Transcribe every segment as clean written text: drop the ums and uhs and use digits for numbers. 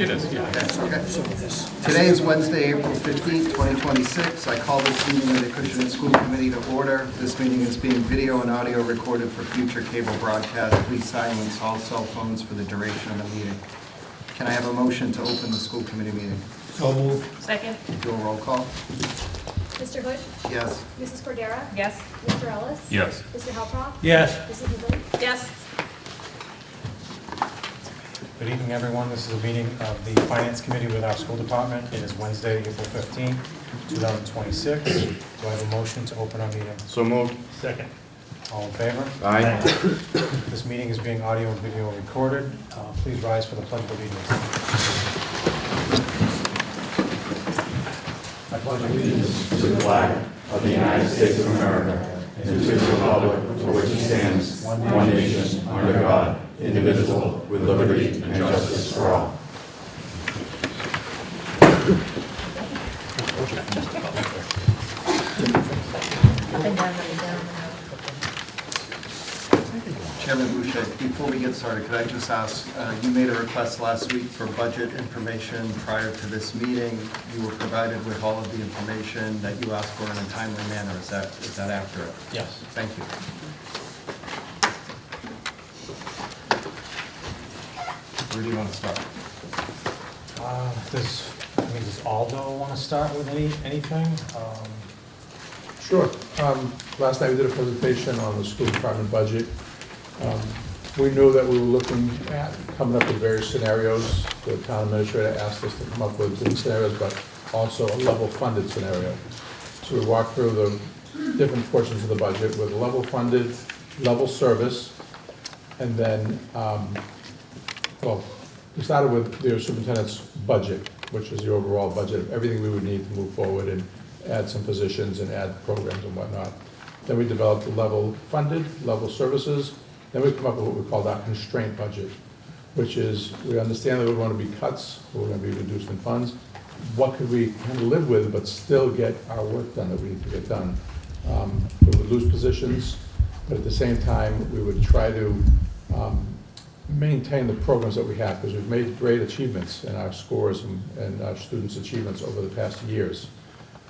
It is, yeah. Okay. Today is Wednesday, April 15th, 2026. I call this meeting of the Acushnet School Committee to order. This meeting is being video and audio recorded for future cable broadcast. Please silence all cell phones for the duration of the meeting. Can I have a motion to open the school committee meeting? So moved. Second. Do a roll call. Mr. Hood? Yes. Mrs. Cordera? Yes. Mr. Ellis? Yes. Mr. Helproff? Yes. Mrs. McGlynn? Yes. Good evening, everyone. This is a meeting of the Finance Committee with our school department. It is Wednesday, April 15th, 2026. Do I have a motion to open our meeting? So moved. Second. All in favor? Aye. This meeting is being audio and video recorded. Please rise for the Pledge of Allegiance. I pledge allegiance to the flag of the United States of America and to the republic for which it stands, one nation, under God, indivisible, with liberty and justice for all. Chairman Boucher, before we get started, could I just ask, you made a request last week for budget information prior to this meeting. You were provided with all of the information that you asked for in a timely manner. Is that accurate? Yes. Thank you. Where do you want to start? Does Aldo want to start with anything? Sure. Last night we did a presentation on the school department budget. We knew that we were looking at coming up with various scenarios. The town administrator asked us to come up with different scenarios, but also a level funded scenario. So we walked through the different portions of the budget with level funded, level service, and then, we started with the superintendent's budget, which is the overall budget of everything we would need to move forward and add some positions and add programs and whatnot. Then we developed the level funded, level services. Then we come up with what we call our constraint budget, which is, we understand that we're going to be cuts, we're going to be reduced in funds. What could we kind of live with but still get our work done that we need to get done? We would lose positions, but at the same time, we would try to maintain the programs that we have, because we've made great achievements in our scores and our students' achievements over the past years.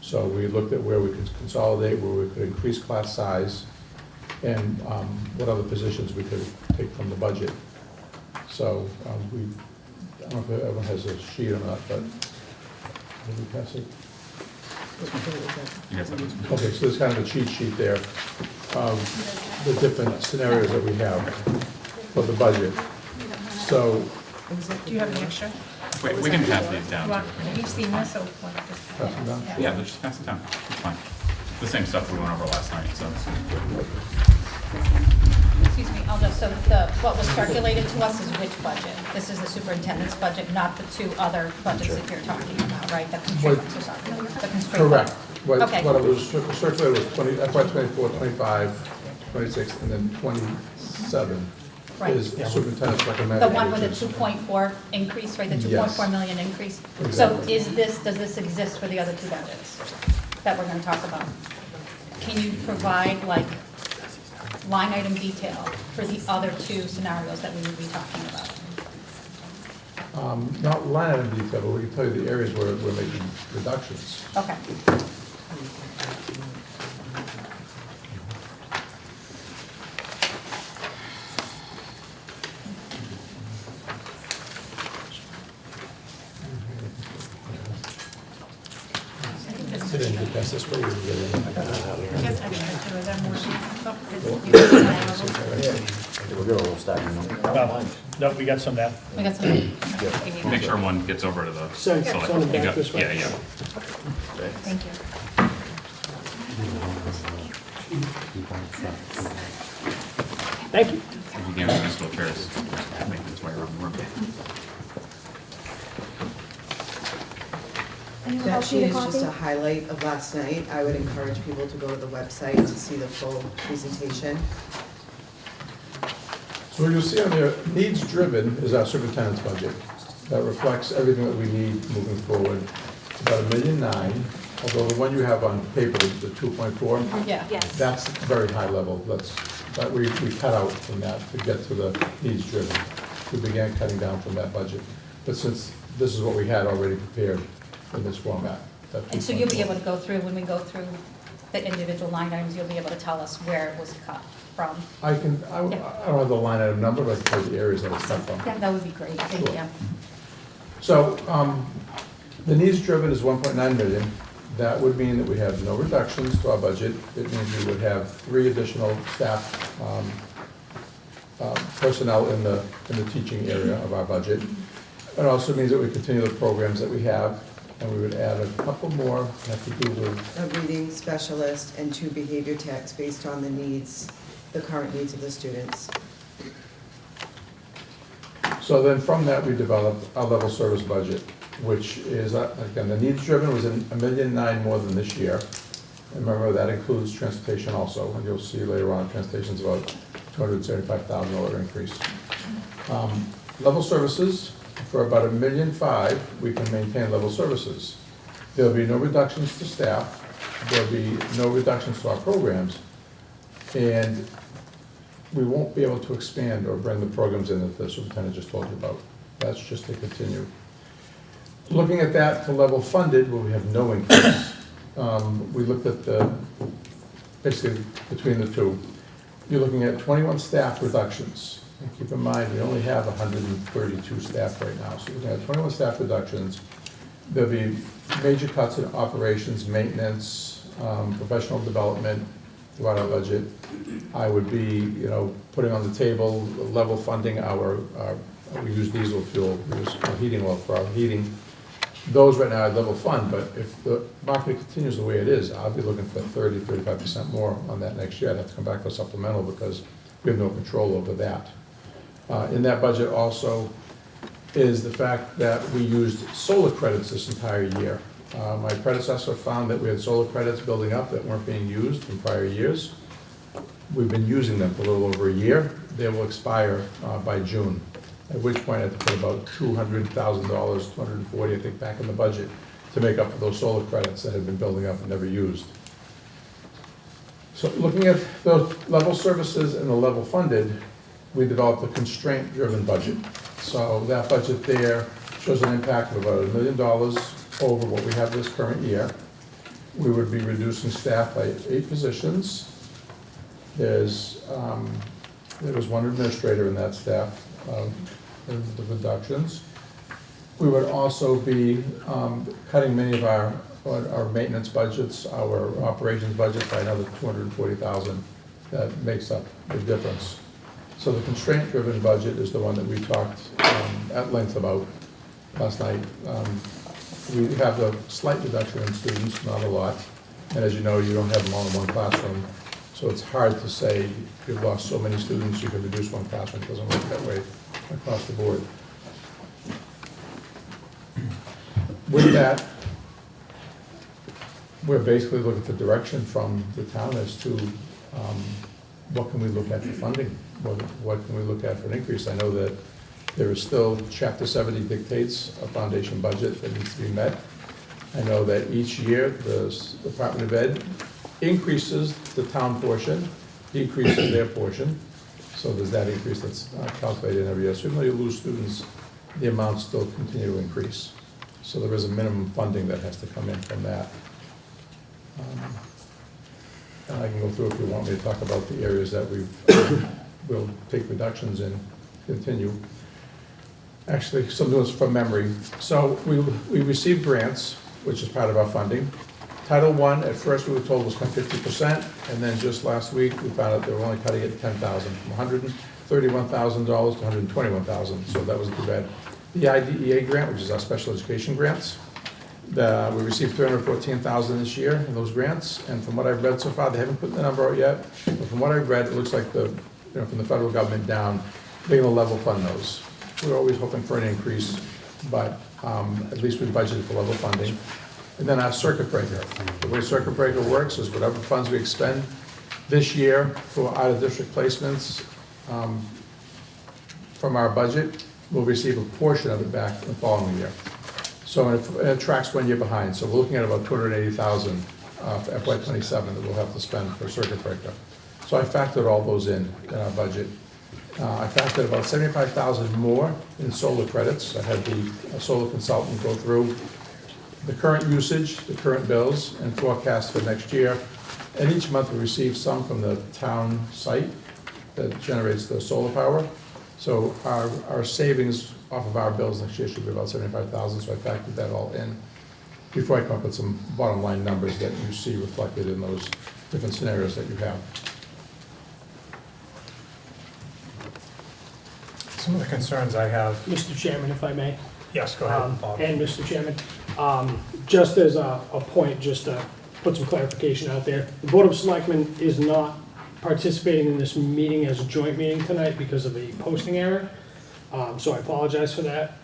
So we looked at where we could consolidate, where we could increase class size, and what other positions we could take from the budget. So I don't know if everyone has a sheet or not, but can we pass it? Yes, that was. Okay, so there's kind of a cheat sheet there of the different scenarios that we have for the budget. So, Do you have any extra? Wait, we can pass these down. You've seen this, so. pass them down. Yeah, let's just pass it down. It's fine. It's the same stuff we went over last night, so. Excuse me, what was circulated to us is which budget? This is the superintendent's budget, not the two other budgets that you're talking about, right? The constraint, I'm so sorry. The constraint. Correct. What Okay. what was circulated was FY '24, '25, '26, and then '27 Right. is superintendent's recommended. The one with the which is- 2.4 increase, right, the 2.4 million increase? So Exactly. does this exist for the other two budgets that we're gonna talk about? Can you provide like line item detail for the other two scenarios that we would be talking about? Not line item detail, but we can tell you the areas where we're making reductions. Okay. Sit in, you pass this way, you can get in. Yes, extra too, is there more? We're good, we'll start. No, we got some now. We got some, Make sure one gets over to the. Send select. them You back got- this way. Yeah, yeah. Thank you. Thank you. If you can't musical chairs, make its way around the room. That sheet is just a highlight of last night. I would encourage people to go to the website to see the full presentation. So you'll see on there, needs-driven is our superintendent's budget. That reflects everything that we need moving forward. It's about $1.9 million, although the one you have on paper, the 2.4, yeah. Yes. that's very high level. That we cut out from that to get to the needs-driven. We began cutting down from that budget. But since this is what we had already prepared in this format. that And so you'll be 2.4. able to go through, when we go through the individual line items, you'll be able to tell us where it was cut from. I don't have the line item number, but I can tell you the areas that it's cut from. Yeah, that would be great, thank Sure. you. So, the needs driven is 1.9 million. That would mean that we have no reductions to our budget. It means we would have 3 additional staff, personnel in the teaching area of our budget. It also means that we continue the programs that we have, and we would add a couple more, have to do with, A reading specialist and 2 behavior techs based on the needs, the current needs of the students. so then from that, we developed our level service budget, which is, again, the needs driven was $1.9 million more than this year. And remember, that includes transportation also, and you'll see later on, transportation's about $275,000 increase. Level services, for about $1.5 million, we can maintain level services. There'll be no reductions to staff, there'll be no reductions to our programs, and we won't be able to expand or bring the programs in that the superintendent just told you about. That's just to continue. Looking at that to level funded, where we have no increase, we looked at basically between the two, you're looking at 21 staff reductions. And keep in mind, we only have 132 staff right now, so we're gonna have 21 staff reductions. There'll be major cuts in operations, maintenance, professional development throughout our budget. I would be, putting on the table, level funding we use diesel fuel, we use heating oil for our heating. Those right now I level fund, but if the market continues the way it is, I'll be looking for 35% more on that next year. I'd have to come back for supplemental because we have no control over that. In that budget also is the fact that we used solar credits this entire year. My predecessor found that we had solar credits building up that weren't being used in prior years. We've been using them for a little over a year. They will expire by June, at which point I had to put about $200,000, $240,000, I think, back in the budget to make up for those solar credits that had been building up and never used. So looking at those level services and the level funded, we developed a constraint-driven budget. So that budget there shows an impact of about $1 million over what we have this current year. We would be reducing staff by 8 positions. There was 1 administrator in that staff, in the reductions. We would also be cutting many of our maintenance budgets, our operations budget by another $240,000. That makes up the difference. So the constraint-driven budget is the one that we talked at length about last night. We have a slight reduction in students, not a lot. And as you know, you don't have them all in one classroom. So it's hard to say you've lost so many students, you can reduce one classroom. It doesn't work that way across the board. With that, we're basically looking for direction from the town as to what can we look at for funding? What can we look at for an increase? I know that there is still Chapter 70 dictates a foundation budget that needs to be met. I know that each year the Department of Ed increases the town portion, decreases their portion. So there's that increase that's calculated every year. So even though you lose students, the amounts still continue to increase. So there is a minimum funding that has to come in from that. And I can go through if you want me to talk about the areas that we'll take reductions in, continue. Actually, some of those from memory. So we received grants, which is part of our funding. Title I, at first we were told was cut 50%, and then just last week we found out they were only cutting it to $10,000, from $131,000 to $121,000, so that was too bad. The IDEA grant, which is our special education grants, we received $314,000 this year in those grants, and from what I've read so far, they haven't put the number out yet, but from what I've read, it looks like from the federal government down, they're going to level fund those. We're always hoping for an increase, but at least we budgeted for level funding. And then our circuit breaker. The way circuit breaker works is whatever funds we expend this year for out-of-district placements from our budget, we'll receive a portion of it back the following year. So it tracks 1 year behind. So we're looking at about $280,000 for FY27 that we'll have to spend for circuit breaker. So I factored all those in our budget. I factored about 75,000 more in solar credits. I had the solar consultant go through the current usage, the current bills, and forecast for next year. And each month we receive some from the town site that generates the solar power. So our savings off of our bills next year should be about 75,000, so I factored that all in before I come up with some bottom line numbers that you see reflected in those different scenarios that you have. Some of the concerns I have, Mr. Chairman, if I may. yes, go ahead, Bob. And Mr. Chairman, just as a point, just to put some clarification out there, the Board of Selectmen is not participating in this meeting as a joint meeting tonight because of a posting error. So I apologize for that.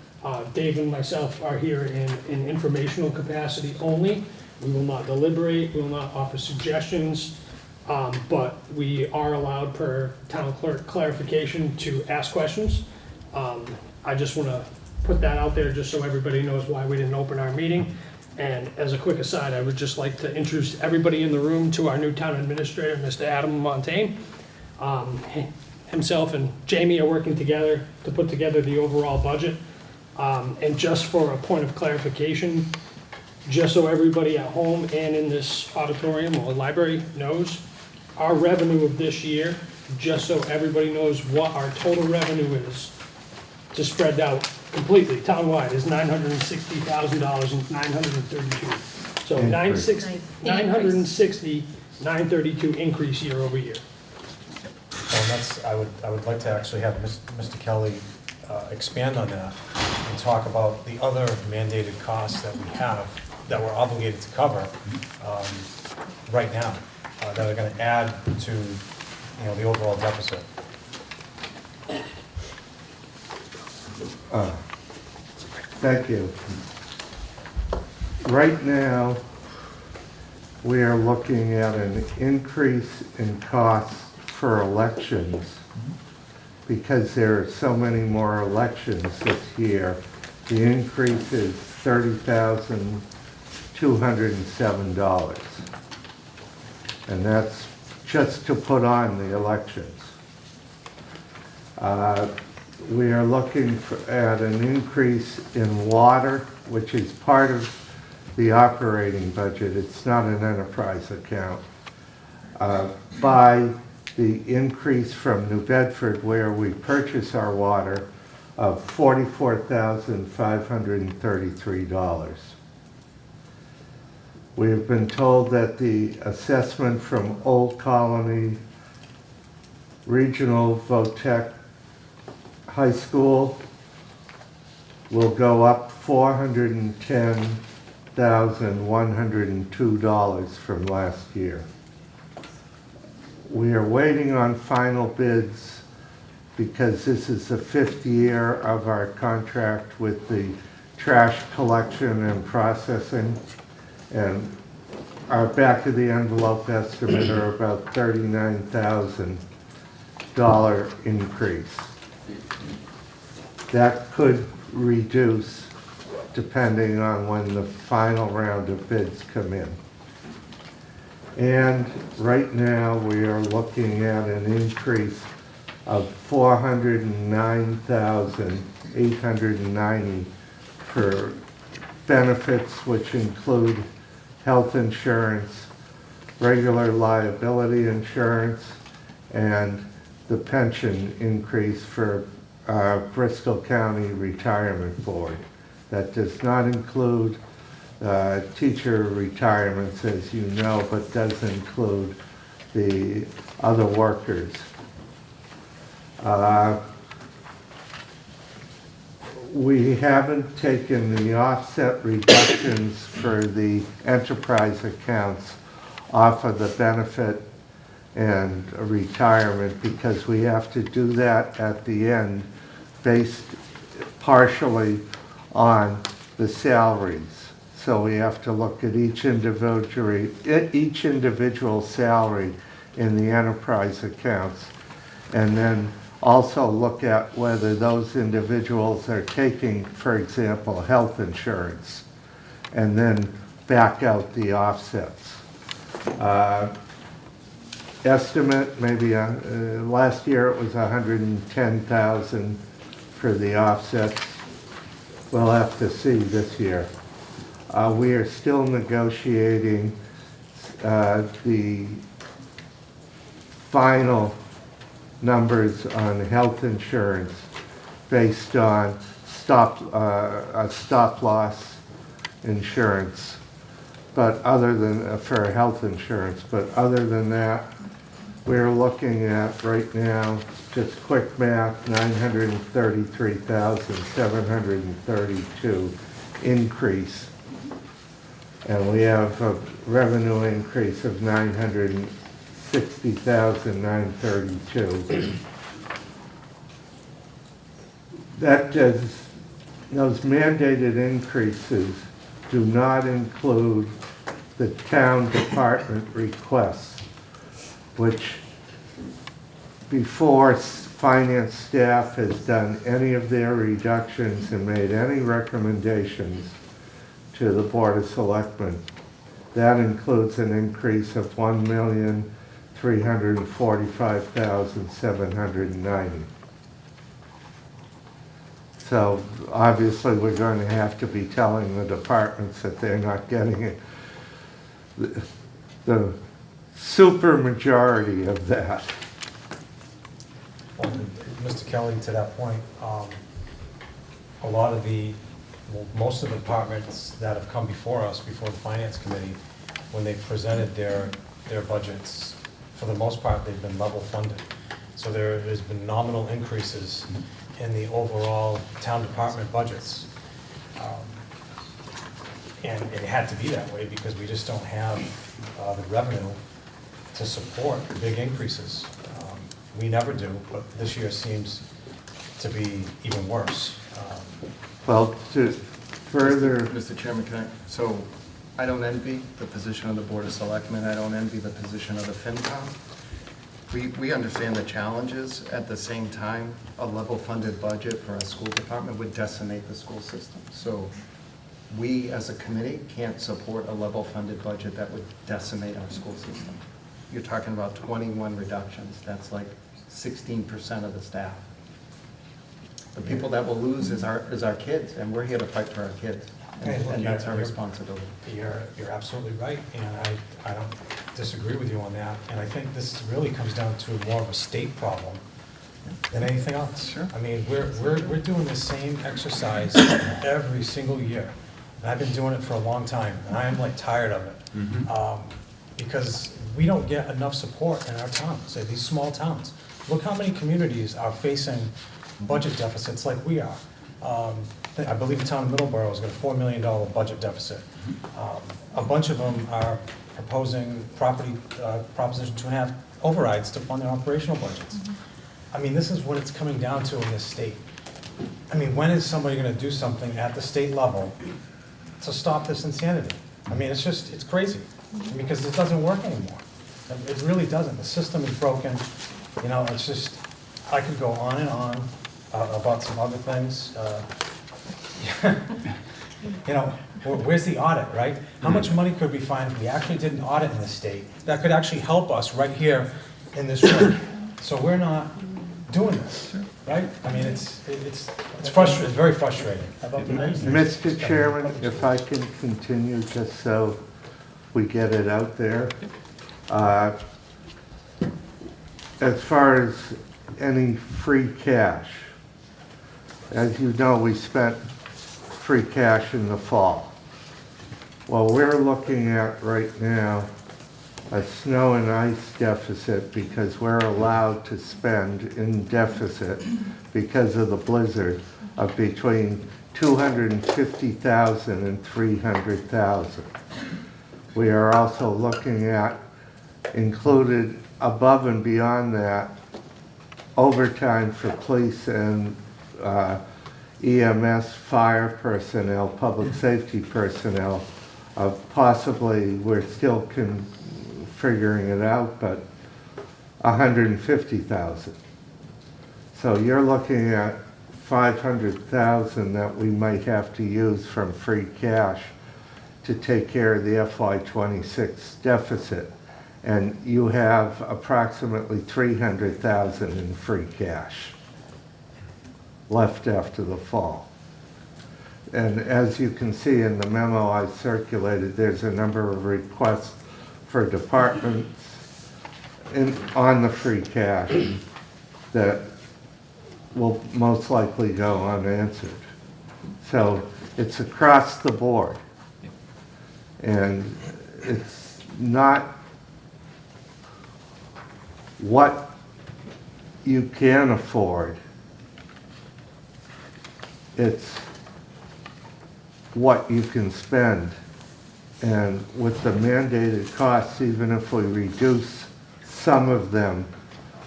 Dave and myself are here in informational capacity only. We will not deliberate, we will not offer suggestions, but we are allowed per town clerk clarification to ask questions. I just want to put that out there just so everybody knows why we didn't open our meeting. And as a quick aside, I would just like to introduce everybody in the room to our new town administrator, Mr. Adam Montaigne. Himself and Jamie are working together to put together the overall budget. And just for a point of clarification, just so everybody at home and in this auditorium or library knows, our revenue of this year, just so everybody knows what our total revenue is, to spread out completely, townwide, is $960,932. So Increase. 960, 932 increase year over year. Well, that's, I would like to actually have Mr. Kelly expand on that and talk about the other mandated costs that we have, that we're obligated to cover right now, that are gonna add to, the overall deficit. Thank you. Right now, we are looking at an increase in costs for elections because there are so many more elections this year. The increase is $30,207. And that's just to put on the elections. We are looking at an increase in water, which is part of the operating budget. It's not an enterprise account. By the increase from New Bedford, where we purchase our water, of $44,533. We have been told that the assessment from Old Colony Regional Votech High School will go up $410,102 from last year. We are waiting on final bids because this is the 5th year of our contract with the trash collection and processing, and our back of the envelope estimate are about $39,000 increase. That could reduce depending on when the final round of bids come in. And right now, we are looking at an increase of $409,890 for benefits, which include health insurance, regular liability insurance, and the pension increase for Bristol County Retirement Board. That does not include teacher retirements, as you know, but does include the other workers. We haven't taken the offset reductions for the enterprise accounts off of the benefit and retirement because we have to do that at the end based partially on the salaries. So we have to look at each individual salary in the enterprise accounts, and then also look at whether those individuals are taking, for example, health insurance, and then back out the offsets. estimate, maybe, last year it was 110,000 for the offsets. We'll have to see this year. We are still negotiating the final numbers on health insurance based on stop loss insurance, but other than, for health insurance, but other than that, we're looking at right now, just quick math, 933,732 increase. And we have a revenue increase of 960,932. That does, those mandated increases do not include the town department requests, which before finance staff has done any of their reductions and made any recommendations to the Board of Selectmen. That includes an increase of $1,345,790. So obviously, we're going to have to be telling the departments that they're not getting it. The super majority of that. Well, Mr. Kelly, to that point, a lot of most of the departments that have come before us, before the Finance Committee, when they presented their budgets, for the most part, they've been level funded. So there has been nominal increases in the overall town department budgets. And it had to be that way because we just don't have the revenue to support big increases. We never do, but this year seems to be even worse. Well, to further, Mr. Chairman, so I don't envy the position of the Board of Selectmen. I don't envy the position of the FinCom. We understand the challenges. At the same time, a level-funded budget for a school department would decimate the school system. So we, as a committee, can't support a level-funded budget that would decimate our school system. You're talking about 21 reductions. That's like 16% of the staff. The people that will lose is our kids, and we're here to fight for our kids. And that's our responsibility. You're absolutely right, and I don't disagree with you on that. And I think this really comes down to more of a state problem than anything else. Sure. I mean, we're doing the same exercise every single year. And I've been doing it for a long time, and I am like tired of it. Because we don't get enough support in our towns, these small towns. Look how many communities are facing budget deficits like we are. I believe the town of Middleborough has got a $4 million budget deficit. A bunch of them are proposing Proposition 2.5 overrides to fund their operational budgets. I mean, this is what it's coming down to in this state. I mean, when is somebody gonna do something at the state level to stop this insanity? I mean, it's crazy, because it doesn't work anymore. It really doesn't. The system is broken. You know, it's just, I could go on and on about some other things. You know, where's the audit, right? How much money could we find if we actually did an audit in this state that could actually help us right here in this room? So we're not doing this, right? I mean, it's frustrating, it's very frustrating. Mr. Chairman, if I can continue just so we get it out there. As far as any free cash, as you know, we spent free cash in the fall. Well, we're looking at right now a snow and ice deficit because we're allowed to spend in deficit because of the blizzard of between $250,000 and $300,000. We are also looking at, included above and beyond that, overtime for police and EMS, fire personnel, public safety personnel, possibly, we're still figuring it out, but $150,000. So you're looking at $500,000 that we might have to use from free cash to take care of the FY26 deficit. and you have approximately 300,000 in free cash left after the fall. And as you can see in the memo I circulated, there's a number of requests for departments on the free cash that will most likely go unanswered. So it's across the board. And it's not what you can afford, it's what you can spend. And with the mandated costs, even if we reduce some of them,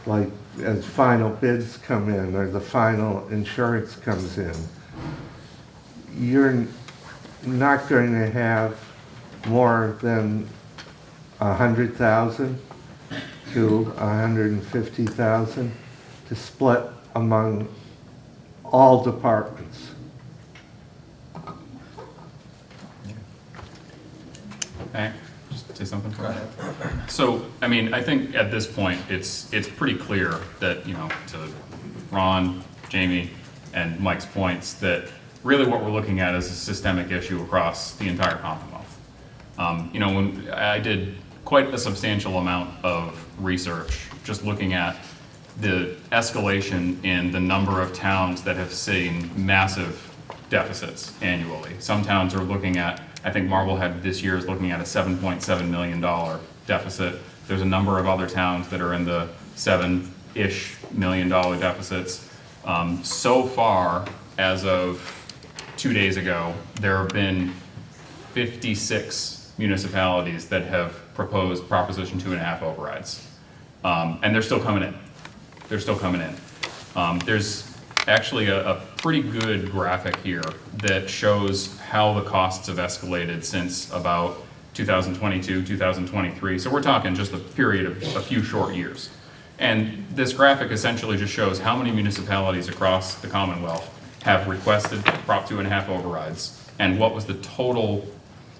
like as final bids come in or the final insurance comes in, you're not going to have more than 100,000 to 150,000 to split among all departments. Hey, just say something for it. So, I mean, I think at this point, it's pretty clear that, you know, to Ron, Jamie, and Mike's points, that really what we're looking at is a systemic issue across the entire Commonwealth. You know, when I did quite a substantial amount of research, just looking at the escalation in the number of towns that have seen massive deficits annually. Some towns are looking at, I think Marblehead this year is looking at a $7.7 million deficit. There's a number of other towns that are in the $7-ish million deficits. So far, as of 2 days ago, there have been 56 municipalities that have proposed Proposition 2.5 overrides. And they're still coming in. They're still coming in. There's actually a pretty good graphic here that shows how the costs have escalated since about 2022, 2023. So we're talking just a period of a few short years. And this graphic essentially just shows how many municipalities across the Commonwealth have requested Prop 2.5 overrides, and what was the total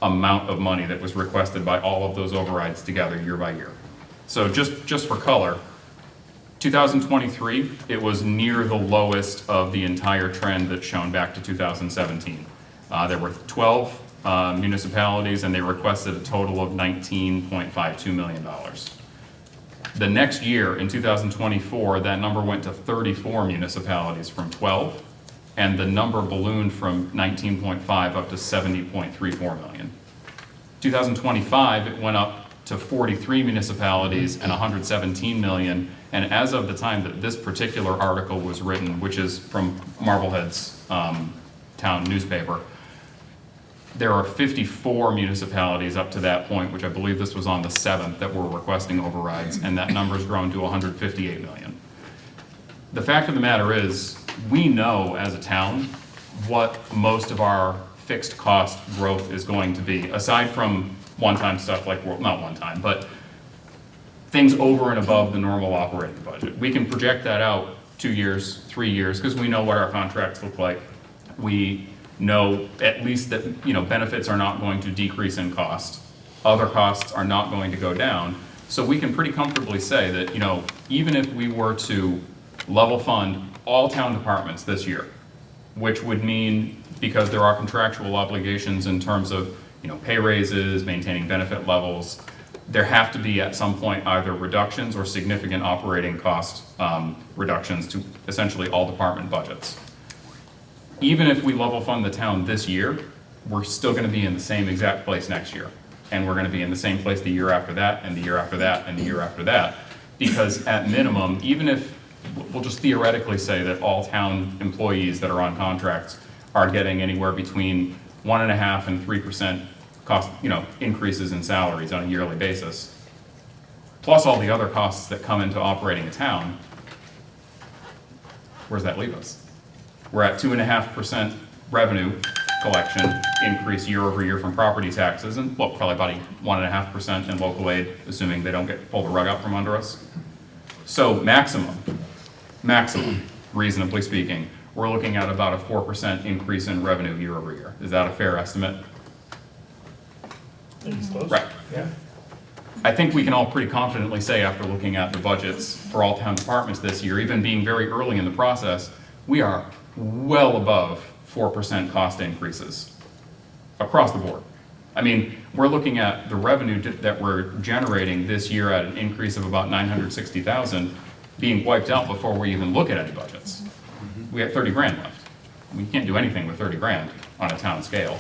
amount of money that was requested by all of those overrides together year by year. So just for color, 2023, it was near the lowest of the entire trend that's shown back to 2017. There were 12 municipalities, and they requested a total of $19.52 million. The next year, in 2024, that number went to 34 municipalities from 12, and the number ballooned from 19.5 up to 70.34 million. 2025, it went up to 43 municipalities and 117 million, and as of the time that this particular article was written, which is from Marblehead's town newspaper, there are 54 municipalities up to that point, which I believe this was on the 7th, that were requesting overrides, and that number's grown to 158 million. The fact of the matter is, we know as a town what most of our fixed cost growth is going to be, aside from one-time stuff like, well, not one-time, but things over and above the normal operating budget. We can project that out 2 years, 3 years, because we know what our contracts look like. We know at least that, you know, benefits are not going to decrease in cost. Other costs are not going to go down. So we can pretty comfortably say that, you know, even if we were to level fund all town departments this year, which would mean, because there are contractual obligations in terms of, you know, pay raises, maintaining benefit levels, there have to be at some point either reductions or significant operating cost reductions to essentially all department budgets. Even if we level fund the town this year, we're still going to be in the same exact place next year. And we're going to be in the same place the year after that, and the year after that, and the year after that. Because at minimum, even if, we'll just theoretically say that all town employees that are on contracts are getting anywhere between 1.5% and 3% cost, you know, increases in salaries on a yearly basis, plus all the other costs that come into operating a town, where does that leave us? We're at 2.5% revenue collection increase year over year from property taxes, and well, probably about 1.5% in local aid, assuming they don't pull the rug out from under us. So maximum, reasonably speaking, we're looking at about a 4% increase in revenue year over year. Is that a fair estimate? It's close. Right. Yeah. I think we can all pretty confidently say, after looking at the budgets for all town departments this year, even being very early in the process, we are well above 4% cost increases across the board. I mean, we're looking at the revenue that we're generating this year at an increase of about 960,000 being wiped out before we even look at any budgets. We have 30 grand left. We can't do anything with 30 grand on a town scale.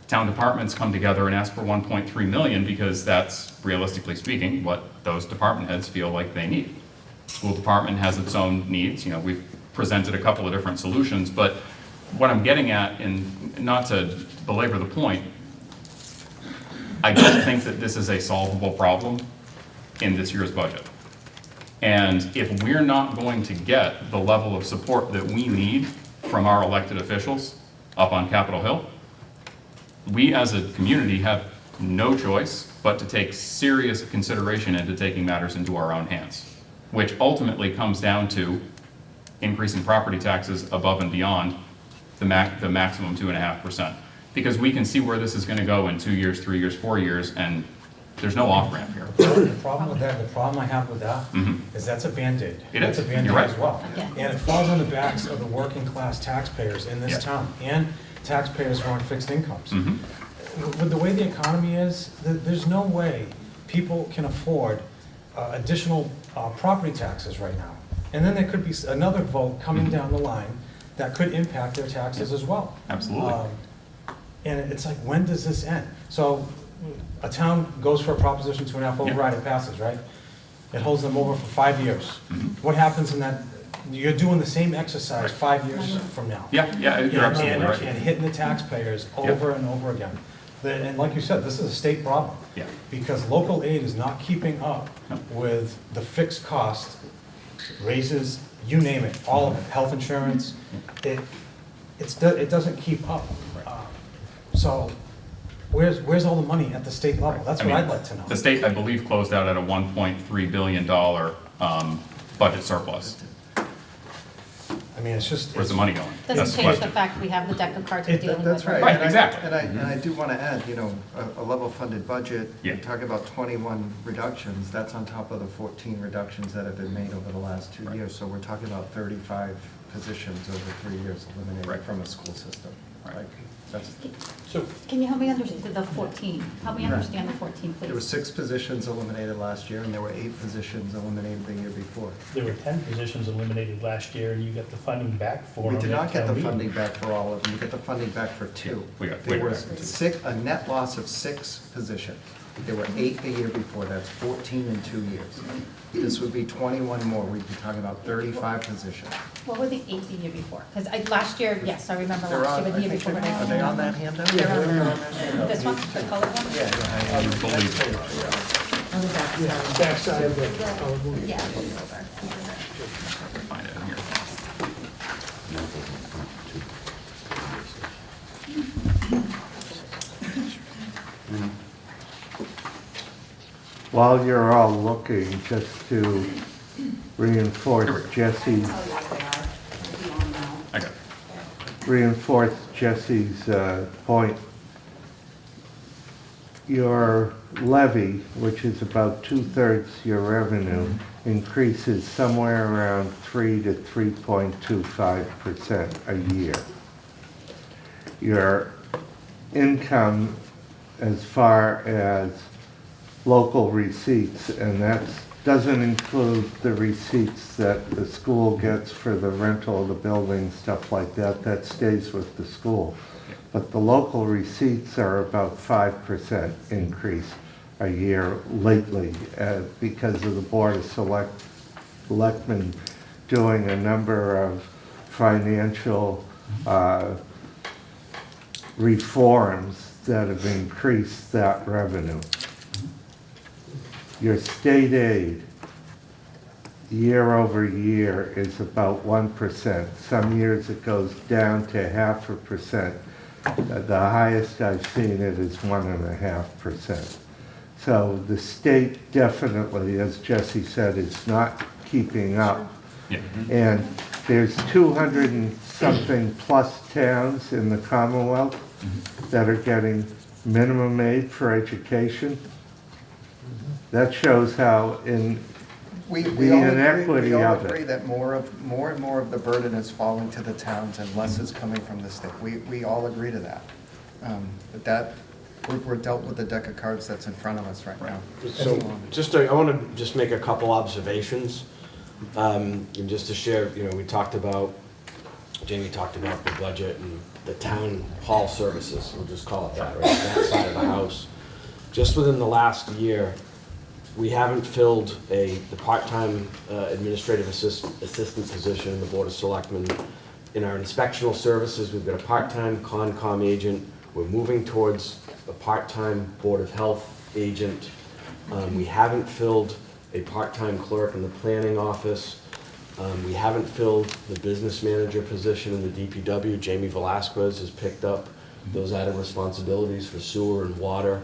Town departments come together and ask for 1.3 million because that's, realistically speaking, what those department heads feel like they need. School department has its own needs. You know, we've presented a couple of different solutions, but what I'm getting at, and not to belabor the point, I don't think that this is a solvable problem in this year's budget. And if we're not going to get the level of support that we need from our elected officials up on Capitol Hill, we as a community have no choice but to take serious consideration into taking matters into our own hands, which ultimately comes down to increasing property taxes above and beyond the maximum 2.5%. Because we can see where this is going to go in 2 years, 3 years, 4 years, and there's no off-ramp here. The problem with that, the problem I have with that is that's a Band-Aid. It That's is. a Band-Aid You're right. as well. Again. And it falls on the backs of the working class taxpayers in this Yeah. town and taxpayers who are on fixed incomes. Mhm. With the way the economy is, there's no way people can afford additional property taxes right now. And then there could be another vote coming down the line that could impact their taxes as well. Absolutely. And it's like, when does this end? So a town goes for a Proposition 2.5 override, it passes, right? It holds them over for 5 years. What happens in that, you're doing the same exercise 5 years from now. Yeah, you're absolutely And right. hitting the taxpayers over and over again. And like you said, this is a state problem. Yeah. Because local aid is not keeping up No. with the fixed cost, raises, you name it, all of it, health insurance. It doesn't keep up. So where's all the money at the state level? That's I what mean, I'd like to know. The state, I believe, closed out at a $1.3 billion budget surplus. I mean, it's just. Where's the money going? That's Doesn't the change the question. fact we have the deck of cards we're dealing with. That's right. Right, And I- exactly. And I do want to add, you know, a level-funded budget, Yeah. you talk about 21 reductions, that's on top of the 14 reductions that have been made over the last 2 Right. years. So we're talking about 35 positions over 3 years eliminated Right. from a school system. Right. Like, that's, So, Can you help me understand the 14? Help me understand the 14, please. there were 6 positions eliminated last year, and there were 8 positions eliminated the year before. There were 10 positions eliminated last year, and you got the funding back for them. We did at not get town the meeting. funding back for all of them, we get the funding back for 2. We got- There we got was back for 2. a net loss of 6 positions. There were 8 the year before, that's 14 in 2 years. This would be 21 more, we'd be talking about 35 positions. What were the 8 the year before? Because last year, yes, I remember They're last on, year, but the year I think before. they're- are they on that handout? They're on They're that. that handout. This one, the colored one? Yeah. I believe so. On the back Yeah, side. backside of the colored one. Yeah, it was over. Find it in here. While you're all looking, just to reinforce Jesse's, I got it. Jesse's point, your levy, which is about 2/3 your revenue, increases somewhere around 3 to 3.25% a year. Your income as far as local receipts, and that doesn't include the receipts that the school gets for the rental of the building, stuff like that, that stays with the school. But the local receipts are about 5% increase a year lately because of the Board of Selectmen doing a number of financial reforms that have increased that revenue. Your state aid, year over year, is about 1%. Some years it goes down to 0.5%. The highest I've seen it is 1.5%. So the state definitely, as Jesse said, is not keeping up. Yeah. And there's 200 and something plus towns in the Commonwealth that are getting minimum aid for education. That shows how We the all inequity we all of it. agree that more and more of the burden is falling to the towns and less is coming from the state. We all agree to that. But that, we're dealt with the deck of cards that's in front of us right now. So, I want to just make a couple observations, and just to share, we talked about, Jamie talked about the budget and the town hall services, we'll just call it that, right, that side of the house. Just within the last year, we haven't filled the part-time administrative assistant position in the Board of Selectmen. In our inspectional services, we've got a part-time Concom agent. We're moving towards a part-time Board of Health agent. We haven't filled a part-time clerk in the planning office. We haven't filled the business manager position in the DPW. Jamie Velasquez has picked up those added responsibilities for sewer and water.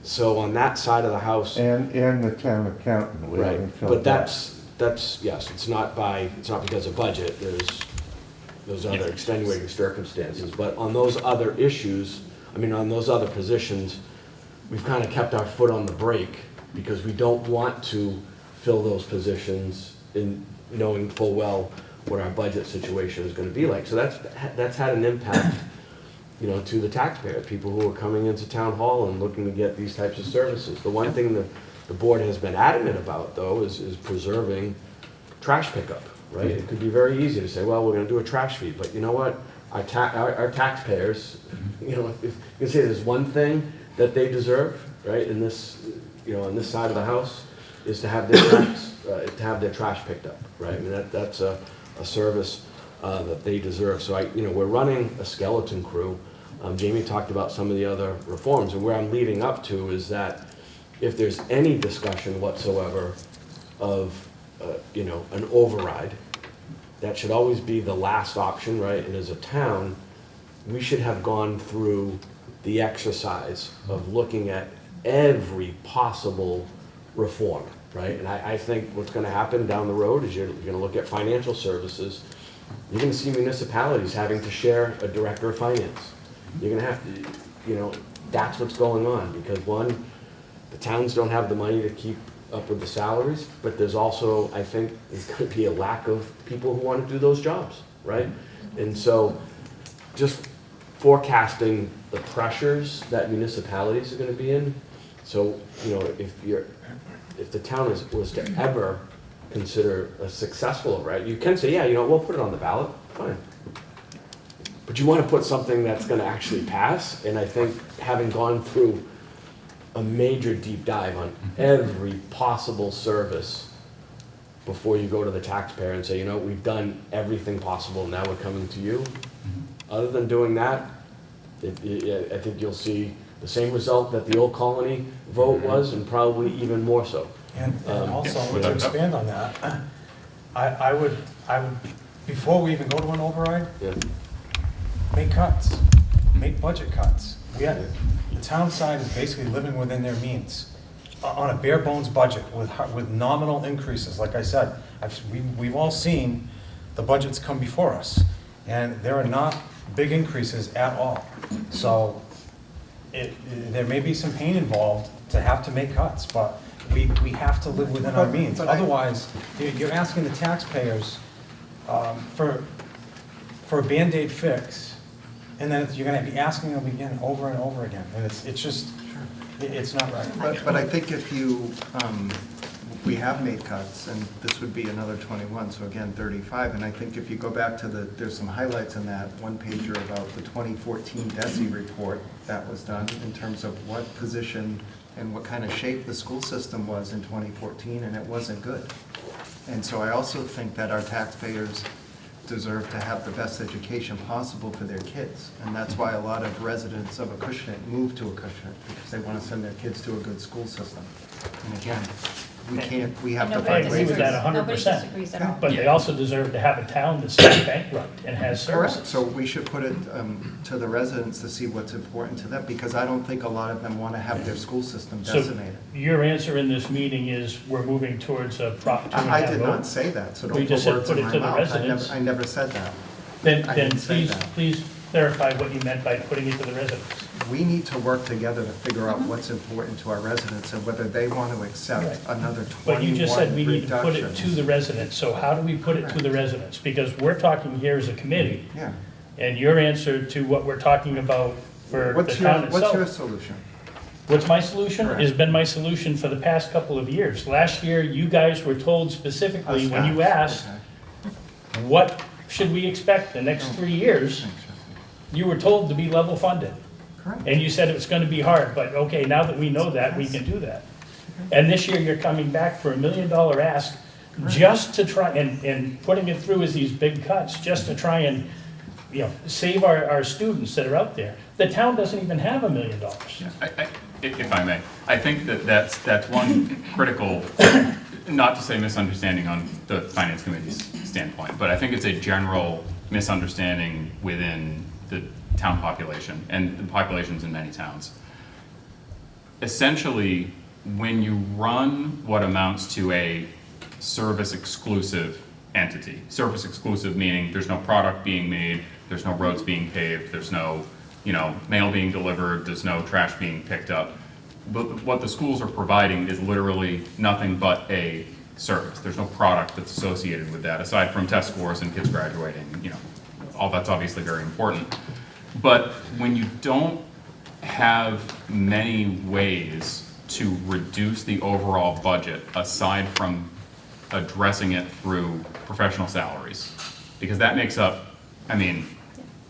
So on that side of the house. And the town accountant. We Right, haven't filled but that. that's, yes, it's not because of budget, there's those other extenuating circumstances. But on those other issues, on those other positions, we've kind of kept our foot on the brake because we don't want to fill those positions in knowing full well what our budget situation is going to be like. So that's had an impact, to the taxpayer, people who are coming into town hall and looking to get these types of services. The one thing that the board has been adamant about, though, is preserving trash pickup, right? It could be very easy to say, well, we're gonna do a trash fee, but you know what? Our taxpayers, if you can say there's one thing that they deserve, right, in this, on this side of the house, is to have their trash picked up, right? That's a service that they deserve. So we're running a skeleton crew. Jamie talked about some of the other reforms, and where I'm leading up to is that if there's any discussion whatsoever of, an override, that should always be the last option, right? And as a town, we should have gone through the exercise of looking at every possible reform, right? And I think what's gonna happen down the road is you're gonna look at financial services. You're gonna see municipalities having to share a director of finance. You're gonna have to, that's what's going on, because one, the towns don't have the money to keep up with the salaries, but there's also, I think, there's gonna be a lack of people who wanna do those jobs, right? And so, just forecasting the pressures that municipalities are gonna be in. So, if the town was to ever consider a successful, right, you can say, yeah, we'll put it on the ballot, fine. But you want to put something that's going to actually pass, and I think having gone through a major deep dive on every possible service before you go to the taxpayer and say, we've done everything possible, now we're coming to you. Other than doing that, I think you'll see the same result that the Old Colony vote was, and probably even more so. And also, to expand on that, I would, before we even go to an override, Yeah. make cuts, make budget cuts. The town side is basically living within their means, on a bare bones budget with nominal increases. Like I said, we've all seen the budgets come before us, and there are not big increases at all. So there may be some pain involved to have to make cuts, but we have to live within our means. Otherwise, you're asking the taxpayers for a Band-Aid fix, and then you're gonna be asking them again over and over again, and it's just, it's not right. But I think if we have made cuts, and this would be another 21, so again, 35, and I think if you go back to there's some highlights in that one pager about the 2014 DESI report that was done in terms of what position and what kind of shape the school system was in 2014, and it wasn't good. And so I also think that our taxpayers deserve to have the best education possible for their kids. And that's why a lot of residents of Acushnet move to Acushnet, because they want to send their kids to a good school system. And again, we have to And find I ways. agree with that Nobody 100%. disagrees at all. But they also deserve to have a town that's not bankrupt and has Correct, services. so we should put it to the residents to see what's important to them, because I don't think a lot of them want to have their school system So decimated. your answer in this meeting is we're moving towards a Prop 2 I did not say that, so We don't put just said words put in it my to the mouth. residents. I never said that. Then I didn't say that. please clarify what you meant by putting it to the residents. we need to work together to figure out what's important to our residents and whether they want to accept another 21 But you just said we need to put it to reductions. the residents, so how do we put it to the residents? Because we're talking here as a committee, Yeah. and your answer to what we're talking about for the town What's your itself. solution? What's my solution? Correct. Has been my solution for the past couple of years. Last year, you guys were told specifically, when you asked, Okay. what should we expect the next 3 years? You were told to be level funded. Correct. And you said it was gonna be hard, but okay, now that we know that, we can do that. And this year, you're coming back for $1 million ask, just to try, and putting it through as these big cuts, just to try and, you know, save our students that are out there. The town doesn't even have $1 million. If I may, I think that's one critical, not to say misunderstanding on the finance committee's standpoint, but I think it's a general misunderstanding within the town population and the populations in many towns. Essentially, when you run what amounts to a service exclusive entity, service exclusive meaning there's no product being made, there's no roads being paved, there's no, mail being delivered, there's no trash being picked up. But what the schools are providing is literally nothing but a service. There's no product that's associated with that, aside from test scores and kids graduating, all that's obviously very important. But when you don't have many ways to reduce the overall budget, aside from addressing it through professional salaries, because that makes up,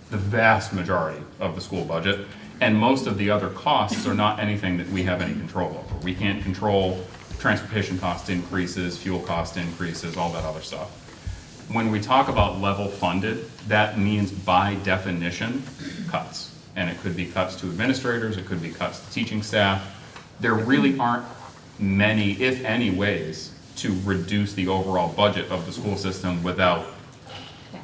the vast majority of the school budget, and most of the other costs are not anything that we have any control over. We can't control transportation cost increases, fuel cost increases, all that other stuff. When we talk about level funded, that means by definition, cuts. And it could be cuts to administrators, it could be cuts to teaching staff. There really aren't many, if any, ways to reduce the overall budget of the school system without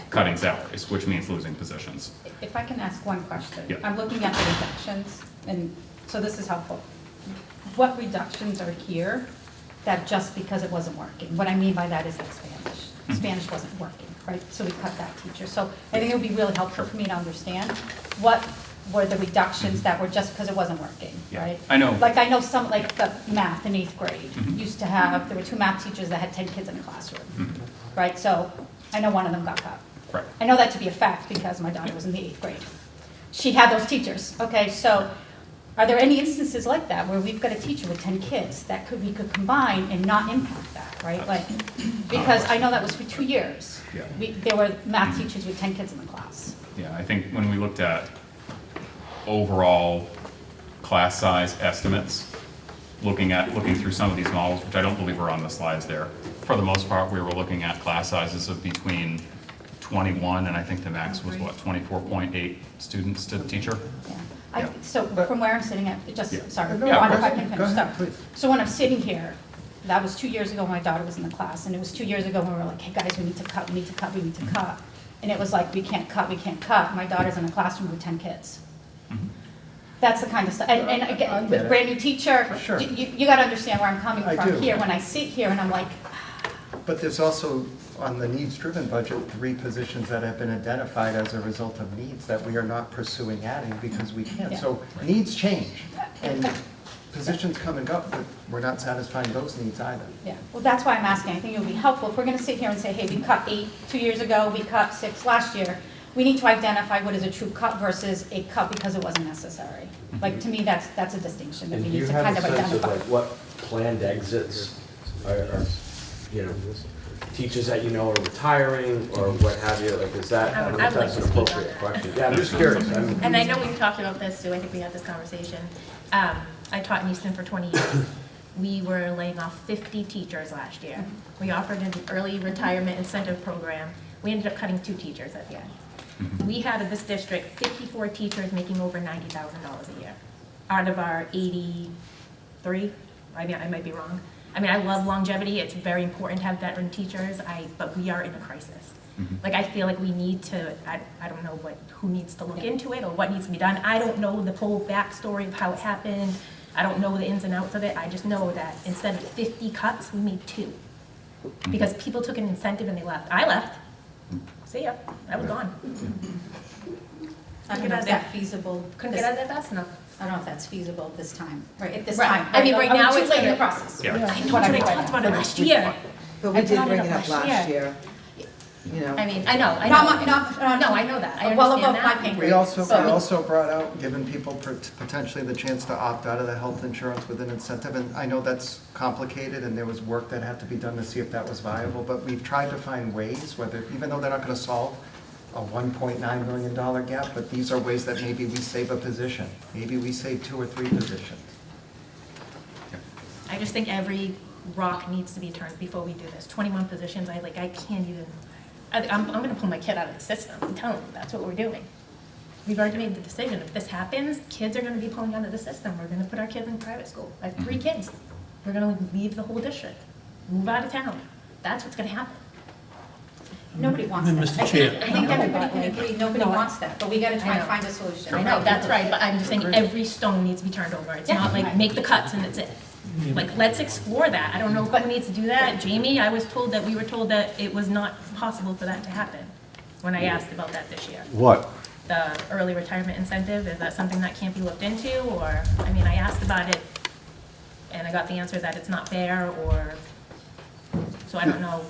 cutting salaries, which means losing positions. If I can ask one question. Yeah. I'm looking at the reductions, and so this is helpful. What reductions are here that just because it wasn't working? What I mean by that is like Spanish. Spanish wasn't working, right? So we cut that teacher. So I think it would be really helpful for me to understand what were the reductions that were just because it wasn't working, Yeah, right? I know. Like I know some, like the math in 8th grade used to have, there were 2 math teachers that had 10 kids in a classroom, right? So I know one of them got cut. Right. I know that to be a fact because my daughter was in the 8th grade. She had those teachers, okay? So are there any instances like that where we've got a teacher with 10 kids that we could combine and not impact that, right? Like, because I know that was for 2 years. Yeah. There were math teachers with 10 kids in the class. Yeah, I think when we looked at overall class size estimates, looking through some of these models, which I don't believe are on the slides there, for the most part, we were looking at class sizes of between 21, and I think the max was what, 24.8 students to the teacher? Yeah. Yeah. So from where I'm sitting at, Yeah. sorry, Yeah, of if I course. can Go finish. ahead, So- please. So when I'm sitting here, that was 2 years ago when my daughter was in the class, and it was 2 years ago when we were like, hey guys, we need to cut, we need to cut, we need to cut. And it was like, we can't cut, we can't cut. My daughter's in a classroom with 10 kids. That's the kind of stuff, and I again, get with it. brand new teacher, Sure. you gotta understand where I'm coming I from do. here, when I sit here and I'm like, But there's also, on the needs-driven budget, 3 positions that have been identified as a result of needs that we are not pursuing adding because we can't. Yeah. So needs change, and positions come and go, but we're not satisfying those needs either. yeah, well, that's why I'm asking. I think it would be helpful if we're gonna sit here and say, hey, we cut 8 2 years ago, we cut 6 last year. We need to identify what is a true cut versus a cut because it wasn't necessary. Like, to me, that's a distinction that And we do you need to have kind a of sense of identify. like what planned exits are, teachers that you know are retiring or what have you? Like, is that, I don't know if that's an appropriate question. Yeah, I'm just curious. And I know we've talked about this too, I think we had this conversation. I taught in Easton for 20 years. We were laying off 50 teachers last year. We offered an early retirement incentive program. We ended up cutting 2 teachers at the end. We had in this district 54 teachers making over $90,000 a year out of our 83. I might be wrong. I love longevity. It's very important to have veteran teachers. But we are in a crisis. Like, I feel like we need to, I don't know who needs to look into it or what needs to be done. I don't know the whole backstory of how it happened. I don't know the ins and outs of it. I just know that instead of 50 cuts, we made 2. Because people took an incentive and they left. I left. See ya. I was gone. I don't know if that's feasible. Couldn't get out of there fast enough. I don't know if that's feasible at this time, right, at this Right. time. I mean, right now Too it's late in the gonna- process. Yeah. I know, What but I I'm talked about it last year. But we I did brought bring it it up up last last year, you know. I mean, I know. No, I know that, I Well understand above my that. pay We grade. also So- brought out giving people potentially the chance to opt out of the health insurance with an incentive, and I know that's complicated, and there was work that had to be done to see if that was viable, but we've tried to find ways, whether, even though they're not gonna solve a $1.9 million gap, but these are ways that maybe we save a position, maybe we save 2 or 3 positions. I just think every rock needs to be turned before we do this. 21 positions, I can't even, I'm gonna pull my kid out of the system. I'm telling you, that's what we're doing. We've already made the decision. If this happens, kids are gonna be pulling out of the system. We're gonna put our kids in private school. I have 3 kids. We're gonna leave the whole district, move out of town. That's what's gonna happen. Nobody wants that. Mr. Chair. I think everybody can agree, nobody No, I- wants that, but we gotta try I and know. find a solution. I know, that's right, but I'm just saying every stone needs to be turned over. It's not like make the cuts and that's it. Like, let's explore that. I don't know who needs to do that. Jamie, we were told that it was not possible for that to happen when I asked about that this year. What? The early retirement incentive, is that something that can't be looked into? Or, I mean, I asked about it and I got the answer that it's not fair, or, so I don't know.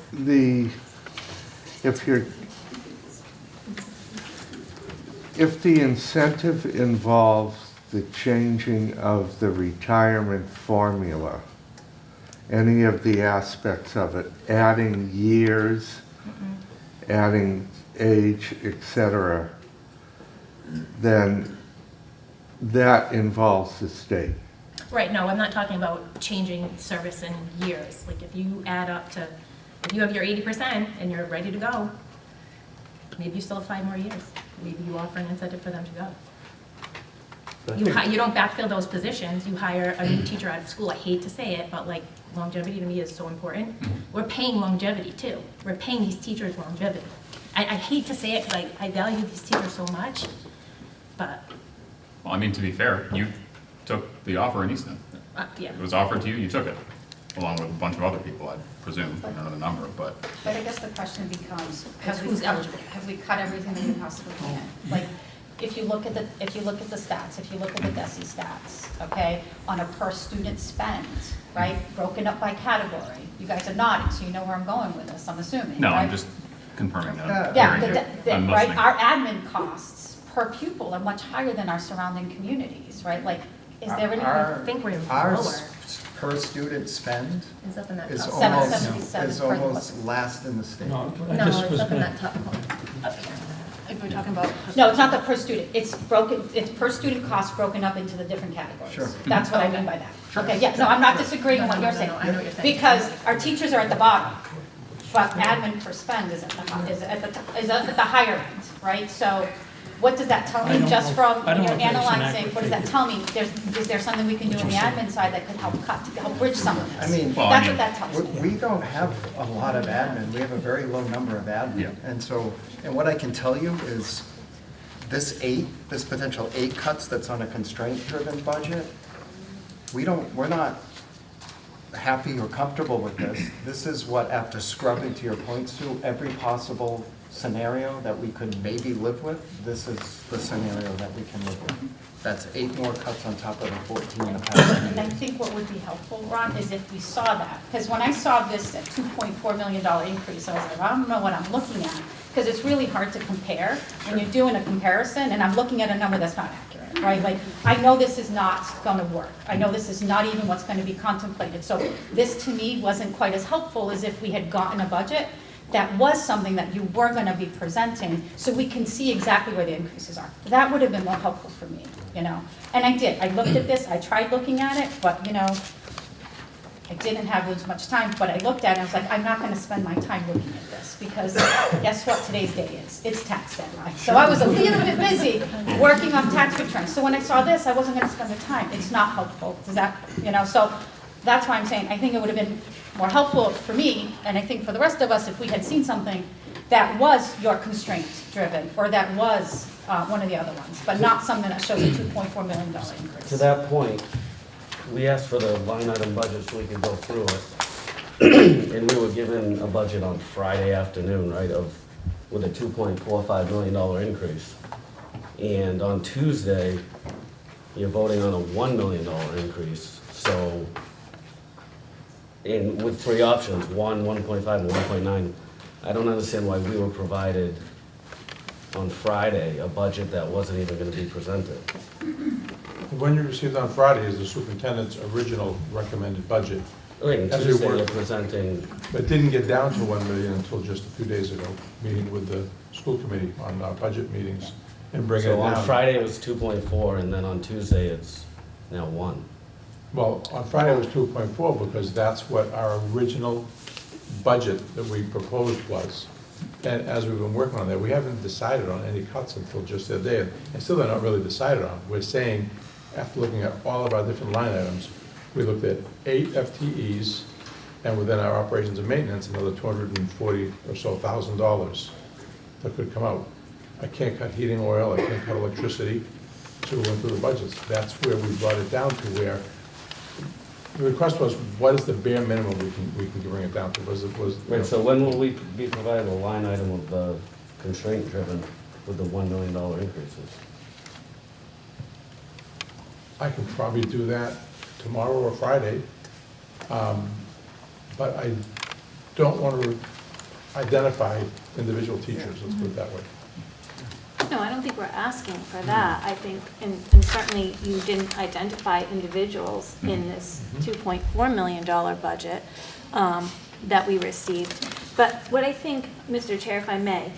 If the incentive involves the changing of the retirement formula, any of the aspects of it, adding years, adding age, et cetera, then that involves the state. Right, no, I'm not talking about changing service in years. Like, if you add up to, if you have your 80% and you're ready to go, maybe you still have 5 more years. Maybe you offer an incentive for them to go. You don't backfill those positions, you hire a new teacher out of school. I hate to say it, but like, longevity to me is so important. We're paying longevity too. We're paying these teachers longevity. I hate to say it because I value these teachers so much, but, Well, I mean, to be fair, you took the offer in Easton. yeah. It was offered to you, you took it, along with a bunch of other people, I presume, I don't know the number, but. But I guess the question becomes, Who's eligible? have we cut everything that we possibly can? Like, if you look at the stats, if you look at the DESI stats, okay, on a per student spend, right, broken up by category, you guys are nodding, so you know where I'm going with this, I'm assuming, No, I'm right? just confirming that. Yeah, Hearing you. I'm right, listening. our admin costs per pupil are much higher than our surrounding communities, right? Like, is there any? I think we're Our lower. per student spend It's up in that is top. almost, 777 is per almost last in the state. No, No, it's up in that top corner. Up here. If we're talking about. No, it's not the per student, it's per student cost broken up into the different categories. Sure. That's what I mean by that. Okay, yeah, no, I'm not disagreeing with what you're saying. No, I know what you're saying. Because our teachers are at the bottom, but admin per spend is at the higher end, right? So what does that tell I me, don't just know- from, I don't you're know if that's an analyzing, accurate what does that figure. tell me? Is there something we can do on the admin side that could help cut, to help bridge some of this? I mean- Well, I That's mean- what that tells me. We don't have a lot of admin, we have a very low number of admin. Yeah. And so, and what I can tell you is this potential 8 cuts that's on a constraint-driven budget, we're not happy or comfortable with this. This is what, after scrubbing, to your point, Sue, every possible scenario that we could maybe live with, this is the scenario that we can live with. That's 8 more cuts on top of the 14 in the past. And I think what would be helpful, Ron, is if we saw that, because when I saw this at $2.4 million increase, I was like, I don't know what I'm looking at, because it's really hard to compare when you're doing a comparison, and I'm looking at a number that's not accurate, right? Like, I know this is not gonna work. I know this is not even what's gonna be contemplated. So this, to me, wasn't quite as helpful as if we had gotten a budget that was something that you were gonna be presenting, so we can see exactly where the increases are. That would have been more helpful for me, you know? And I did, I looked at this, I tried looking at it, but, you know, I didn't have as much time, but I looked at it, I was like, I'm not gonna spend my time looking at this, because guess what today's day is? It's tax deadline. So I was a little bit busy working on tax returns. So when I saw this, I wasn't gonna spend the time. It's not helpful, does that, you know, so that's why I'm saying, I think it would have been more helpful for me, and I think for the rest of us, if we had seen something that was your constraint driven, or that was one of the other ones, but not something that shows a $2.4 million increase. To that point, we asked for the line item budget so we could go through it. And we were given a budget on Friday afternoon, right, with a $2.45 million increase. And on Tuesday, you're voting on a $1 million increase, so, and with three options, 1.5, and 1.9, I don't understand why we were provided on Friday a budget that wasn't even gonna be presented. When you received on Friday is the superintendent's original recommended budget. Wait, and As we Tuesday were- you're presenting, It didn't get down to 1 million until just a few days ago, meeting with the school committee on our budget meetings and bringing it so down. on Friday it was 2.4, and then on Tuesday it's now 1. Well, on Friday it was 2.4 because that's what our original budget that we proposed was. And as we've been working on that, we haven't decided on any cuts until just the other day. And still they're not really decided on. We're saying, after looking at all of our different line items, we looked at 8 FTEs, and within our operations and maintenance, another $240 or so thousand that could come out. I can't cut heating oil, I can't cut electricity, so we went through the budgets. That's where we brought it down to where, the request was, what is the bare minimum we can bring it down to? Wait, so when will we be provided a line item of the constraint driven with the $1 million increases? I can probably do that tomorrow or Friday, but I don't want to identify individual teachers, let's put it that way. No, I don't think we're asking for that. I think, and certainly you didn't identify individuals in this $2.4 million budget that we received. But what I think, Mr. Chair, if I may,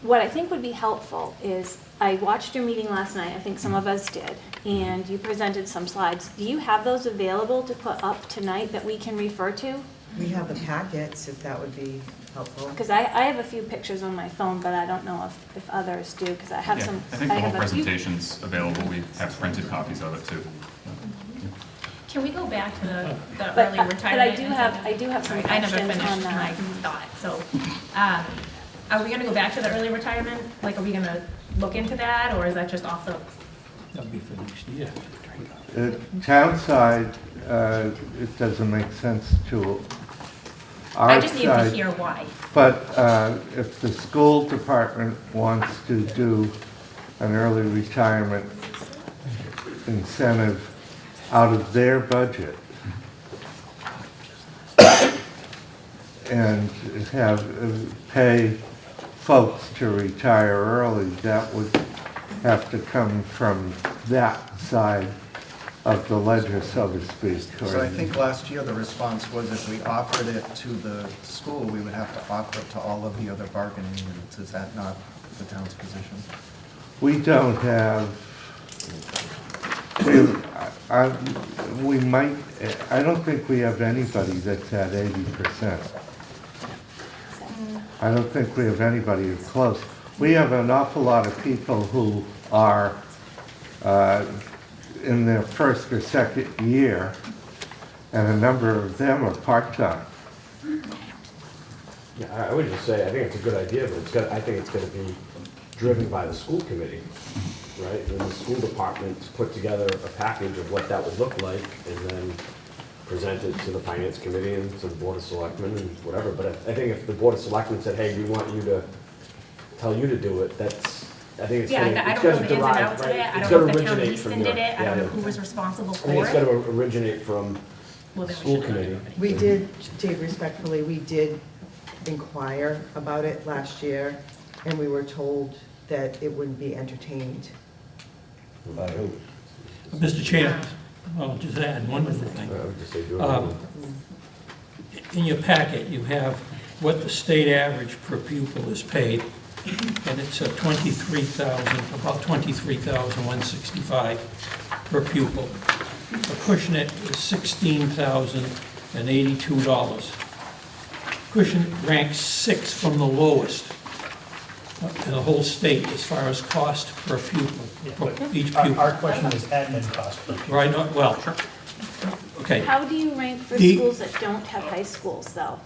what I think would be helpful is, I watched your meeting last night, I think some of us did, and you presented some slides. Do you have those available to put up tonight that we can refer to? We have the packets, if that would be helpful. Because I have a few pictures on my phone, but I don't know if others do, because I have Yeah, some. I think the whole have a few- presentation's available. We have printed copies of it too. Can we go back to the But early but retirement? I do have some Sorry, I never questions finished on my that. thought, so, are we gonna go back to the early retirement? Like, are we gonna look into that, or is that just off the? That'll be for next year. Town side, it doesn't make sense to our I just need to side. hear why. But if the school department wants to do an early retirement incentive out of their budget and pay folks to retire early, that would have to come from that side of the ledger, so to speak. So I think last year the response was if we offered it to the school, we would have to offer it to all of the other bargaining units. Is that not the town's position? We don't have, we might, I don't think we have anybody that's at 80%. I don't think we have anybody who's close. We have an awful lot of people who are in their first or second year, and a number of them are part-time. Yeah, I would just say, I think it's a good idea, but I think it's gonna be driven by the school committee, right? And the school department put together a package of what that would look like, and then present it to the finance committee and to the board of selectmen and whatever. But I think if the board of selectmen said, hey, we want you to, tell you to do it, that's, I think it's Yeah, gonna, I it's don't know gonna the ins and derive, outs of right? it. I It's don't know gonna if the town originate Easton from did your- it. I don't yeah, know yeah. who was responsible I think for it's it. gonna originate from Well, then we school should- committee. We did, Dave, respectfully, we did inquire about it last year, and we were told that it wouldn't be entertained. By who? Mr. Chair, I'll just add one other thing. I would just say do it. In your packet, you have what the state average per pupil is paid, and it's about $23,165 per pupil. Acushnet is $16,082. Acushnet ranks 6th from the lowest in the whole state as far as cost per pupil, for each pupil. Our question is admin cost per pupil. Right, well, okay, How do you rank for The- schools that don't have high schools, though,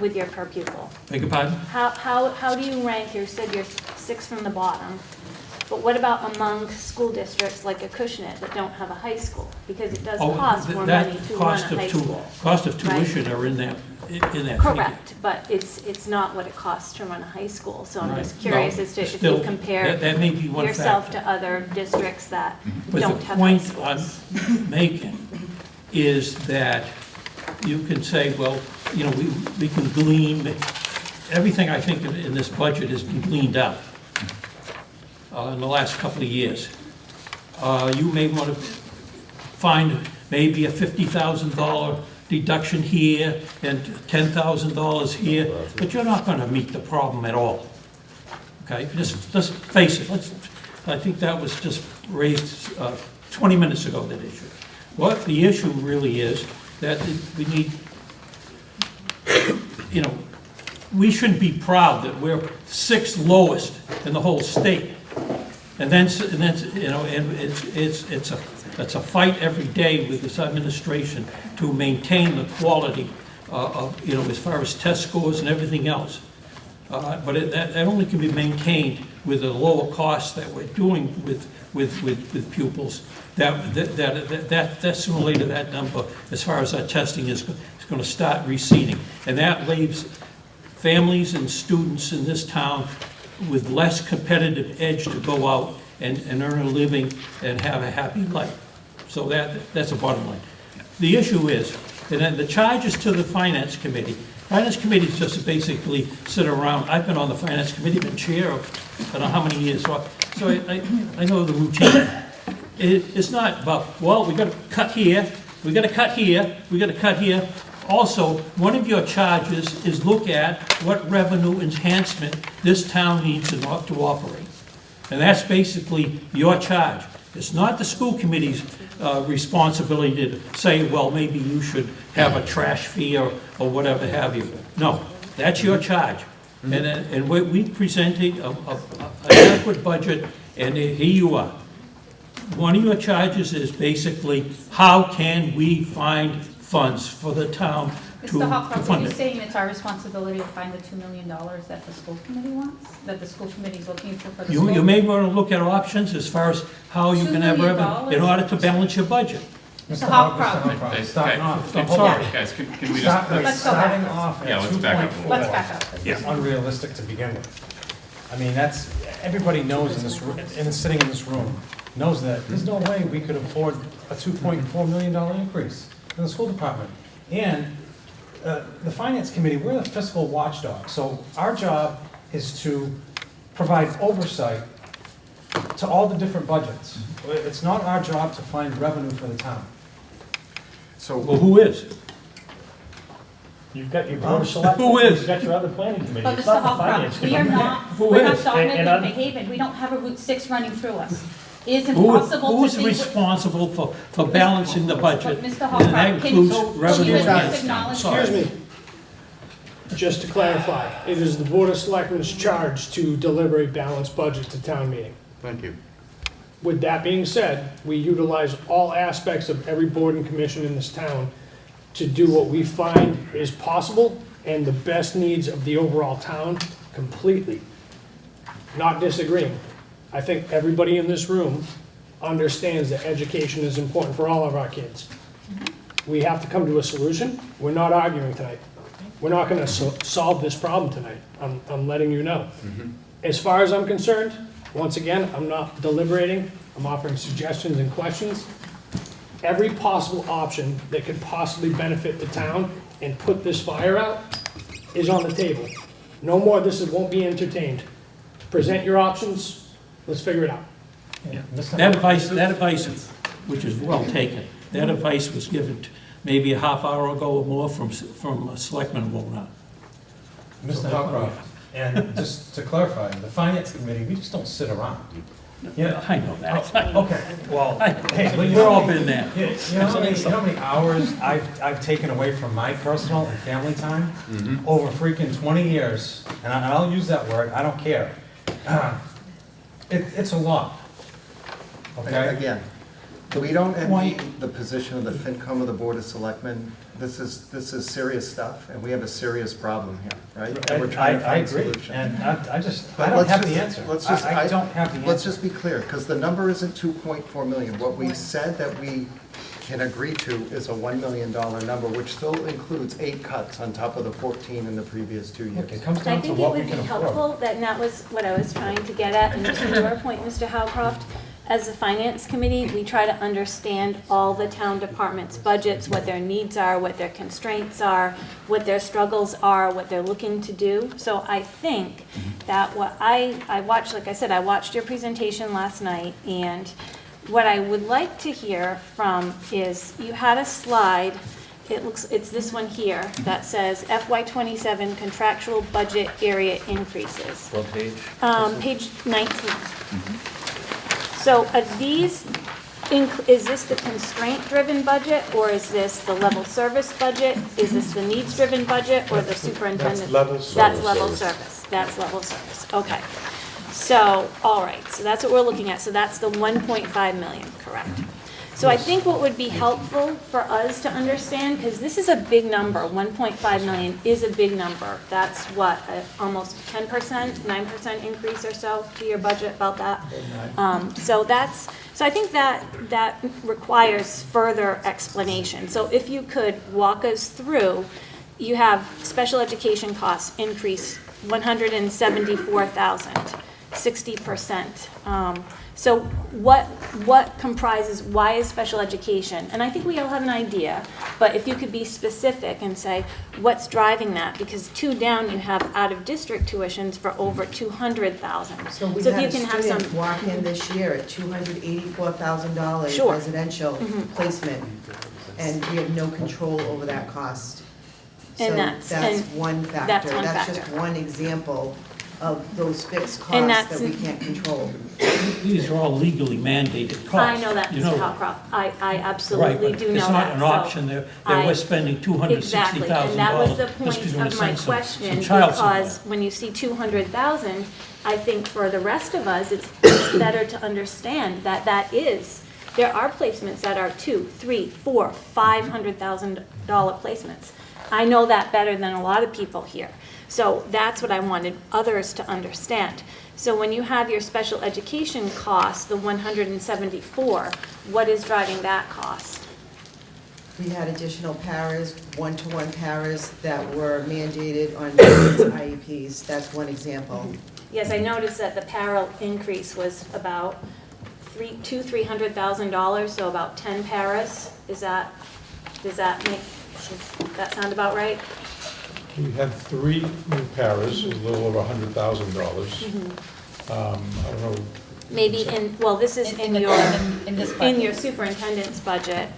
with your per pupil? beg your pardon? How do you rank, you said you're 6th 6 from the bottom. But what about among school districts like Acushnet that don't have a high school? Because it does cost more money to run a high school. Cost of tuition right? are in that figure. Correct, but it's not what it costs to run a high school. So I'm just curious No, as to if still, you compare that may be one yourself factor. to other districts that But don't the have high point schools. I'm making is that you can say, well, you know, we can glean, everything I think in this budget has been gleaned out in the last couple of years. You may want to find maybe a $50,000 deduction here and $10,000 here, but you're not going to meet the problem at all. Okay, just face it. I think that was just raised 20 minutes ago, that issue. What the issue really is that we need, you know, we shouldn't be proud that we're 6th lowest in the whole state. And then you know, and it's a fight every day with this administration to maintain the quality of, you know, as far as test scores and everything else. But that only can be maintained with the lower costs that we're doing with pupils. That sooner or later, that number, as far as our testing is going to start receding. And that leaves families and students in this town with less competitive edge to go out and earn a living and have a happy life. So that's a bottom line. The issue is, and then the charges to the Finance Committee. Finance Committee is just to basically sit around. I've been on the Finance Committee, been chair of I don't know how many years, so I know the routine. It's not about, well, we got to cut here, we got to cut here, we got to cut here. Also, one of your charges is look at what revenue enhancement this town needs to operate. And that's basically your charge. It's not the school committee's responsibility to say, well, maybe you should have a trash fee or whatever have you. No, that's your charge. And we presented an adequate budget, and here you are. One of your charges is basically, how can we find funds for the town to Mr. Hopcroft, are fund you it? saying it's our responsibility to find the $2 million that the school committee wants? That the school committee is looking for the school? You may want to look at options as far as how you $2 can have million revenue in order to balance your budget. Mr. Hopcroft. Guys, Starting off. I'm sorry. Guys, can we Start- just, Let's go back. Starting off Yeah, at let's back up a 2.4 little. Let's back up. is unrealistic to begin with. I mean, that's, everybody knows in this, and sitting in this room, knows that there's no way we could afford a $2.4 million increase in the school department. And the Finance Committee, we're the fiscal watchdog, so our job is to provide oversight to all the different budgets. It's not our job to find revenue for the town. Well, who is? You've got your board of selectmen. Who is? You've got your other planning committee. But It's Mr. not the finance Hopcroft, we are committee. not, Who we're not is? Dominic And and I'm- Fairhaven. We don't have a Route 6 running through us. It is Who impossible is to see. responsible for balancing the budget? But Mr. And that Hopcroft, can you includes revenue at least enhancement. acknowledge? Sorry. Excuse me. Just to clarify, it is the Board of Selectmen's charge to deliver a balanced budget to town meeting. Thank you. With that being said, we utilize all aspects of every board and commission in this town to do what we find is possible and the best needs of the overall town completely. Not disagreeing. I think everybody in this room understands that education is important for all of our kids. We have to come to a solution. We're not arguing tonight. We're not going to solve this problem tonight. I'm letting you know. As far as I'm concerned, once again, I'm not deliberating. I'm offering suggestions and questions. Every possible option that could possibly benefit the town and put this fire out is on the table. No more, won't be entertained. Present your options, let's figure it out. That advice, which is well taken, that advice was given maybe a half hour ago or more from Selectman Wona. Mr. Hopcroft, and just to clarify, the Finance Committee, we just don't sit around. Yeah, I know that. okay, well, hey, We've all been there. You know how many hours I've taken away from my personal and family time? Over freaking 20 years, and I'll use that word, I don't care. It's a lot. Okay? Again, We don't envy the position of the FinCom of the Board of Selectmen. This is serious stuff, and we have a serious problem here, right? And we're trying to find solutions. And I just, But I don't let's have just- the answer. let's just- I don't have the answer. Let's just be clear, because the number isn't 2.4 million. What we said that we can agree to is a $1 million number, which still includes 8 cuts on top of the 14 in the previous 2 Look, years. it comes I down to think it what we would be can afford. helpful, and that was what I was trying to get at, and to your point, Mr. Howcroft, as a finance committee, we try to understand all the town departments' budgets, what their needs are, what their constraints are, what their struggles are, what they're looking to do. So I think that what I watched, like I said, I watched your presentation last night, and what I would like to hear from is, you had a slide, it's this one here, that says FY '27 contractual budget area increases. What page? Page 19. So are these, is this the constraint-driven budget, or is this the level service budget? Is this the needs-driven budget, or the superintendent? That's level service. That's level service, that's level service, okay. So, all right, so that's what we're looking at, so that's the 1.5 million, correct? So I think what would be helpful for us to understand, because this is a big number, 1.5 million is a big number. That's what, almost 10%, 9% increase or so to your budget, about that? So I think that requires further explanation. So if you could walk us through, you have special education costs increase 174,000, 60%. So what comprises, why is special education? And I think we all have an idea, but if you could be specific and say, what's driving that? Because 2 down, you have out-of-district tuitions for over 200,000. So we if had you a can have student some, walk in this year at $284,000 Sure. residential placement, and we have no control over that cost. And So that's- that's and one factor. that's one That's just factor. one example of those fixed And costs that that's- we can't control. These are all legally mandated costs. I know that, you Mr. know. Howcroft, I Right, absolutely but do know that. it's not an So option, they're I- we're spending Exactly, $260,000. and that was the just point because we're of gonna my send some question, child because support. when you see 200,000, I think for the rest of us, it's better to understand that there are placements that are $200,000, $300,000, $400,000, $500,000 placements. I know that better than a lot of people here. So that's what I wanted others to understand. So when you have your special education costs, the 174, what is driving that cost? We had additional paras, one-to-one paras that were mandated on IEPs. That's one example. Yes, I noticed that the para increase was about $300,000, so about 10 paras. Does that sound about right? We had 3 new paras, a little over $100,000. I don't know. Maybe this is in this your budget. superintendent's budget,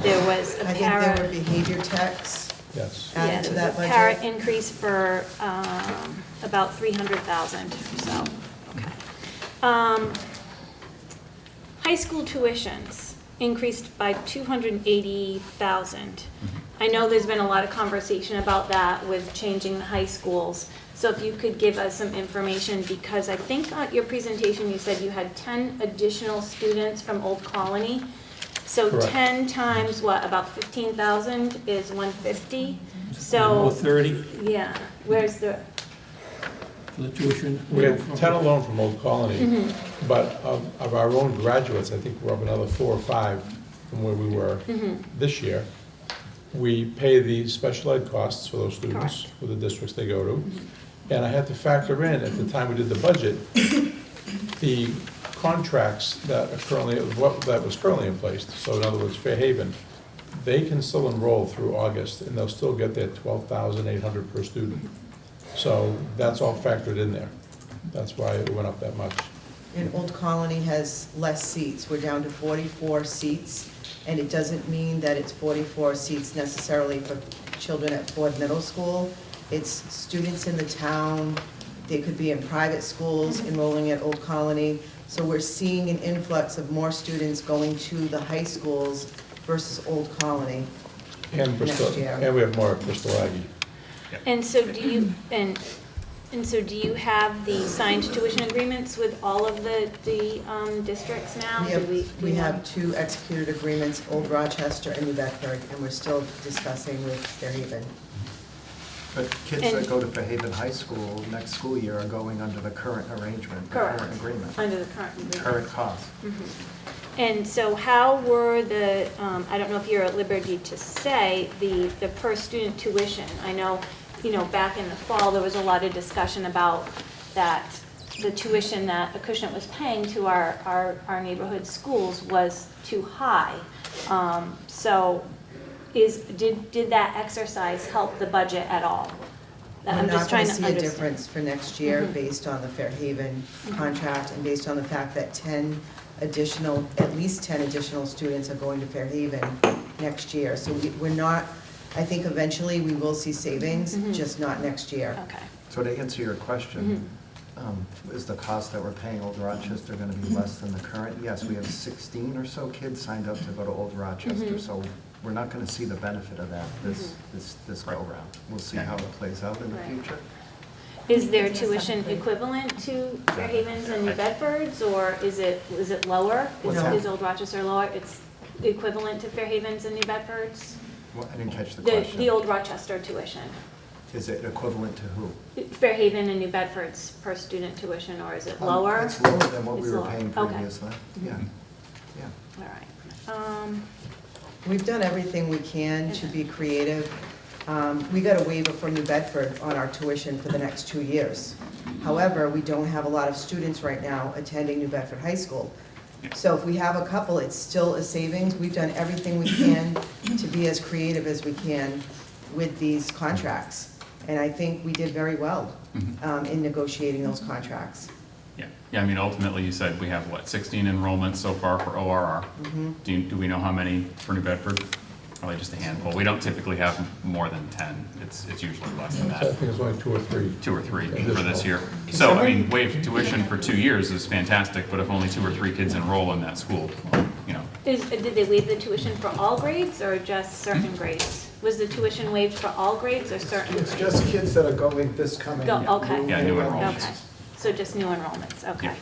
there was a I think there para. were behavior techs Yes. added Yeah, to there that was a para budget. increase for about 300,000 or so. High school tuitions increased by 280,000. I know there's been a lot of conversation about that with changing the high schools. So if you could give us some information, because I think at your presentation you said you had 10 additional students from Old Colony. So Correct. 10 times what, about 15,000 is 150? Or So, 30 yeah, where's the, for the tuition. We had 10 alone from Old Colony, but of our own graduates, I think we're up another 4 or 5 from where we were this year. We pay the special ed costs for those students, Correct. for the districts they go to. And I had to factor in, at the time we did the budget, the contracts that are currently, that was currently in place. So in other words, Fairhaven, they can still enroll through August, and they'll still get their $12,800 per student. So that's all factored in there. That's why it went up that much. And Old Colony has less seats. We're down to 44 seats, and it doesn't mean that it's 44 seats necessarily for children at Ford Middle School. It's students in the town. They could be in private schools enrolling at Old Colony. So we're seeing an influx of more students going to the high schools versus Old Colony. And Bristol, Next year. and we have more at Bristol Aggie. and so do you, and And so do you have the signed tuition agreements with all of the districts now? We have 2 executed agreements, Old Rochester and New Bedford, and we're still discussing with Fairhaven. But kids that go to Fairhaven High School next school year are going under the current arrangement, the Correct. current agreement, Under the current agreement. current cost. And so how were the, I don't know if you're at liberty to say, the per student tuition? I know, back in the fall, there was a lot of discussion about that the tuition that Acushnet was paying to our neighborhood schools was too high. So did that exercise help the budget at all? We're I'm not just going trying to to see a understand. difference for next year based on the Fairhaven contract and based on the fact that at least 10 additional students are going to Fairhaven next year. So we're not, I think eventually we will see savings, just not next year. Okay. So to answer your question, is the cost that we're paying Old Rochester going to be less than the current? Yes, we have 16 or so kids signed up to go to Old Rochester, so we're not going to see the benefit of that this go-round. We'll see how it plays out in the Right. future. Is their tuition equivalent to Fairhaven's and New Bedford's, or is it lower? What's that? Is Old Rochester lower? It's equivalent to Fairhaven's and New Bedford's? Well, I didn't catch the The question. Old Rochester tuition. Is it equivalent to who? Fairhaven and New Bedford's per student tuition, or is it lower? It's lower than what we It's were lower. paying Okay. previously. Yeah. All right. We've done everything we can to be creative. We got a waiver from New Bedford on our tuition for the next 2 years. However, we don't have a lot of students right now attending New Bedford High School. So if we have a couple, it's still a savings. We've done everything we can to be as creative as we can with these contracts. And I think we did very well in negotiating those contracts. Yeah, I mean, ultimately, you said we have, 16 enrollments so far for ORR. Do we know how many for New Bedford? Probably just a handful. We don't typically have more than 10. It's usually less than I that, think it's only 2 or 3. 2 or 3 for this year. So, I mean, waived tuition for 2 years is fantastic, but if only 2 or 3 kids enroll in that school, Did they waive the tuition for all grades or just certain grades? Was the tuition waived for all grades or certain grades? It's just kids that are going this coming. Okay. Yeah, new enrollments. Okay, so just new enrollments, okay.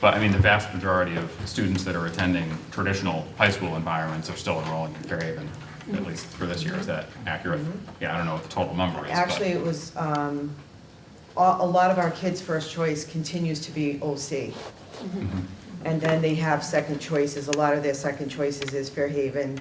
But I mean, the vast majority of students that are attending traditional high school environments are still enrolling in Fairhaven, at least for this year. Is that accurate? Yeah, I don't know what the total number is. Actually, it was, a lot of our kids' first choice continues to be OC. And then they have second choices. A lot of their second choices is Fairhaven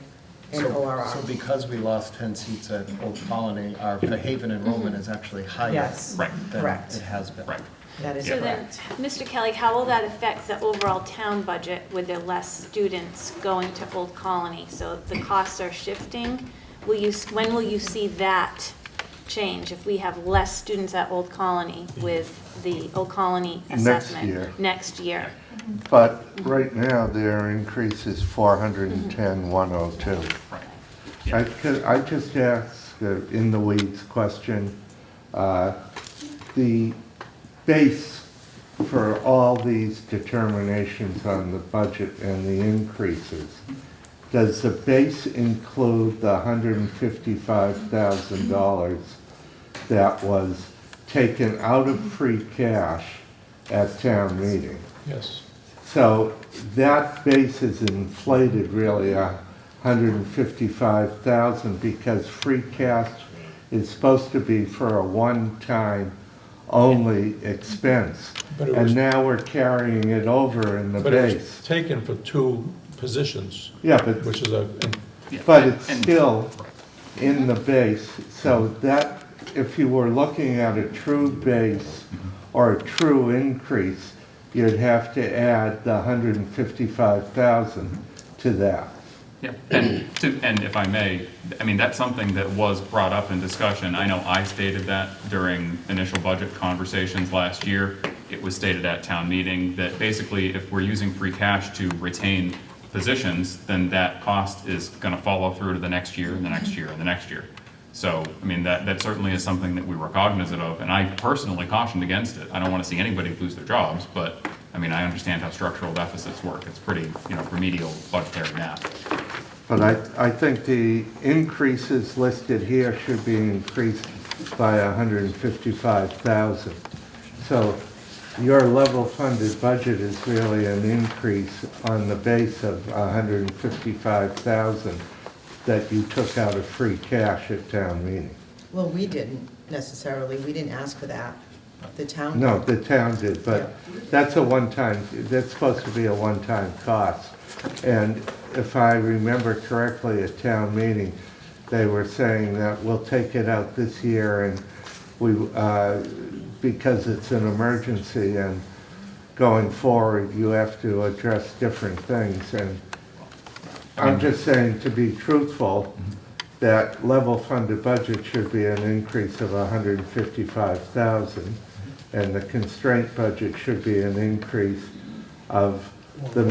and ORR. So because we lost 10 seats at Old Colony, our Fairhaven enrollment is actually higher Yes, Right. than correct. it has been. Right. That is So then, correct. Mr. Kelly, how will that affect the overall town budget with the less students going to Old Colony? So the costs are shifting. When will you see that change if we have less students at Old Colony with the Old Colony assessment? year. Next year. But right now, their increase is 410,102. Right. I just asked in the weeds question, the base for all these determinations on the budget and the increases, does the base include the $155,000 that was taken out of free cash at town meeting? Yes. So that base is inflated really 155,000 because free cash is supposed to be for a one-time only expense. But it And was- now we're carrying it over in the But it was base. taken for 2 positions, Yeah, but, which is but it's still in the base. So that, if you were looking at a true base or a true increase, you'd have to add the 155,000 to that. Yeah, and if I may, I mean, that's something that was brought up in discussion. I know I stated that during initial budget conversations last year. It was stated at town meeting that basically if we're using free cash to retain positions, then that cost is gonna follow through to the next year and the next year and the next year. So, I mean, that certainly is something that we were cognizant of, and I personally cautioned against it. I don't wanna see anybody lose their jobs, but, I mean, I understand how structural deficits work. It's pretty, remedial budgetary math. But I think the increases listed here should be increased by 155,000. So your level funded budget is really an increase on the base of 155,000 that you took out of free cash at town meeting. Well, we didn't necessarily, we didn't ask for that. The town No, did. the town did, but that's a one-time, that's supposed to be a one-time cost. And if I remember correctly at town meeting, they were saying that we'll take it out this year and we, because it's an emergency and going forward, you have to address different things. And I'm just saying, to be truthful, that level funded budget should be an increase of 155,000, and the constraint budget should be an increase of the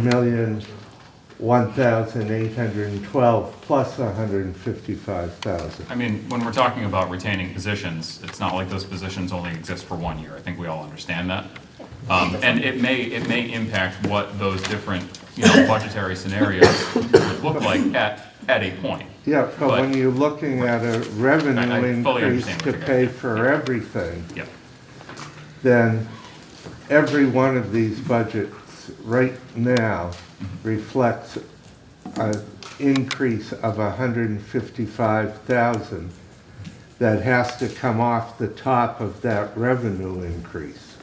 1,001,812 plus 155,000. I mean, when we're talking about retaining positions, it's not like those positions only exist for 1 year. I think we all understand that. And it may impact what those different, budgetary scenarios would look like at a point. Yeah, but when you're looking at a revenue I fully increase understand to what you're pay getting for everything, Yep. then every one of these budgets right now reflects an increase of 155,000 that has to come off the top of that revenue increase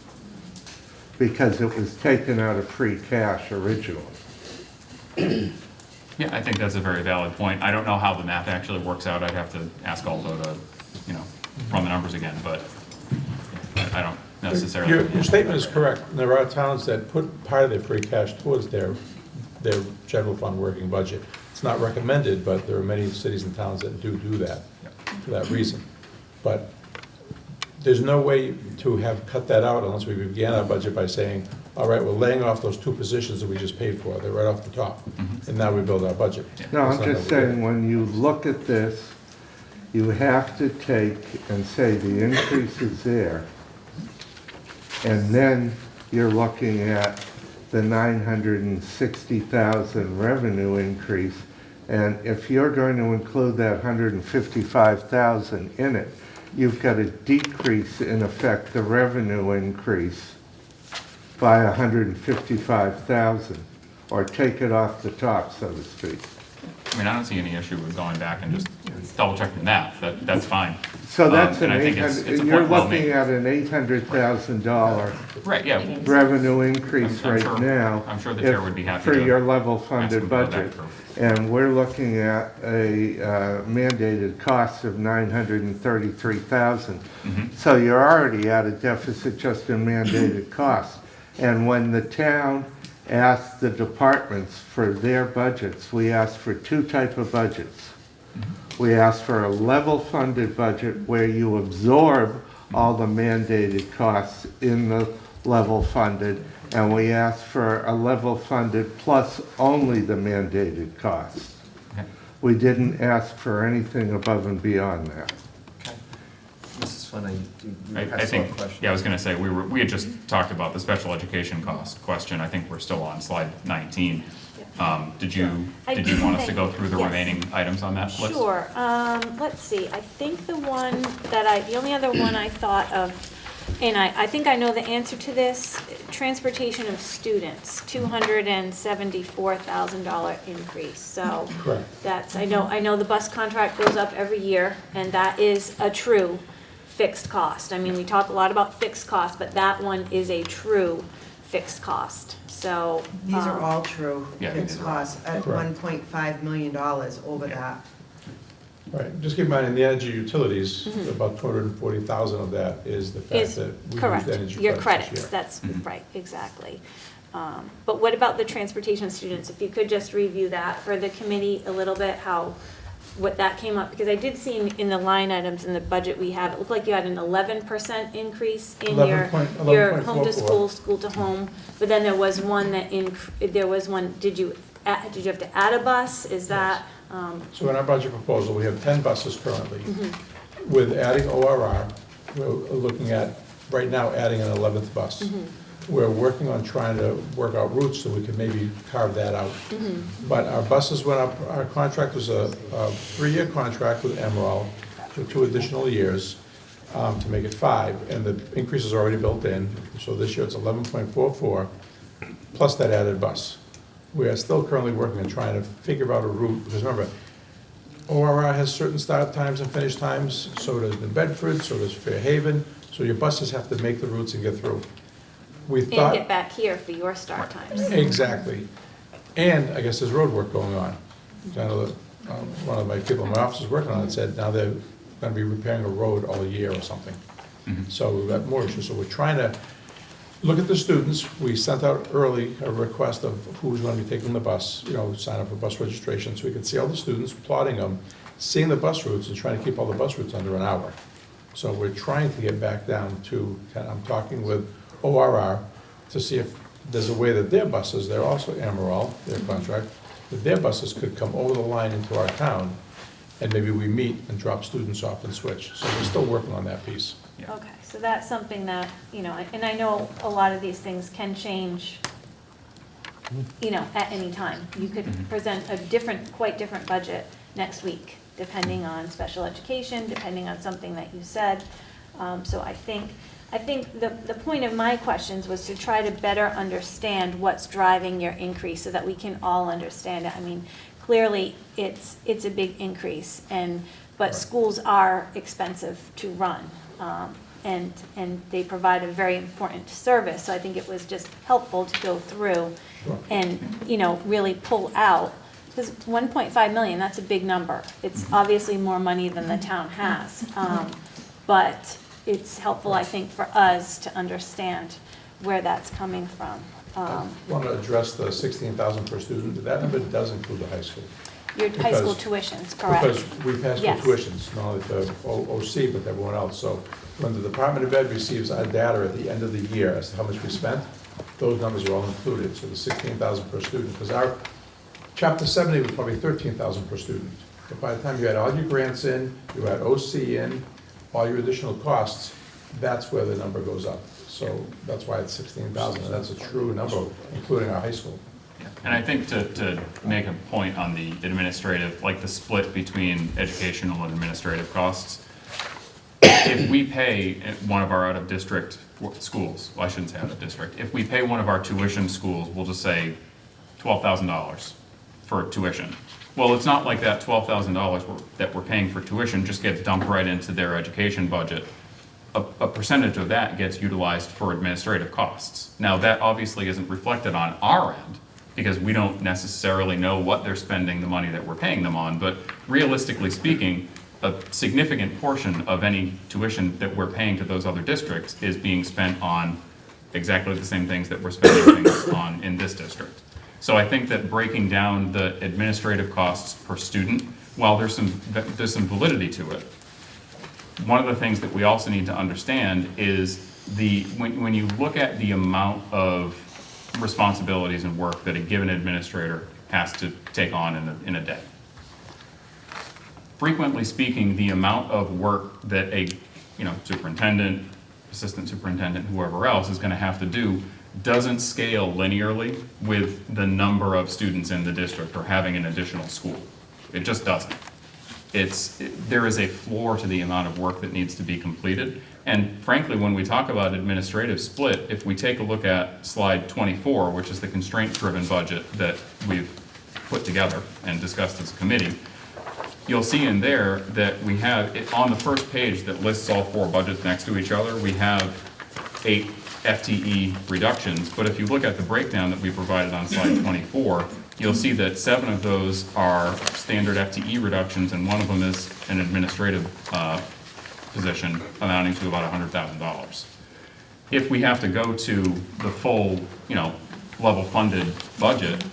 because it was taken out of free cash originally. Yeah, I think that's a very valid point. I don't know how the math actually works out. I'd have to ask Aldo to, run the numbers again, but I don't necessarily. Your statement is correct. There are towns that put part of their free cash towards their general fund working budget. It's not recommended, but there are many cities and towns that do that for that reason. But there's no way to have cut that out unless we began our budget by saying, all right, we're laying off those 2 positions that we just paid for. They're right off the top. And now we build our budget. No, That's I'm not just how we do it. saying, when you look at this, you have to take and say the increase is there, and then you're looking at the 960,000 revenue increase, and if you're going to include that 155,000 in it, you've got to decrease, in effect, the revenue increase by 155,000, or take it off the top, so to speak. I mean, I don't see any issue with going back and just double checking the math. That's fine. So that's And an I think it's a you're point well looking made. at an $800,000 Right, yeah. revenue increase I'm right sure- now. I'm sure the chair if- would be happy For to your level ask him funded to go back budget. through. And we're looking at a mandated cost of 933,000. So you're already at a deficit just in mandated costs. And when the town asked the departments for their budgets, we asked for 2 types of budgets. We asked for a level funded budget where you absorb all the mandated costs in the level funded, and we asked for a level funded plus only the mandated costs. Okay. We didn't ask for anything above and beyond that. Mrs. Flynn, I think, yeah, I was gonna say, we had just talked about the special education cost question. I think we're still on slide 19. Did you want us to go through the Yes. remaining items on that list? Sure, let's see, I think the only other one I thought of, and I think I know the answer to this, transportation of students, $274,000 increase, so. Correct. That's, I know the bus contract goes up every year, and that is a true fixed cost. I mean, we talk a lot about fixed costs, but that one is a true fixed cost, so. These are all true Yeah, fixed these are costs at Correct. $1.5 million over that. Right, just keep in mind, in the energy utilities, about 240,000 of that is the fact Is that we correct, used energy your credits credits, this year. that's right, exactly. But what about the transportation students? If you could just review that for the committee a little bit, what that came up, because I did see in the line items in the budget we have, it looked like you had an 11% increase in your home to school, school to home, but then there was one did you have to add a bus? Is that, So in our budget proposal, we have 10 buses currently. With adding ORR, we're looking at, right now, adding an 11th bus. We're working on trying to work out routes so we can maybe carve that out. But our buses went up, our contract was a 3-year contract with Emerald for 2 additional years. to make it 5, and the increase is already built in. So this year it's 11.44, plus that added bus. We are still currently working on trying to figure out a route, because remember, ORR has certain start times and finish times, so does New Bedford, so does Fairhaven, so your buses have to make the routes and get through. We And thought. get back here for your start times. Exactly. And I guess there's road work going on. I know that one of my people in my office is working on it, said now they're gonna be repairing a road all year or something. So we've got more issues, so we're trying to look at the students. We sent out early a request of who's gonna be taking the bus, sign up for bus registration, so we could see all the students, plotting them, seeing the bus routes, and trying to keep all the bus routes under an hour. So we're trying to get back down to, I'm talking with ORR to see if there's a way that their buses, they're also Amaral, their contract, that their buses could come over the line into our town, and maybe we meet and drop students off and switch. So we're still working on that piece. Okay, so that's something that, and I know a lot of these things can change, at any time. You could present a quite different budget next week, depending on special education, depending on something that you said. So I think the point of my questions was to try to better understand what's driving your increase so that we can all understand it. I mean, clearly, it's a big increase, but schools are expensive to run. And they provide a very important service, so I think it was just helpful to go through and, really pull out, because 1.5 million, that's a big number. It's obviously more money than the town has, but it's helpful, I think, for us to understand where that's coming from. I want to address the 16,000 per student. That number does include the high school. Your high school tuitions, correct? Because we pass for Yes. tuitions, not only to OC, but everyone else. So when the Department of Ed receives our data at the end of the year as to how much we spent, those numbers are all included. So the 16,000 per student, because our Chapter 70 was probably 13,000 per student. But by the time you had all your grants in, you had OC in, all your additional costs, that's where the number goes up. So that's why it's 16,000, and that's a true number, including our high school. And I think to make a point on the administrative, like the split between educational and administrative costs, if we pay one of our out-of-district schools, well, I shouldn't say out-of-district, if we pay one of our tuition schools, we'll just say $12,000 for tuition. Well, it's not like that $12,000 that we're paying for tuition just gets dumped right into their education budget. A percentage of that gets utilized for administrative costs. Now, that obviously isn't reflected on our end, because we don't necessarily know what they're spending the money that we're paying them on, but realistically speaking, a significant portion of any tuition that we're paying to those other districts is being spent on exactly the same things that we're spending things on in this district. So I think that breaking down the administrative costs per student, while there's some validity to it, one of the things that we also need to understand is when you look at the amount of responsibilities and work that a given administrator has to take on in a day. Frequently speaking, the amount of work that a superintendent, assistant superintendent, whoever else is going to have to do doesn't scale linearly with the number of students in the district or having an additional school. It just doesn't. There is a floor to the amount of work that needs to be completed. And frankly, when we talk about administrative split, if we take a look at slide 24, which is the constraint-driven budget that we've put together and discussed as a committee, you'll see in there that we have, on the first page that lists all 4 budgets next to each other, we have 8 FTE reductions. But if you look at the breakdown that we provided on slide 24, you'll see that 7 of those are standard FTE reductions, and one of them is an administrative position amounting to about $100,000. If we have to go to the full, level funded budget,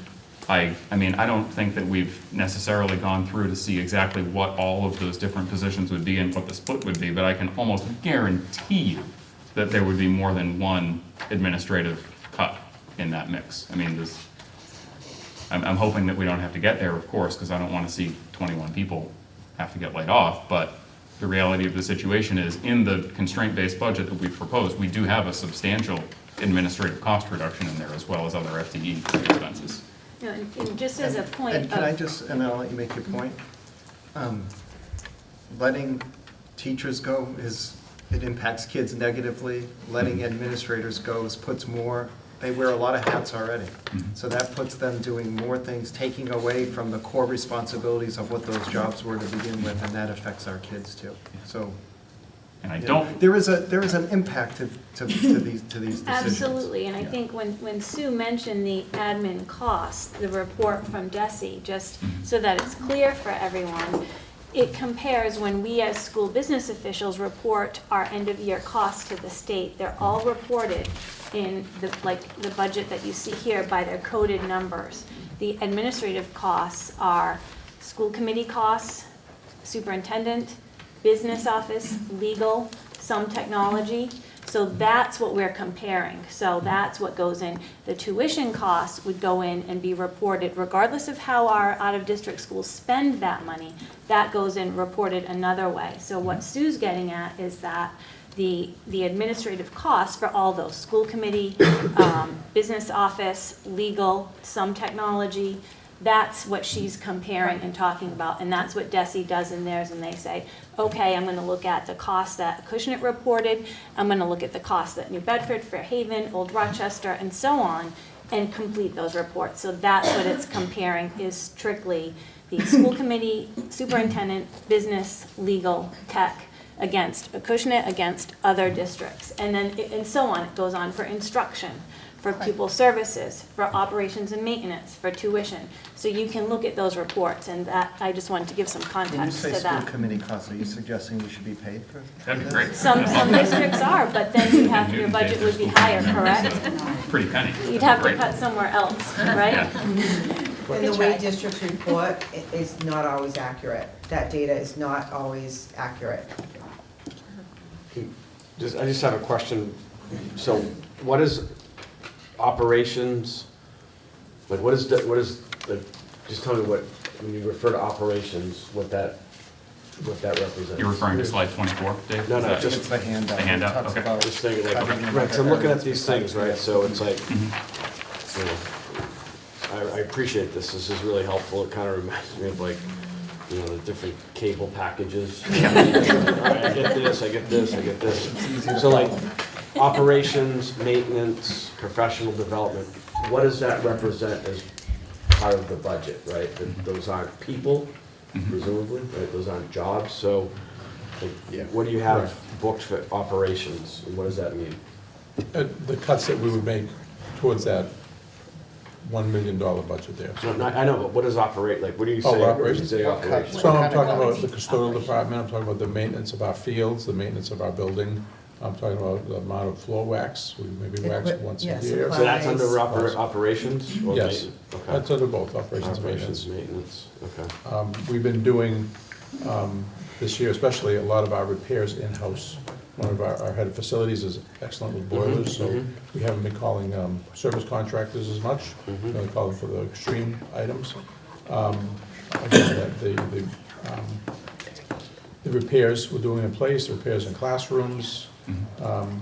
I don't think that we've necessarily gone through to see exactly what all of those different positions would be and what the split would be, but I can almost guarantee you that there would be more than one administrative cut in that mix. I'm hoping that we don't have to get there, of course, because I don't want to see 21 people have to get laid off, but the reality of the situation is, in the constraint-based budget that we proposed, we do have a substantial administrative cost reduction in there, as well as other FTE expenses. And just as a point of... And can I just, and I'll let you make your point, letting teachers go is it impacts kids negatively. Letting administrators go puts more, they wear a lot of hats already. So that puts them doing more things, taking away from the core responsibilities of what those jobs were to begin with, and that affects our kids too. So, And I you know, don't, there is an impact to these decisions. Absolutely, and I Yeah. think when Sue mentioned the admin costs, the report from DESI, just so that it's clear for everyone, it compares when we as school business officials report our end-of-year costs to the state. They're all reported in the budget that you see here by their coded numbers. The administrative costs are school committee costs, superintendent, business office, legal, some technology. So that's what we're comparing. So that's what goes in. The tuition costs would go in and be reported, regardless of how our out-of-district schools spend that money, that goes in reported another way. So what Sue's getting at is that the administrative costs for all those, school committee, business office, legal, some technology, that's what she's comparing and talking about, and that's what DESI does in theirs, and they say, okay, I'm gonna look at the cost that Acushnet reported, I'm gonna look at the cost that New Bedford, Fairhaven, Old Rochester, and so on, and complete those reports. So that's what it's comparing, is strictly the school committee, superintendent, business, legal, tech, against Acushnet, against other districts, and then, and so on, it goes on for instruction, for pupil services, for operations and maintenance, for tuition. So you can look at those reports, and that, I just wanted to give some When you context say to school that. committee costs, are you suggesting we should be paid for that'd be this? great. Some districts are, but then you have, your budget would be higher, correct? Pretty penny. You'd have to Great. cut somewhere else, right? Yeah. And the way districts report is not always accurate. That data is not always accurate. I just have a question. So what is operations, like what is, just tell me what, when you refer to operations, what that represents? You're referring to slide 24, Dave? No, Is no, that- just- It's the handout. The handout, It talks okay. about Just thinking, cutting like, in right, so I'm looking at these areas things, right, so it's like, Mhm. you know, I appreciate this is really helpful, it kind of reminds me of like, you know, the different cable packages. All right, I get this, I get this, I get this. So like, operations, maintenance, professional development, what does that represent as part of the budget, right? That those aren't people, presumably, right, those aren't jobs, so like, what do you have booked for operations, and what does that mean? The cuts that we would make towards that $1 million budget there. No, I know, but what does operate, like, what do you say? Oh, when you operations. say What operations? cuts? So I'm What kind of talking about the cuts? custodial department, I'm talking about the maintenance of our fields, the maintenance of our building, I'm talking about the amount of floor wax, we maybe wax Equip- once a yes, year. So that's under Supplies. operations or Yes, maintenance? Okay. that's under both, operations and Operations, maintenance. maintenance, okay. We've been doing, this year especially, a lot of our repairs in-house. One of our head of facilities is excellent with boilers, so we haven't been calling service contractors as much. We only call them for the extreme items. Again, the repairs we're doing in place, repairs in classrooms.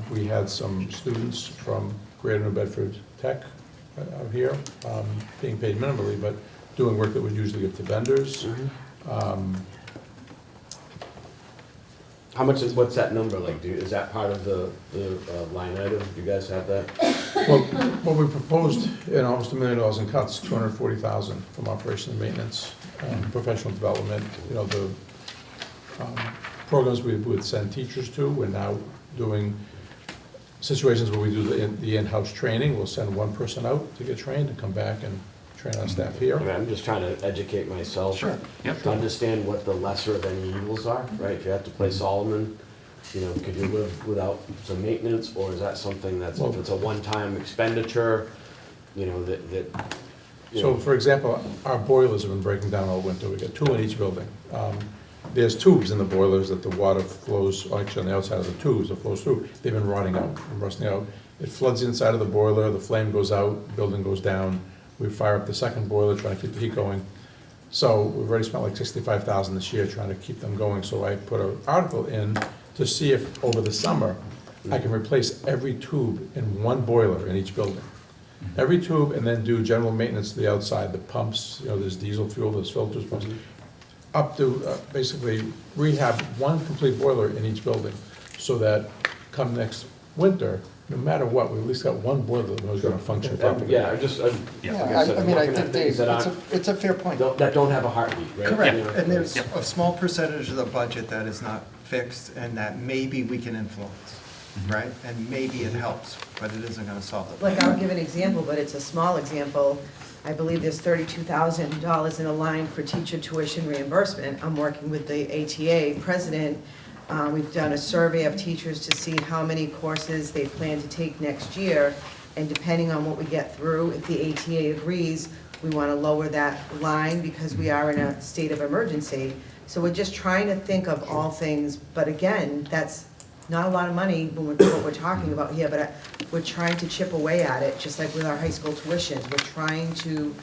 We had some students from Greater New Bedford Tech out here, being paid minimally, but doing work that we'd usually give to vendors. How much is, what's that number like? Is that part of the line item? Do you guys have that? Well, what we proposed, almost $1 million in cuts, $240,000 from operation and maintenance, professional development, the programs we would send teachers to, we're now doing situations where we do the in-house training, we'll send one person out to get trained and come back and train our staff here. I mean, I'm just trying to educate myself. Sure, yep. To understand what the lesser of any evils are, right? If you have to play Solomon, could you live without some maintenance, or is that something that's, if it's a one-time expenditure, So, for example, our boilers have been breaking down all winter, we got 2 in each building. There's tubes in the boilers that the water flows, actually on the outside of the tubes, it flows through, they've been rotting out and rusting out. It floods the inside of the boiler, the flame goes out, the building goes down, we fire up the second boiler, trying to keep the heat going. So we've already spent like $65,000 this year trying to keep them going, so I put an article in to see if over the summer, I can replace every tube in one boiler in each building. Every tube, and then do general maintenance to the outside, the pumps, there's diesel fuel, there's filters, pumps, up to basically rehab one complete boiler in each building. so that come next winter, no matter what, we at least got one boiler that was gonna function properly. Yeah, like I said, I I'm mean, I looking at think, things Dave, that it's a fair point. that don't have a heartbeat, right? Correct, You know? and there's a small percentage of the budget that is not fixed and that maybe we can influence, right? And maybe it helps, but it isn't gonna solve the Like, problem. I'll give an example, but it's a small example. I believe there's $32,000 in a line for teacher tuition reimbursement. I'm working with the ATA president. We've done a survey of teachers to see how many courses they plan to take next year. And depending on what we get through, if the ATA agrees, we want to lower that line because we are in a state of emergency. So we're just trying to think of all things, but again, that's not a lot of money when what we're talking about here, but we're trying to chip away at it, just like with our high school tuitions. We're trying to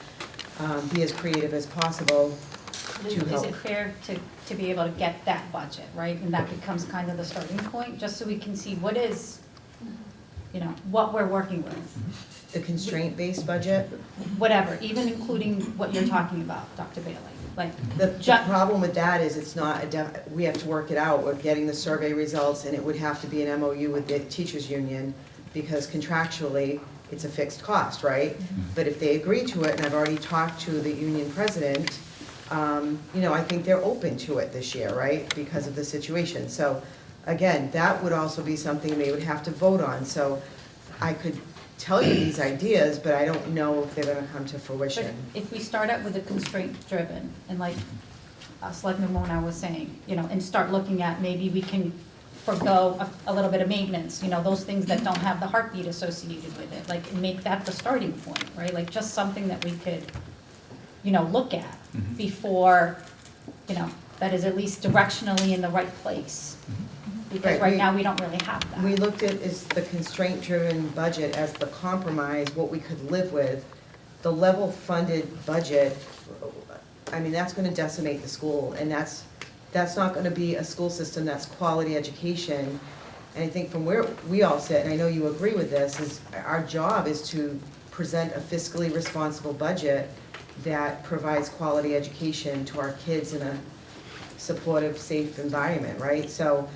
be as creative as possible to Is help. it fair to be able to get that budget, right? And that becomes kind of the starting point, just so we can see what is, what we're working with. The constraint-based budget? Whatever, even including what you're talking about, Dr. Bailey, like. The problem with that is it's not, we have to work it out. We're getting the survey results, and it would have to be an MOU with the teachers' union, because contractually, it's a fixed cost, right? But if they agree to it, and I've already talked to the union president, I think they're open to it this year, right? Because of the situation. So, again, that would also be something they would have to vote on. So I could tell you these ideas, but I don't know if they're gonna come to But fruition. if we start out with a constraint-driven, and like Selectman Mona was saying, and start looking at maybe we can forego a little bit of maintenance, those things that don't have the heartbeat associated with it, like, make that the starting point, right? Like, just something that we could, look at before, that is at least directionally in the right place. Because right now, we don't really have that. We looked at is the constraint-driven budget as the compromise, what we could live with. The level-funded budget, I mean, that's gonna decimate the school, and that's not gonna be a school system that's quality education. And I think from where we all sit, and I know you agree with this, is our job is to present a fiscally responsible budget that provides quality education to our kids in a supportive, safe environment, right? So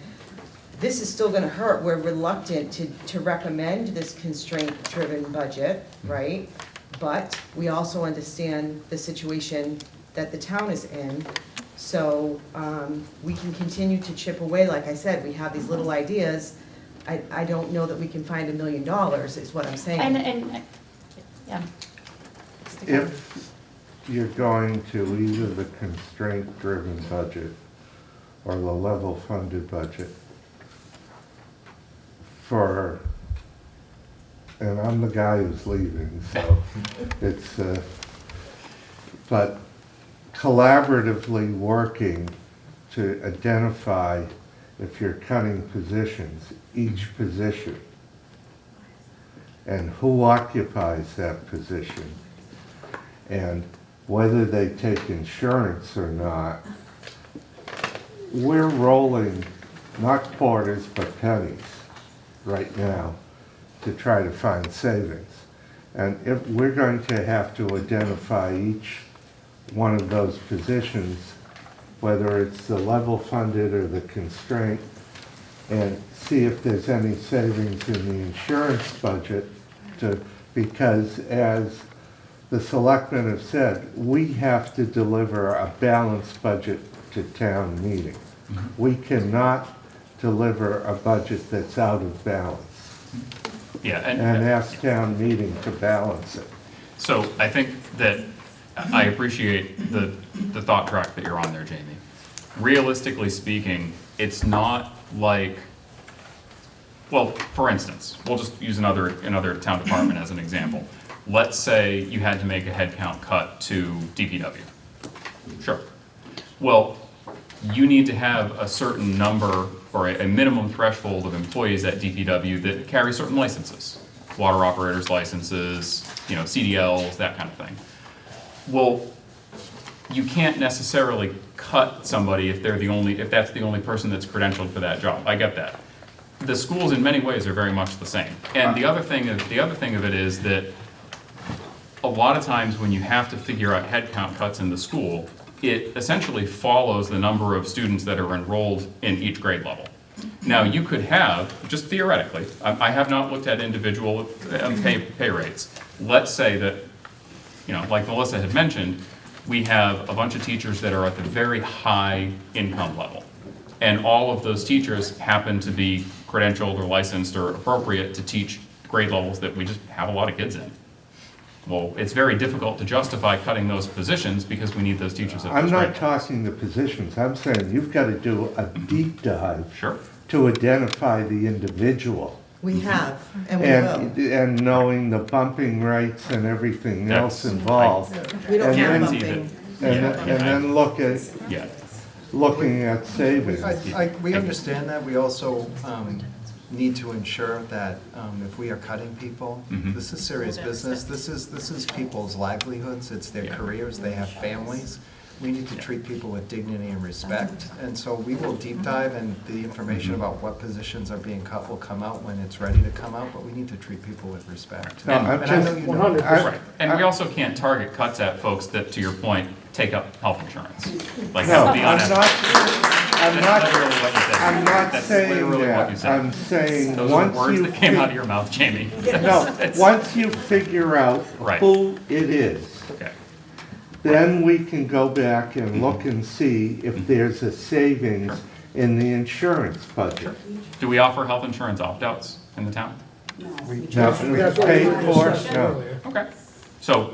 this is still gonna hurt. We're reluctant to recommend this constraint-driven budget, right? But we also understand the situation that the town is in. So we can continue to chip away. Like I said, we have these little ideas. I don't know that we can find $1 million, is what I'm saying. And yeah. If you're going to either the constraint-driven budget or the level-funded budget and I'm the guy who's leaving, so it's, but collaboratively working to identify if you're cutting positions, each position, and who occupies that position, and whether they take insurance or not. We're rolling not quarters but pennies right now to try to find savings. And if we're going to have to identify each one of those positions, whether it's the level funded or the constraint, and see if there's any savings in the insurance budget because as the selectmen have said, we have to deliver a balanced budget to town meeting. We cannot deliver a budget that's out of balance Yeah, and ask town meeting to balance it. So I think that I appreciate the thought track that you're on there, Jamie. Realistically speaking, it's not like, well, for instance, we'll just use another town department as an example. Let's say you had to make a headcount cut to DPW. Sure. Well, you need to have a certain number or a minimum threshold of employees at DPW that carry certain licenses. Water operators licenses, CDLs, that kind of thing. Well, you can't necessarily cut somebody if that's the only person that's credentialed for that job. I get that. The schools in many ways are very much the same. And the other thing of it is that a lot of times when you have to figure out headcount cuts in the school, it essentially follows the number of students that are enrolled in each grade level. Now, you could have, just theoretically, I have not looked at individual pay rates. Let's say that, like Melissa had mentioned, we have a bunch of teachers that are at the very high income level. And all of those teachers happen to be credentialed or licensed or appropriate to teach grade levels that we just have a lot of kids in. Well, it's very difficult to justify cutting those positions because we need those teachers at I'm those not grade levels. talking the positions, I'm saying you've got to do a deep dive Sure. to identify the individual. We have, and we will. And knowing the bumping rates and everything else That's- involved. We don't And have then- bumping. And then Yeah. looking at savings. We understand that. We also need to ensure that if we are cutting people, Mhm. this is serious business. This is people's livelihoods. It's their Yeah. careers. They have families. We need to treat people with dignity and respect. And so we will deep dive, and the information about what positions are being cut will come out when it's ready to come out, but we need to treat people with respect. No, I'm And I know just- you know 100%. Right, and we also can't target cuts at folks that, to your point, take up health insurance. Like, No, that would be I'm unethical. not That's literally what you said. I'm not That's saying literally what you that. said. I'm saying Those are once words you that came out of your mouth, Jamie. No, It's- once you figure out Right. who it is, Okay. then we can go back and look and see if there's a savings in the insurance budget. Do we offer health insurance opt-outs in the town? Now, That's what we were paid for, discussing no. earlier. Okay. So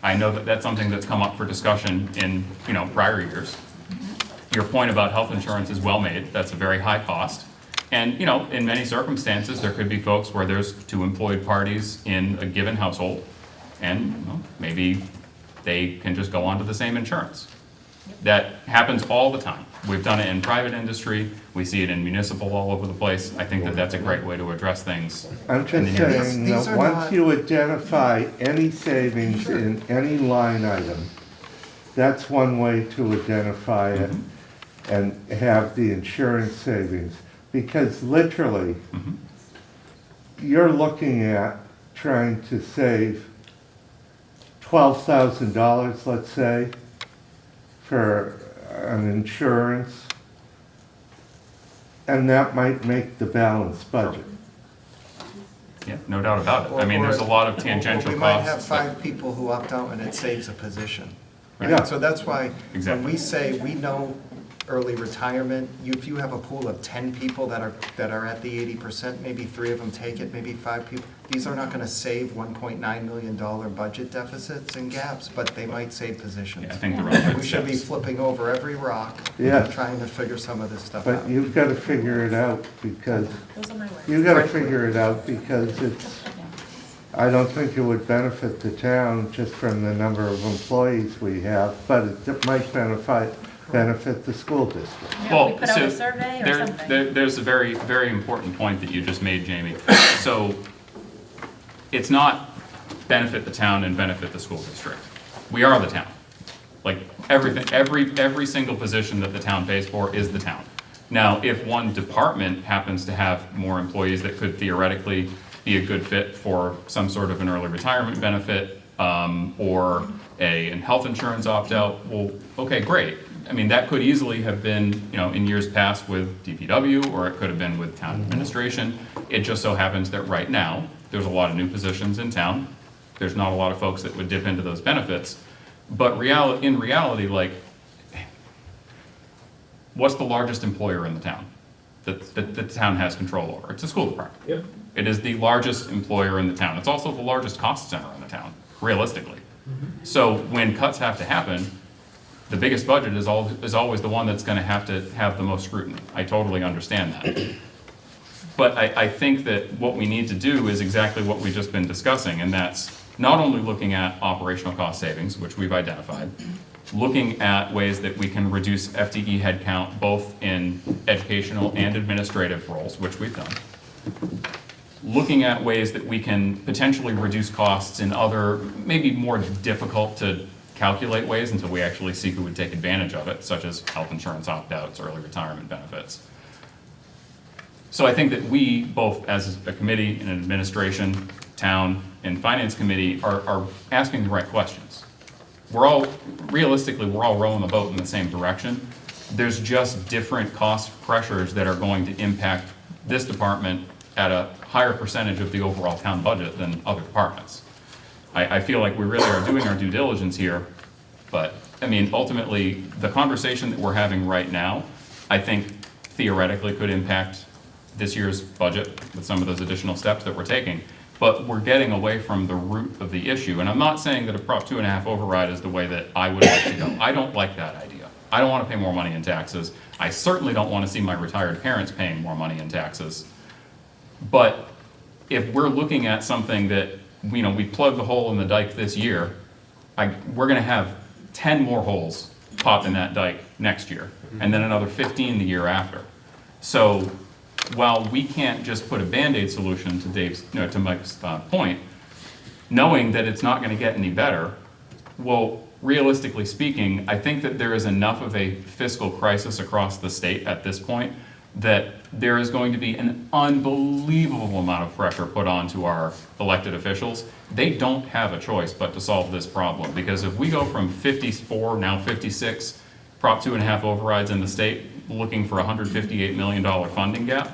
I know that that's something that's come up for discussion in, prior years. Your point about health insurance is well made. That's a very high cost. And, in many circumstances, there could be folks where there's two employed parties in a given household, and maybe they can just go onto the same insurance. That happens all the time. We've done it in private industry. We see it in municipal all over the place. I think that that's a great way to address things. I'm in just the near future. saying, These that are once not- you identify any savings in any line item, that's one way to identify it and have the insurance savings. Because literally, you're looking at trying to save $12,000, let's say, for an insurance, and that might make the balanced budget. Yeah, no doubt about it. I mean, there's a lot of tangential Or we might have costs. that- 5 people who opt out and it saves a position. Yeah. Right? So that's why, when Exactly. we say we know early retirement, if you have a pool of 10 people that are at the 80%, maybe 3 of them take it, maybe 5 people, these are not gonna save $1.9 million budget deficits and gaps, but they might save positions. Yeah, I think they're all good We should be steps. flipping over every rock, Yeah. trying to figure some of this stuff out. But you've got to figure it out because, Those are my words. you've got to figure it out because I don't think it would benefit the town just from the number of employees we have, but it might benefit the school district. Yeah, Well, we put out so a survey or something. there's a very, very important point that you just made, Jamie. So it's not benefit the town and benefit the school district. We are the town. Like, everything, every single position that the town pays for is the town. Now, if one department happens to have more employees that could theoretically be a good fit for some sort of an early retirement benefit, or an health insurance opt-out, well, okay, great. I mean, that could easily have been, in years past with DPW, or it could have been with town administration. It just so happens that right now, there's a lot of new positions in town. There's not a lot of folks that would dip into those benefits. But in reality, like, what's the largest employer in the town that the town has control over? It's the school department. Yep. It is the largest employer in the town. It's also the largest cost center in the town, realistically. So when cuts have to happen, the biggest budget is always the one that's gonna have to have the most scrutiny. I totally understand that. But I think that what we need to do is exactly what we've just been discussing, and that's not only looking at operational cost savings, which we've identified, looking at ways that we can reduce FTE headcount both in educational and administrative roles, which we've done. Looking at ways that we can potentially reduce costs in other, maybe more difficult to calculate ways until we actually see who would take advantage of it, such as health insurance opt-outs, early retirement benefits. So I think that we, both as a committee and an administration, town, and finance committee, are asking the right questions. Realistically, we're all rowing the boat in the same direction, there's just different cost pressures that are going to impact this department at a higher percentage of the overall town budget than other departments. I feel like we really are doing our due diligence here, but, I mean, ultimately, the conversation that we're having right now, I think theoretically could impact this year's budget with some of those additional steps that we're taking. But we're getting away from the root of the issue. And I'm not saying that a Prop 2.5 override is the way that I would like to go. I don't like that idea. I don't want to pay more money in taxes. I certainly don't want to see my retired parents paying more money in taxes. But if we're looking at something that, you know, we plugged the hole in the dike this year, we're going to have 10 more holes pop in that dike next year, and then another 15 the year after. So while we can't just put a Band-Aid solution to Mike's point, knowing that it's not going to get any better, well, realistically speaking, I think that there is enough of a fiscal crisis across the state at this point that there is going to be an unbelievable amount of pressure put onto our elected officials. They don't have a choice but to solve this problem, because if we go from 54, now 56 Prop 2.5 overrides in the state, looking for a $158 million funding gap,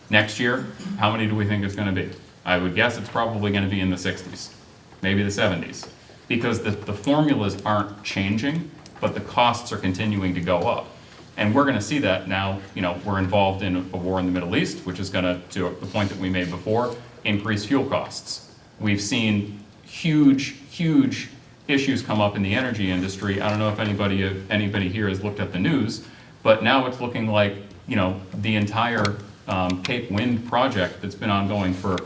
next year, how many do we think it's going to be? I would guess it's probably going to be in the 60s, maybe the 70s, because the formulas aren't changing, but the costs are continuing to go up. And we're going to see that now. You know, we're involved in a war in the Middle East, which is going to the point that we made before, increase fuel costs. We've seen huge issues come up in the energy industry. I don't know if anybody here has looked at the news, but now it's looking like, you know, the entire Cape Wind project that's been ongoing for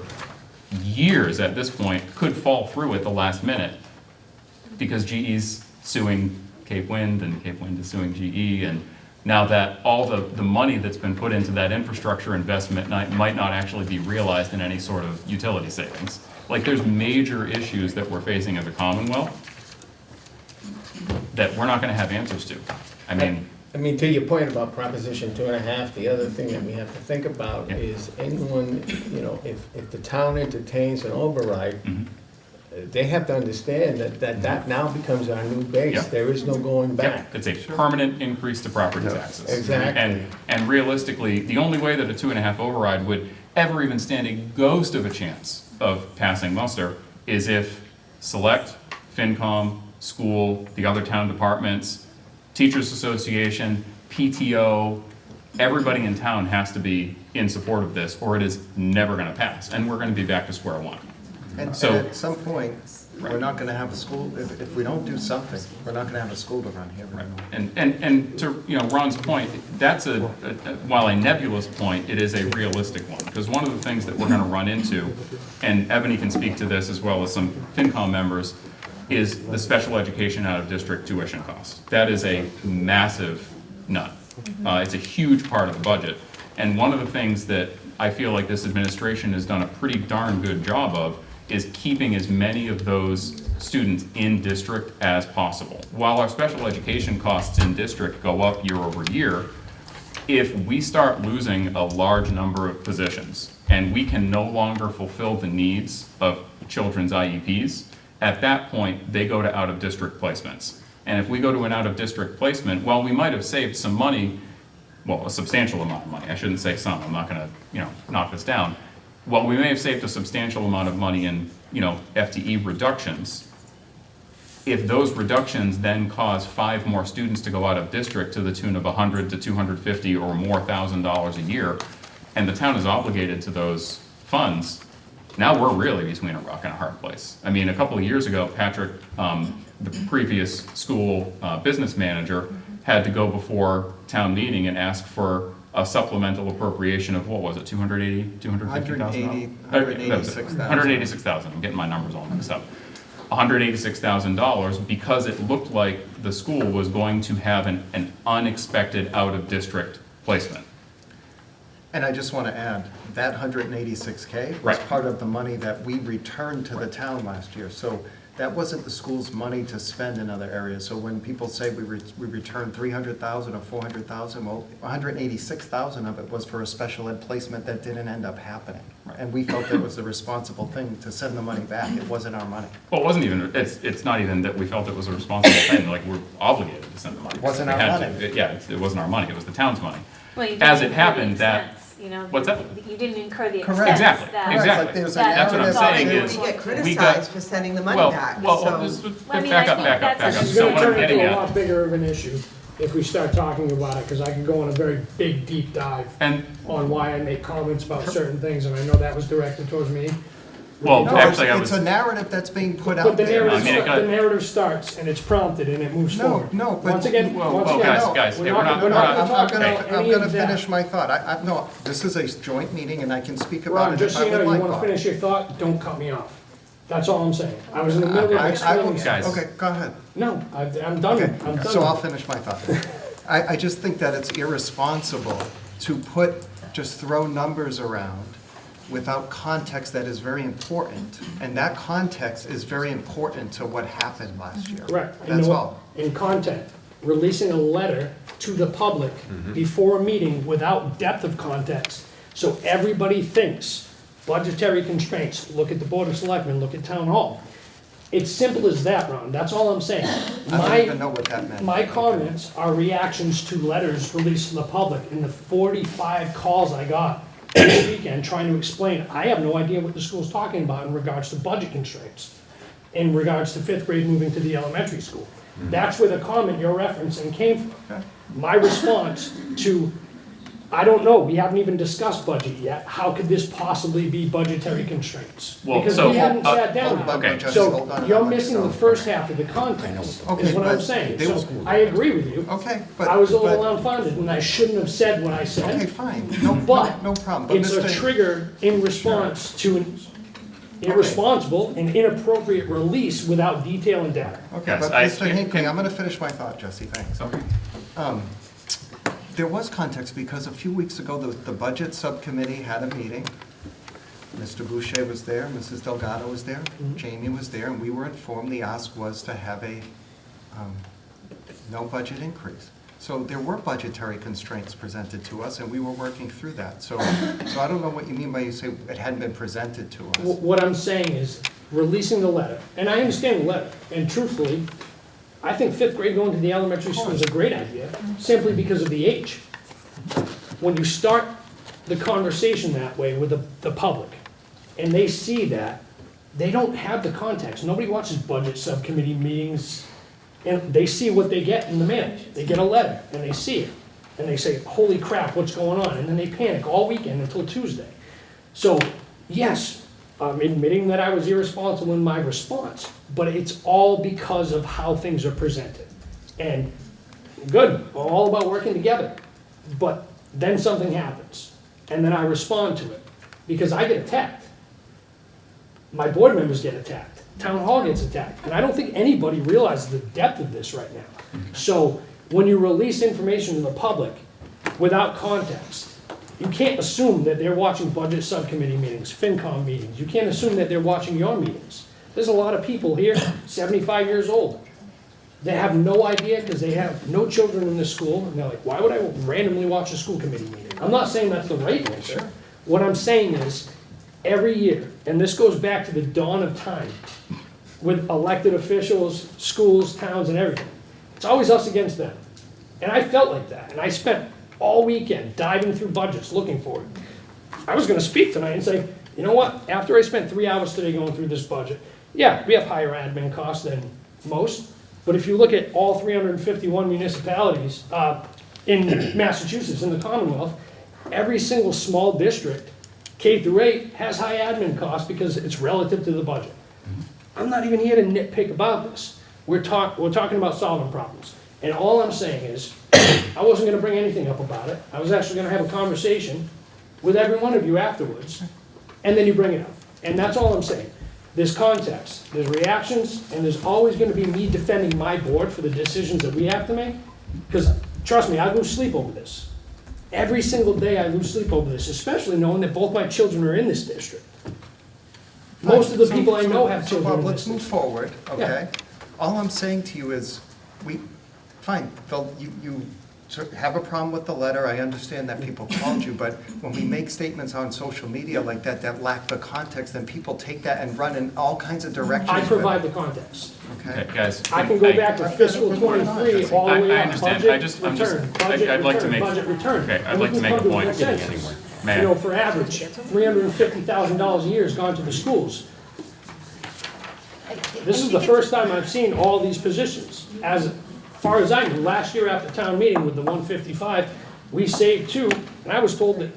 years at this point could fall through at the last minute because GE's suing Cape Wind and Cape Wind is suing GE, and now that all the money that's been put into that infrastructure investment might not actually be realized in any sort of utility savings. Like, there's major issues that we're facing as a Commonwealth that we're not going to have answers to. I mean, to your point about Proposition 2.5, the other thing that we have to think about is anyone, you know, if the town entertains an override, they have to understand that now becomes our new base. Yeah. There is no going back. It's a permanent increase to property taxes. Exactly. And realistically, the only way that a 2.5 override would ever even stand a ghost of a chance of passing muster is if Select, FinCom, school, the other town departments, Teachers Association, PTO, everybody in town has to be in support of this, or it is never going to pass, and we're going to be back to square one. And at some point, we're not going to have a school, if we don't do something, we're not going to have a school to run here anymore. And to, you know, Ron's point, that's while a nebulous point, it is a realistic one, because one of the things that we're going to run into, and Ebony can speak to this as well as some FinCom members, is the special education out-of-district tuition cost. That is a massive nut. It's a huge part of the budget. And one of the things that I feel like this administration has done a pretty darn good job of is keeping as many of those students in district as possible. While our special education costs in district go up year over year, if we start losing a large number of positions and we can no longer fulfill the needs of children's IEPs, at that point, they go to out-of-district placements. And if we go to an out-of-district placement, well, we might have saved some money, well, a substantial amount of money. I shouldn't say some, I'm not gonna, you know, knock this down. Well, we may have saved a substantial amount of money in, you know, FTE reductions. If those reductions then cause 5 more students to go out of district to the tune of $100,000 to $250,000 or more $1,000 a year, and the town is obligated to those funds, now we're really between a rock and a hard place. I mean, a couple of years ago, Patrick, the previous school business manager, had to go before town meeting and ask for a supplemental appropriation of, what was it, $250,000? $186,000. I'm getting my numbers all mixed up. $186,000 because it looked like the school was going to have an unexpected out-of-district placement. And I just want to add, that $186K was part of the money that we returned to the town last year. So that wasn't the school's money to spend in other areas. So when people say we returned 300,000 or 400,000, well, 186,000 of it was for a special ed placement that didn't end up happening. And we felt it was the responsible thing to send the money back. It wasn't our money. Well, it wasn't even, it's not even that we felt it was a responsible thing, like, we're obligated to send the money. Wasn't We our had money. to. Yeah, it wasn't our money, it was the town's money. Well, you As didn't it incur the happened, that, expense, you know, what's that? You didn't incur the Correct. expense. Exactly, that- exactly. But there's a that That's what I'm was saying all is, We get we criticized got, for sending the money well, back, well, so. I mean, back I up, think back up, that's back a- up. This is So gonna what I'm turn getting into a at, lot bigger of an issue if we start talking about it, because I can go on a very big, deep dive and, on why I make comments about certain things, and I know that was directed towards me. well, No, actually, I it's was, a narrative that's being put But out the there. narrative, I mean, it got- the narrative starts, and it's prompted, and it moves No, forward. no, but- Once again, Well, once well, again, guys, we're we're not not- gonna I'm talk gonna, about I'm any gonna of that. finish my thought. No, this is a joint meeting and I can speak about Ron, it just if so I you know, would you like. wanna Bob. finish your thought, don't cut me off. That's all I'm saying. I was in the middle of I will, explaining. Guys. okay, go ahead. No, I'm done, Okay, I'm done. so I'll finish my thought. I just think that it's irresponsible to just throw numbers around without context that is very important. And that context is very important to what happened last year. Correct. And That's no- all. In content, releasing a letter to the public before a meeting without depth of context, so everybody thinks budgetary constraints, look at the Board of Selectmen, look at Town Hall. It's simple as that, Ron, that's all I'm saying. I don't even know what that meant. My comments are reactions to letters released to the public, and the 45 calls I got this weekend trying to explain, I have no idea what the school's talking about in regards to budget constraints, in regards to fifth grade moving to the elementary school. That's where the comment you're referencing came from. My response to, I don't know, we haven't even discussed budget yet, how could this possibly be budgetary constraints? Well, Because so, we haven't sat down. hold on, okay. just So hold on, you're I'll let you missing go. the first half of the context, Okay, is what I'm but saying. they So was- I agree with you. Okay, but. I was a little but- unfounded, and I shouldn't have said what I Okay, said. fine, But no problem. But it's a Mr. trigger in response to an irresponsible and inappropriate release without detail and data. Okay, Yes, but I- Mr. Hinckley, I'm gonna finish my thought, Jesse, thanks. okay. There was context because a few weeks ago, the budget subcommittee had a meeting. Mr. Boucher was there, Mrs. Delgado was there, Jamie was there, and we were informed the ask was to have a no budget increase. So there were budgetary constraints presented to us, and we were working through that. So I don't know what you mean by you say it hadn't been presented to us. What I'm saying is, releasing the letter, and I understand the letter, and truthfully, I think fifth grade going to the elementary school is a great idea, simply because of the age. When you start the conversation that way with the public, and they see that, they don't have the context. Nobody watches budget subcommittee meetings, and they see what they get in the mail. They get a letter, and they see it, and they say, holy crap, what's going on? And then they panic all weekend until Tuesday. So, yes, I'm admitting that I was irresponsible in my response, but it's all because of how things are presented. And good, we're all about working together. But then something happens, and then I respond to it, because I get attacked. My board members get attacked. Town hall gets attacked. And I don't think anybody realizes the depth of this right now. So when you release information to the public without context, you can't assume that they're watching budget subcommittee meetings, FinCom meetings. You can't assume that they're watching your meetings. There's a lot of people here, 75 years old. They have no idea because they have no children in the school. And they're like, why would I randomly watch a school committee meeting? I'm not saying that's the right answer. What I'm saying is, every year, and this goes back to the dawn of time, with elected officials, schools, towns, and everything, it's always us against them. And I felt like that, and I spent all weekend diving through budgets looking for it. I was gonna speak tonight and say, you know what, after I spent 3 hours today going through this budget, yeah, we have higher admin costs than most, but if you look at all 351 municipalities in Massachusetts, in the Commonwealth, every single small district, K through 8, has high admin costs because it's relative to the budget. I'm not even here to nitpick about this. We're talking about solving problems. And all I'm saying is, I wasn't gonna bring anything up about it. I was actually gonna have a conversation with every one of you afterwards, and then you bring it up. And that's all I'm saying. There's context, there's reactions, and there's always gonna be me defending my board for the decisions that we have to make. Because, trust me, I lose sleep over this. Every single day I lose sleep over this, especially knowing that both my children are in this district. Most of the people I know have So children Bob, in let's this. move forward, okay? All I'm saying to you is, fine, Phil, you have a problem with the letter, I understand that people called you, but when we make statements on social media like that lack the context, then people take that and run in all kinds of directions. I with provide it, the context. Okay? Guys. I can go back to fiscal '23 all the way I up, understand. budget, I'm just- return, budget, I'd like to return, make- budget, return. Okay, I'd And we like to can make a come point. consensus. May I? You know, for average, $350,000 a year has gone to the schools. This is the first time I've seen all these positions. As far as I knew, last year after town meeting with the 155, we saved 2, and I was told that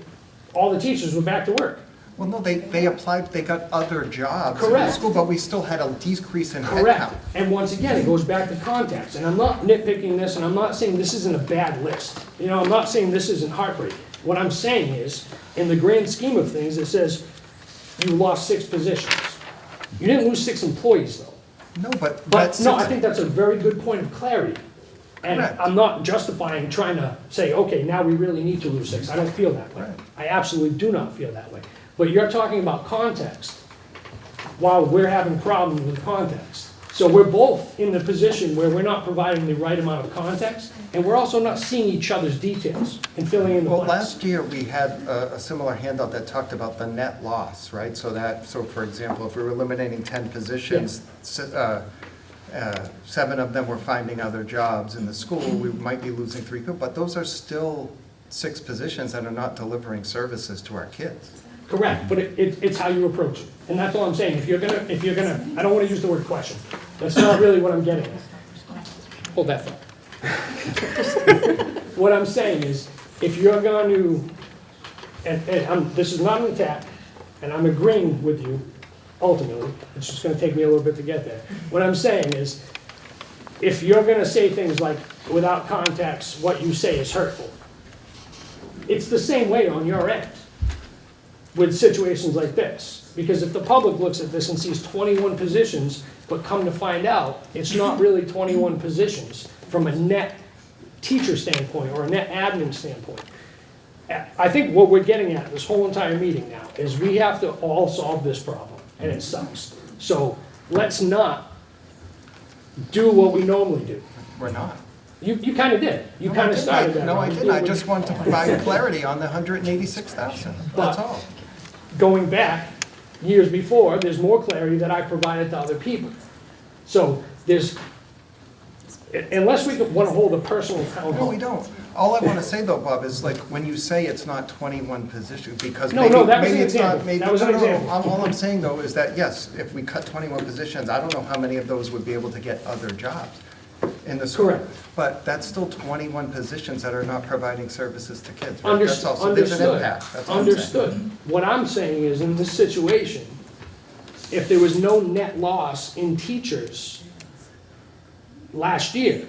all the teachers were back to work. Well, no, they applied, they got other jobs in the Correct. school, but we still had a decrease in Correct. headcount. And once again, it goes back to context. And I'm not nitpicking this, and I'm not saying this isn't a bad list. You know, I'm not saying this isn't heartbreaking. What I'm saying is, in the grand scheme of things, it says you lost 6 positions. You didn't lose 6 employees, though. No, but But, that's. no, I think that's a very good point of clarity. And Correct. I'm not justifying trying to say, okay, now we really need to lose 6. I don't feel that way. Right. I absolutely do not feel that way. But you're talking about context, while we're having problems with context. So we're both in the position where we're not providing the right amount of context, and we're also not seeing each other's details and filling in the Well, blanks. last year, we had a similar handout that talked about the net loss, right? So for example, if we were eliminating 10 positions, 7 of them were finding other jobs in the school, we might be losing 3 people, but those are still 6 positions that are not delivering services to our kids. Correct, but it's how you approach it. And that's all I'm saying. If you're gonna, I don't wanna use the word question. That's not really what I'm getting at. Hold that thought. What I'm saying is, if you're going to, this is not an attack, and I'm agreeing with you ultimately, it's just gonna take me a little bit to get there. What I'm saying is, if you're gonna say things like, without context, what you say is hurtful, it's the same way on your end with situations like this. Because if the public looks at this and sees 21 positions, but come to find out, it's not really 21 positions from a net teacher standpoint or a net admin standpoint. I think what we're getting at this whole entire meeting now is we have to all solve this problem, and it sucks. So let's not do what we normally do. We're not. You kind of did. You No, I kind of didn't. started that. No, I Ron. didn't. I just wanted to provide clarity on the 186,000. That's all. Going back years before, there's more clarity that I provided to other people. So there's, unless we want to hold a personal town No, we hall. don't. All I want to say though, Bob, is like, when you say it's not 21 positions, because No, maybe, no, that was maybe an it's not, example. maybe. That was an no, no, no. example. All I'm saying though is that, yes, if we cut 21 positions, I don't know how many of those would be able to get other jobs in the school. Correct. But that's still 21 positions that are not providing services to kids, right? That's all. So there's an Understood. impact. That's all I'm saying. Understood. What I'm saying is, in this situation, if there was no net loss in teachers last year,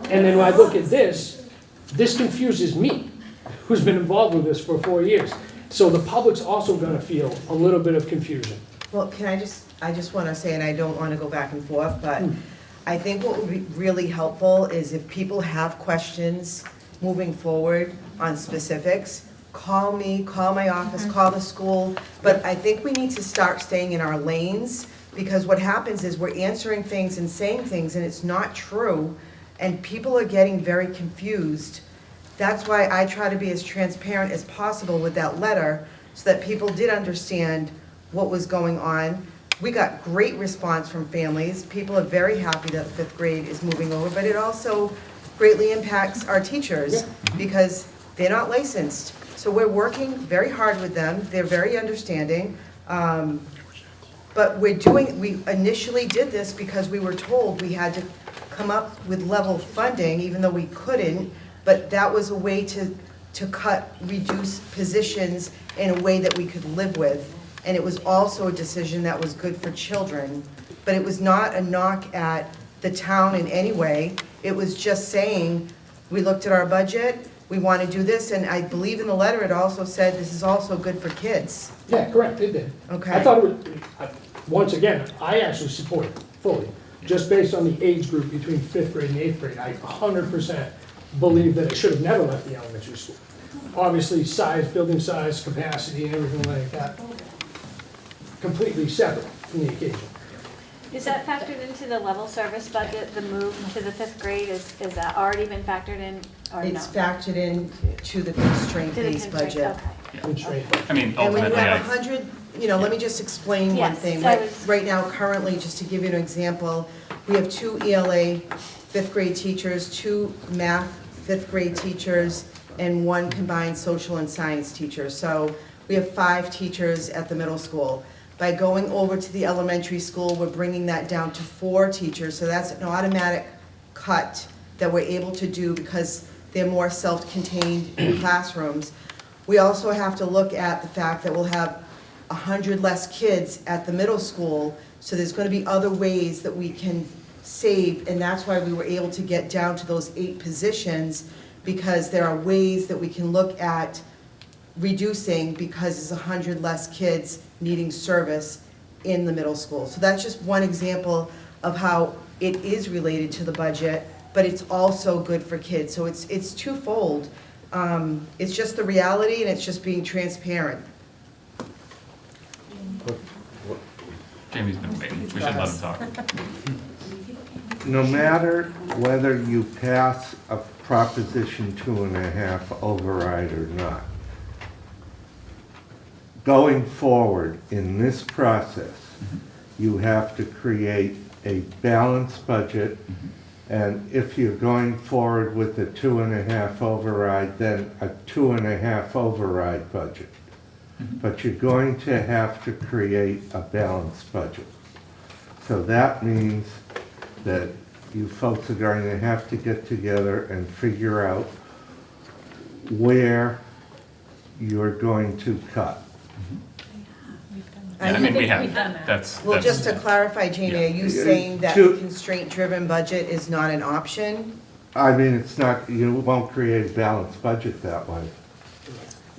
and then when I look at this confuses me, who's been involved with this for 4 years. So the public's also gonna feel a little bit of confusion. Well, I just want to say, and I don't want to go back and forth, but I think what would be really helpful is if people have questions moving forward on specifics, call me, call my office, call the school. But I think we need to start staying in our lanes, because what happens is we're answering things and saying things and it's not true, and people are getting very confused. That's why I try to be as transparent as possible with that letter, so that people did understand what was going on. We got great response from families. People are very happy that 5th grade is moving over, but it also greatly impacts our teachers because they're not licensed. So we're working very hard with them. They're very understanding. But we initially did this because we were told we had to come up with level funding, even though we couldn't, but that was a way to reduce positions in a way that we could live with. And it was also a decision that was good for children, but it was not a knock at the town in any way. It was just saying, we looked at our budget, we want to do this, and I believe in the letter it also said this is also good for kids. Yeah, correct, it did. Okay. I thought it would, once again, I actually support it fully, just based on the age group between 5th grade and 8th grade. I 100% believe that it should have never left the elementary school. Obviously, size, building size, capacity, and everything like that. completely separate from the occasion. Is that factored into the level service budget, the move to the 5th grade? Is that already been factored in or no? It's factored in to the To the constraint-based constraint, budget. Constraint. I mean, And when you ultimately, have I, 100, let me just explain one Yes, thing. I was- Right now, currently, just to give you an example, we have 2 ELA 5th grade teachers, 2 math 5th grade teachers, and 1 combined social and science teacher. So we have 5 teachers at the middle school. By going over to the elementary school, we're bringing that down to 4 teachers, so that's an automatic cut that we're able to do because they're more self-contained classrooms. We also have to look at the fact that we'll have 100 less kids at the middle school, so there's gonna be other ways that we can save, and that's why we were able to get down to those 8 positions, because there are ways that we can look at reducing because there's 100 less kids needing service in the middle school. So that's just one example of how it is related to the budget, but it's also good for kids. So it's twofold. It's just the reality and it's just being transparent. Jamie's been waiting, we should let him talk. No matter whether you pass a Proposition 2.5 override or not, going forward in this process, you have to create a balanced budget, and if you're going forward with a 2.5 override, then a 2.5 override budget. But you're going to have to create a balanced budget. So that means that you folks are going to have to get together and figure out where you're going to cut. I mean, we have, We've done that. that's. Well, that's- just to clarify, Jamie, are you saying that the constraint-driven budget is not an option? I mean, it's not, you won't create a balanced budget that way.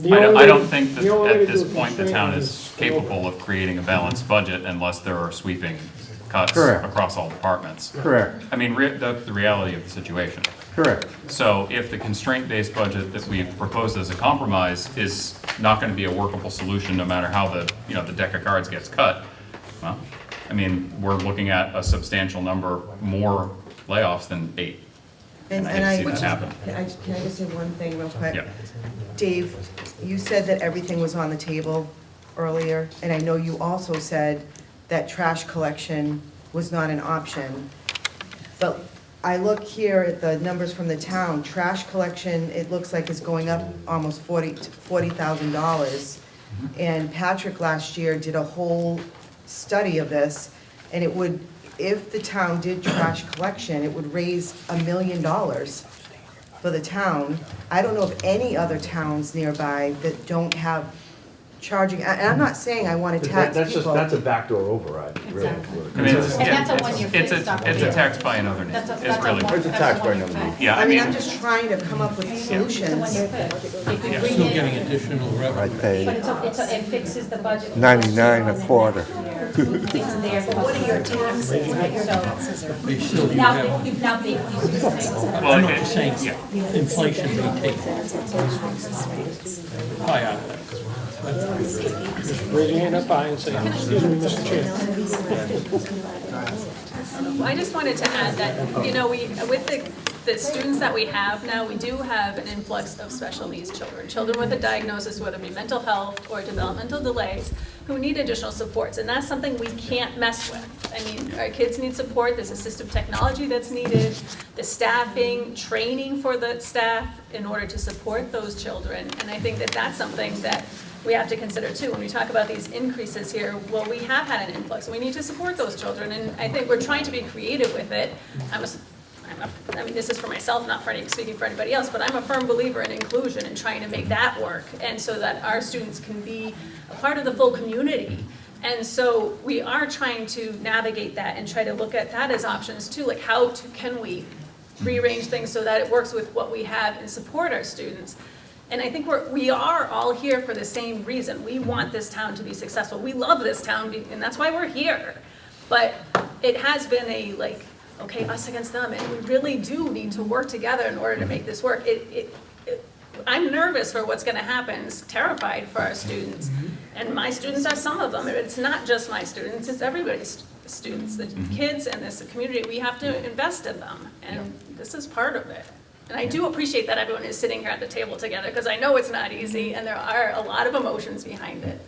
I don't think that The only way at to this do a point the constraint town is is capable of creating a balanced budget unless there are sweeping cuts Correct. across all departments. Correct, I mean, that's the reality of the situation. correct. So if the constraint-based budget that we've proposed as a compromise is not gonna be a workable solution, no matter how the deck of cards gets cut, well, I mean, we're looking at a substantial number more layoffs than 8. And I hate to see that happen. Can I just say one thing real quick? Yeah. Dave, you said that everything was on the table earlier, and I know you also said that trash collection was not an option. But I look here at the numbers from the town, trash collection, it looks like is going up almost $40,000. And Patrick last year did a whole study of this, and it would, if the town did trash collection, it would raise $1 million for the town. I don't know of any other towns nearby that don't have charging, and I'm not saying I want to tax people. That's a backdoor override, really. I mean, it's, And that's a one-year it's fixed a operating. tax by another name, That's a is one- really. that's It's a tax by one-year number. fix. Yeah, I mean, I'm just trying to come up with It's a solutions. one-year fix. If we Yeah. bring Still in- getting additional I revenue. paid But it fixes the budget. 99 a quarter. It's there. What are your taxes? They still do Now, have, you've now baked these things. Well, I'm it- not saying yeah. inflation may take high out of that. Just raise your hand up high and say, excuse me, Mr. Chairman. I just wanted to add that, with the students that we have now, we do have an influx of special needs children with a diagnosis, whether it be mental health or developmental delays, who need additional supports, and that's something we can't mess with. I mean, our kids need support, there's assistive technology that's needed, the staffing, training for the staff in order to support those children, and I think that that's something that we have to consider too. When we talk about these increases here, well, we have had an influx, and we need to support those children, and I think we're trying to be creative with it. I mean, this is for myself, not speaking for anybody else, but I'm a firm believer in inclusion and trying to make that work, and so that our students can be a part of the full community. And so we are trying to navigate that and try to look at that as options too, like can we rearrange things so that it works with what we have and support our students. And I think we are all here for the same reason. We want this town to be successful. We love this town, and that's why we're here. But it has been okay, us against them, and we really do need to work together in order to make this work. I'm nervous for what's gonna happen, terrified for our students. And my students are some of them. It's not just my students, it's everybody's students, the kids and this community. We have to invest in them, and this is part of it. And I do appreciate that everyone is sitting here at the table together, because I know it's not easy, and there are a lot of emotions behind it.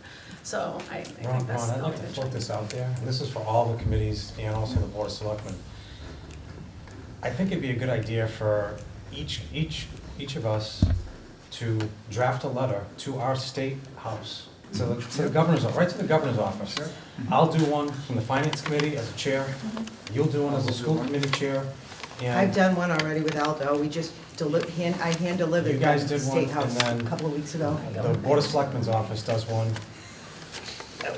So I think Ron, that's. I'd like to float this out there, and this is for all the committees and also the Board of Selectmen. I think it'd be a good idea for each of us to draft a letter to our state house, to the governor's, right to the governor's office. I'll do one from the finance committee as a chair, you'll do one as a school committee chair, and. I've done one already with Aldo. We just I hand-delivered You guys one to did the one, State House and then a couple of weeks ago. The Board of Selectmen's office does one.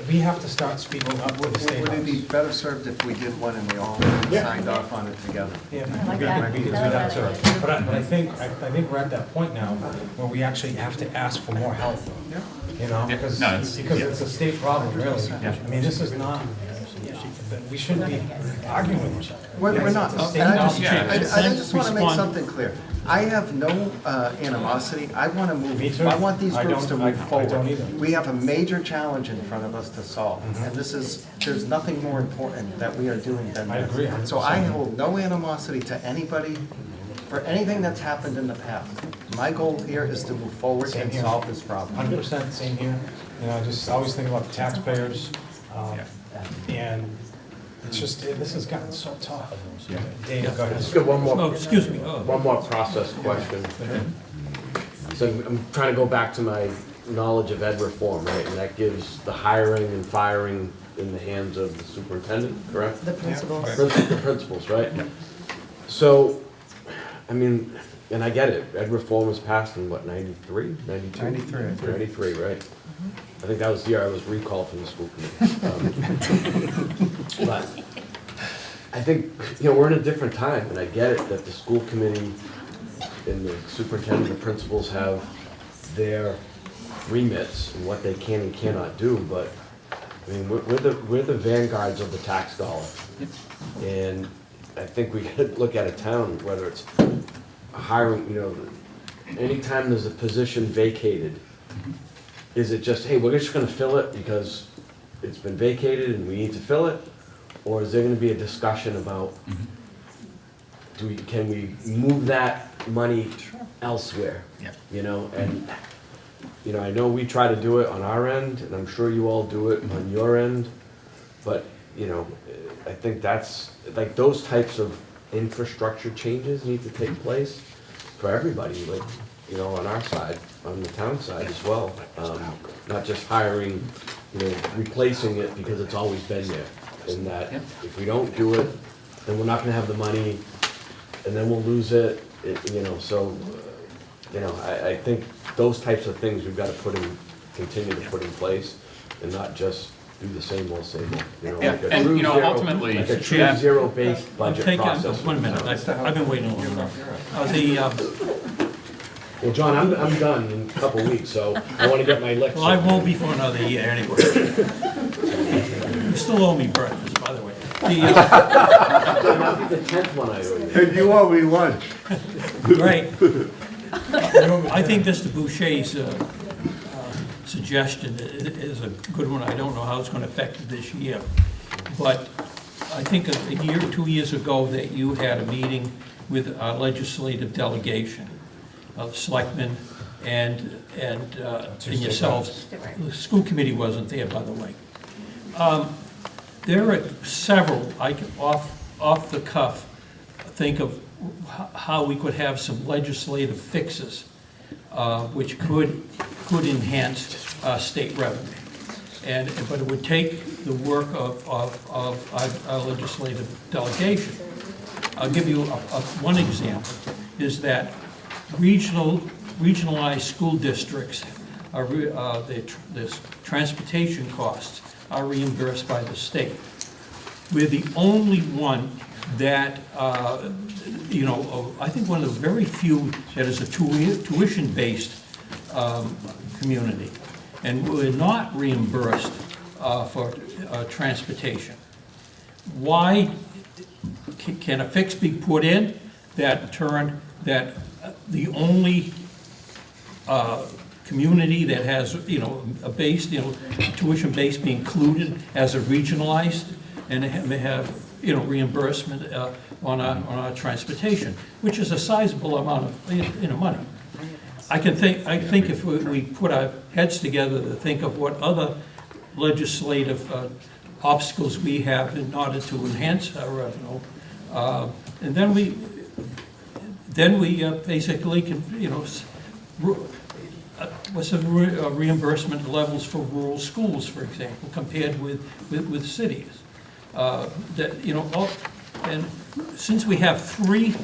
We have to start speaking up with the state Would it be house. better served if we did one and we all signed off on it together? Yeah, like that. we do that too. But I think we're at that point now where we actually have to ask for more help. You know, because No, it's- it's a state problem, really. I mean, this is not, we shouldn't be arguing with each other. We're not. It's a state And problem. I just want to make Respond. something clear. I have no animosity. I want to move, Me too. I want these I groups to don't- move I forward. don't either. We have a major challenge in front of us to solve. Mm-hmm. And there's nothing more important that we are doing than I this. agree, 100%. So I hold no animosity to anybody for anything that's happened in the past. My goal here is to move forward Same and here. solve this problem. 100% same here. You know, I just always think about the taxpayers. And it's just, this has gotten so tough. Dave, go ahead. Just got one Oh, more, excuse me. one more process question. So I'm trying to go back to my knowledge of ed reform, right? And that gives the hiring and firing in the hands of the superintendent, correct? The principals. The principals, right? So, I mean, and I get it, ed reform was passed in what, 93, 92? 93, I think. 93, right? I think that was the year I was recalled from the school committee. But I think, you know, we're in a different time, and I get it that the school committee and the superintendent, the principals have their remits and what they can and cannot do, but, I mean, we're the vanguards of the tax dollar. And I think we could look at a town, whether it's hiring, you know, anytime there's a position vacated, is it just, hey, we're just gonna fill it because it's been vacated and we need to fill it? Or is there gonna be a discussion about, can we move that money elsewhere? Yeah. You know, and, you know, I know we try to do it on our end, and I'm sure you all do it on your end, but, you know, I think that's, like, those types of infrastructure changes need to take place for everybody, like, you know, on our side, on the town side as well. Not just hiring, you know, replacing it because it's always been there. And that if we don't do it, then we're not gonna have the money, and then we'll lose it, you know, so, you know, I think those types of things we've gotta continue to put in place, and not just do the same old, you know, Yeah, like a and, true you know, zero, ultimately, like a true yeah. zero-based I'm budget taking, process. 1 minute, I've been waiting long enough. Well, John, I'm done in a couple of weeks, so I wanna get my licks. Well, I won't be for another year anyway. You still owe me breakfast, by the way. John, that'll be the 10th one I owe you. And you owe me lunch. Right. I think Mr. Boucher's suggestion is a good one. I don't know how it's going to affect it this year. But I think a year, 2 years ago, that you had a meeting with our legislative delegation of selectmen and yourselves. The school committee wasn't there, by the way. There are several, I can off the cuff, think of how we could have some legislative fixes which could enhance state revenue. But it would take the work of our legislative delegation. I'll give you one example, is that regionalized school districts are, the transportation costs are reimbursed by the state. We're the only one that, I think one of the very few that is a tuition-based community. And we're not reimbursed for transportation. Why can a fix be put in that the only community that has, a base, tuition base be included as a regionalized, and may have, reimbursement on our transportation, which is a sizable amount of, money. I think if we put our heads together to think of what other legislative obstacles we have in order to enhance our revenue, and then we basically can, what's the reimbursement levels for rural schools, for example, compared with cities? And since we have three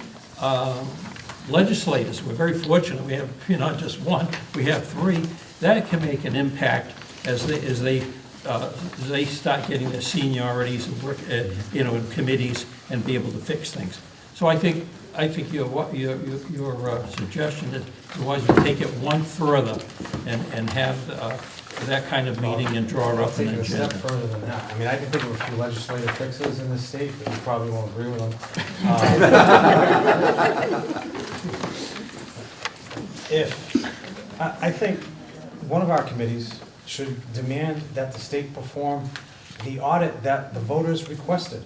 legislators, we're very fortunate, we have, not just one, we have three, that can make an impact as they start getting their seniorities and work, in committees and be able to fix things. So I think your suggestion is otherwise we take it one further and have that kind of meeting and draw up an Take it a step agenda. further than that. I mean, I can think of a few legislative fixes in this state, but you probably won't agree with them. I think one of our committees should demand that the state perform the audit that the voters requested.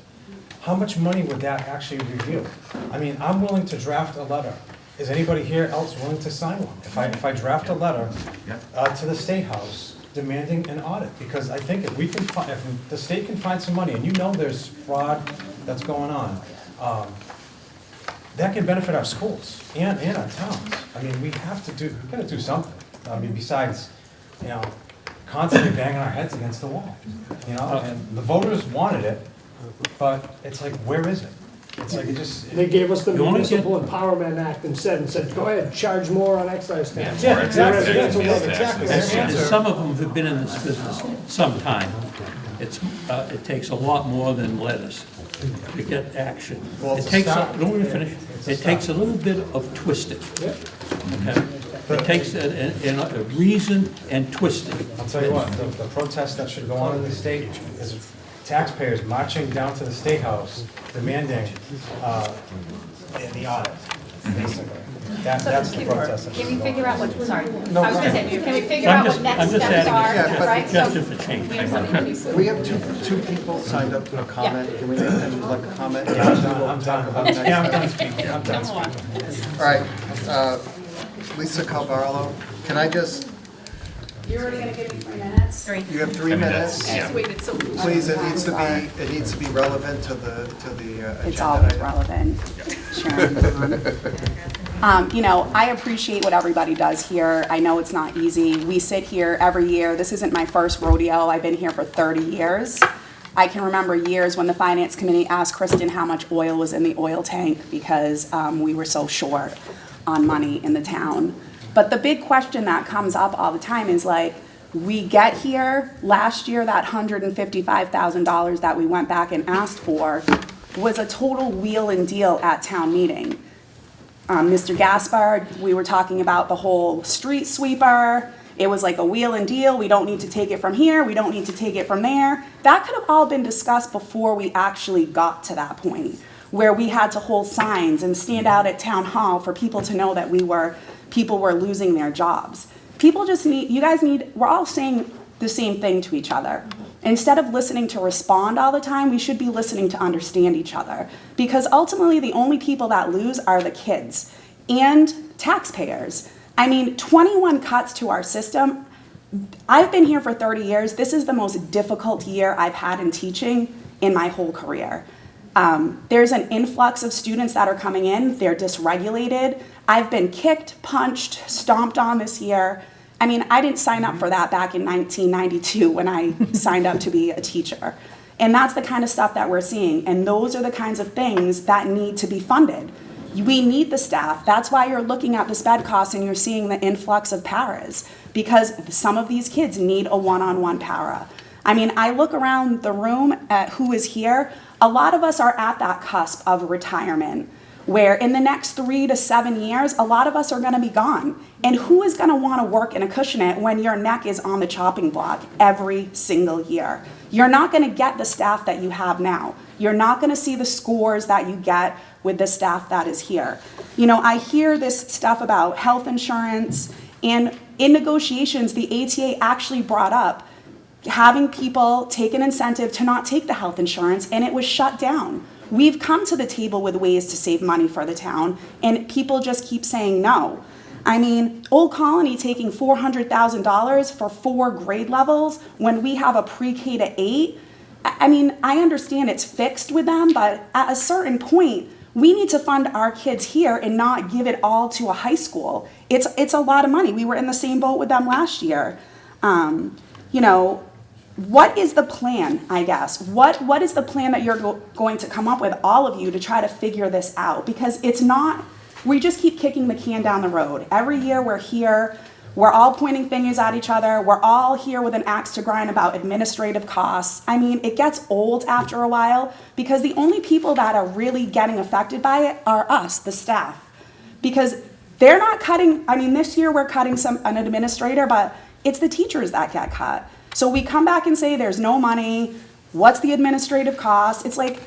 How much money would that actually review? I mean, I'm willing to draft a letter. Is anybody here else willing to sign one? If I draft a letter to the State House demanding an audit, because I think if the state can find some money, and there's fraud that's going on, that can benefit our schools and our towns. I mean, we gotta do something. I mean, besides, constantly banging our heads against the wall, and the voters wanted it, but it's like, where is it? It's like They gave us the You wanna Municipal Empowerment Act and said, go ahead, charge more on excise tax. Yeah, exactly. Exactly. And some of them have been in this business some time. It takes a lot more than letters to get action. Well, It it's a takes, start. don't let me finish, It's a it takes a start. little bit of twisting. Okay? It takes a reason and twisting. I'll tell you what, the protest that should go on in the state is taxpayers marching down to the State House demanding the audit, basically. That's the protest. that Can should we go figure on. out what, sorry, No, I was gonna say, can we figure out what next I'm just steps are, adding a right? suggestion for change. We have two people signed up for a comment. Can we make them like a comment? Yeah, I'm done. I'm done speaking. I'm done speaking. All right, Lisa Calvarlo, can I just, You're already gonna give me 3 minutes? you have 3 minutes? Just waited so. Please, it needs to be relevant to the agenda. It's always item. relevant, Sharon. I appreciate what everybody does here. I know it's not easy. We sit here every year. This isn't my first rodeo. I've been here for 30 years. I can remember years when the Finance Committee asked Kristen how much oil was in the oil tank because we were so short on money in the town. But the big question that comes up all the time is like, we get here, last year that $155,000 that we went back and asked for was a total wheel and deal at town meeting. Mr. Gaspard, we were talking about the whole street sweeper. It was like a wheel and deal. We don't need to take it from here. We don't need to take it from there. That could have all been discussed before we actually got to that point where we had to hold signs and stand out at town hall for people to know that people were losing their jobs. People just we're all saying the same thing to each other. Instead of listening to respond all the time, we should be listening to understand each other. Because ultimately, the only people that lose are the kids and taxpayers. 21 cuts to our system. I've been here for 30 years. This is the most difficult year I've had in teaching in my whole career. There's an influx of students that are coming in. They're dysregulated. I've been kicked, punched, stomped on this year. I didn't sign up for that back in 1992 when I signed up to be a teacher. And that's the kind of stuff that we're seeing. And those are the kinds of things that need to be funded. We need the staff. That's why you're looking at the sped costs and you're seeing the influx of paras, because some of these kids need a one-on-one para. I look around the room at who is here. A lot of us are at that cusp of retirement, where in the next 3 to 7 years, a lot of us are gonna be gone. And who is gonna wanna work in Acushnet when your neck is on the chopping block every single year? You're not gonna get the staff that you have now. You're not gonna see the scores that you get with the staff that is here. I hear this stuff about health insurance, and in negotiations, the ATA actually brought up having people take an incentive to not take the health insurance, and it was shut down. We've come to the table with ways to save money for the town, and people just keep saying no. I mean, Old Colony taking $400,000 for 4 grade levels when we have a pre-K to 8. I mean, I understand it's fixed with them, but at a certain point, we need to fund our kids here and not give it all to a high school. It's a lot of money. We were in the same boat with them last year. You know, what is the plan, I guess? What is the plan that you're going to come up with, all of you, to try to figure this out? Because it's not, we just keep kicking the can down the road. Every year we're here, we're all pointing fingers at each other, we're all here with an axe to grind about administrative costs. I mean, it gets old after a while, because the only people that are really getting affected by it are us, the staff. Because they're not cutting, I mean, this year we're cutting an administrator, but it's the teachers that get cut. So we come back and say there's no money, what's the administrative cost? It's like,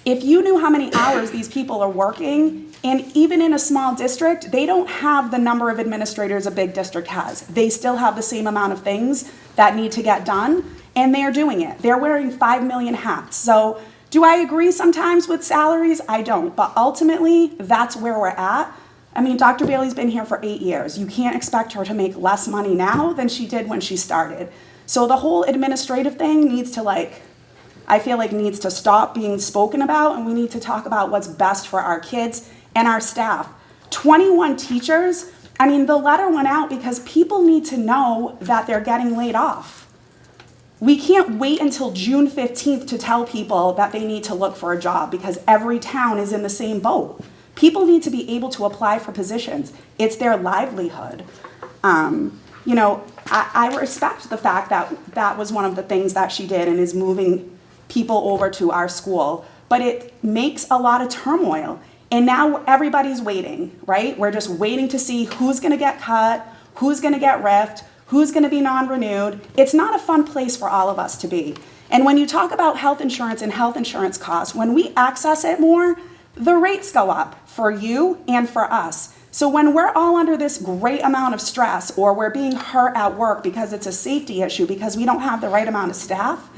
if you knew how many hours these people are working, and even in a small district, they don't have the number of administrators a big district has. They still have the same amount of things that need to get done, and they're doing it. They're wearing 5 million hats. So do I agree sometimes with salaries? I don't, but ultimately, that's where we're at. I mean, Dr. Bailey's been here for 8 years. You can't expect her to make less money now than she did when she started. So the whole administrative thing needs to, like, I feel like needs to stop being spoken about, and we need to talk about what's best for our kids and our staff. 21 teachers, I mean, the letter went out because people need to know that they're getting laid off. We can't wait until June 15th to tell people that they need to look for a job, because every town is in the same boat. People need to be able to apply for positions. It's their livelihood. You know, I respect the fact that that was one of the things that she did and is moving people over to our school, but it makes a lot of turmoil. And now everybody's waiting, right? We're just waiting to see who's gonna get cut, who's gonna get riffed, who's gonna be non-renewed. It's not a fun place for all of us to be. And when you talk about health insurance and health insurance costs, when we access it more, the rates go up for you and for us. So when we're all under this great amount of stress, or we're being hurt at work because it's a safety issue, because we don't have the right amount of staff,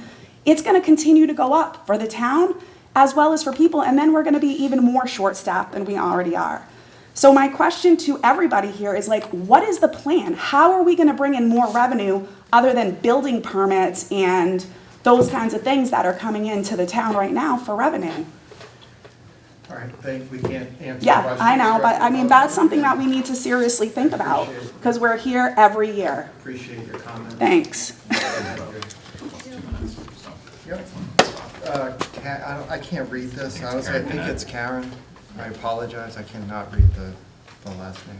it's gonna continue to go up for the town as well as for people, and then we're gonna be even more short-staffed than we already are. So my question to everybody here is, like, what is the plan? How are we gonna bring in more revenue other than building permits and those kinds of things that are coming into the town right now for revenue? All right, we can't answer Yeah, questions. I know, but I mean, that's something that we need to seriously think about, because we're here every year. Appreciate your comments. Thanks. Yep. I can't read this. Honestly, I think it's Karen. I apologize, I cannot read the last name.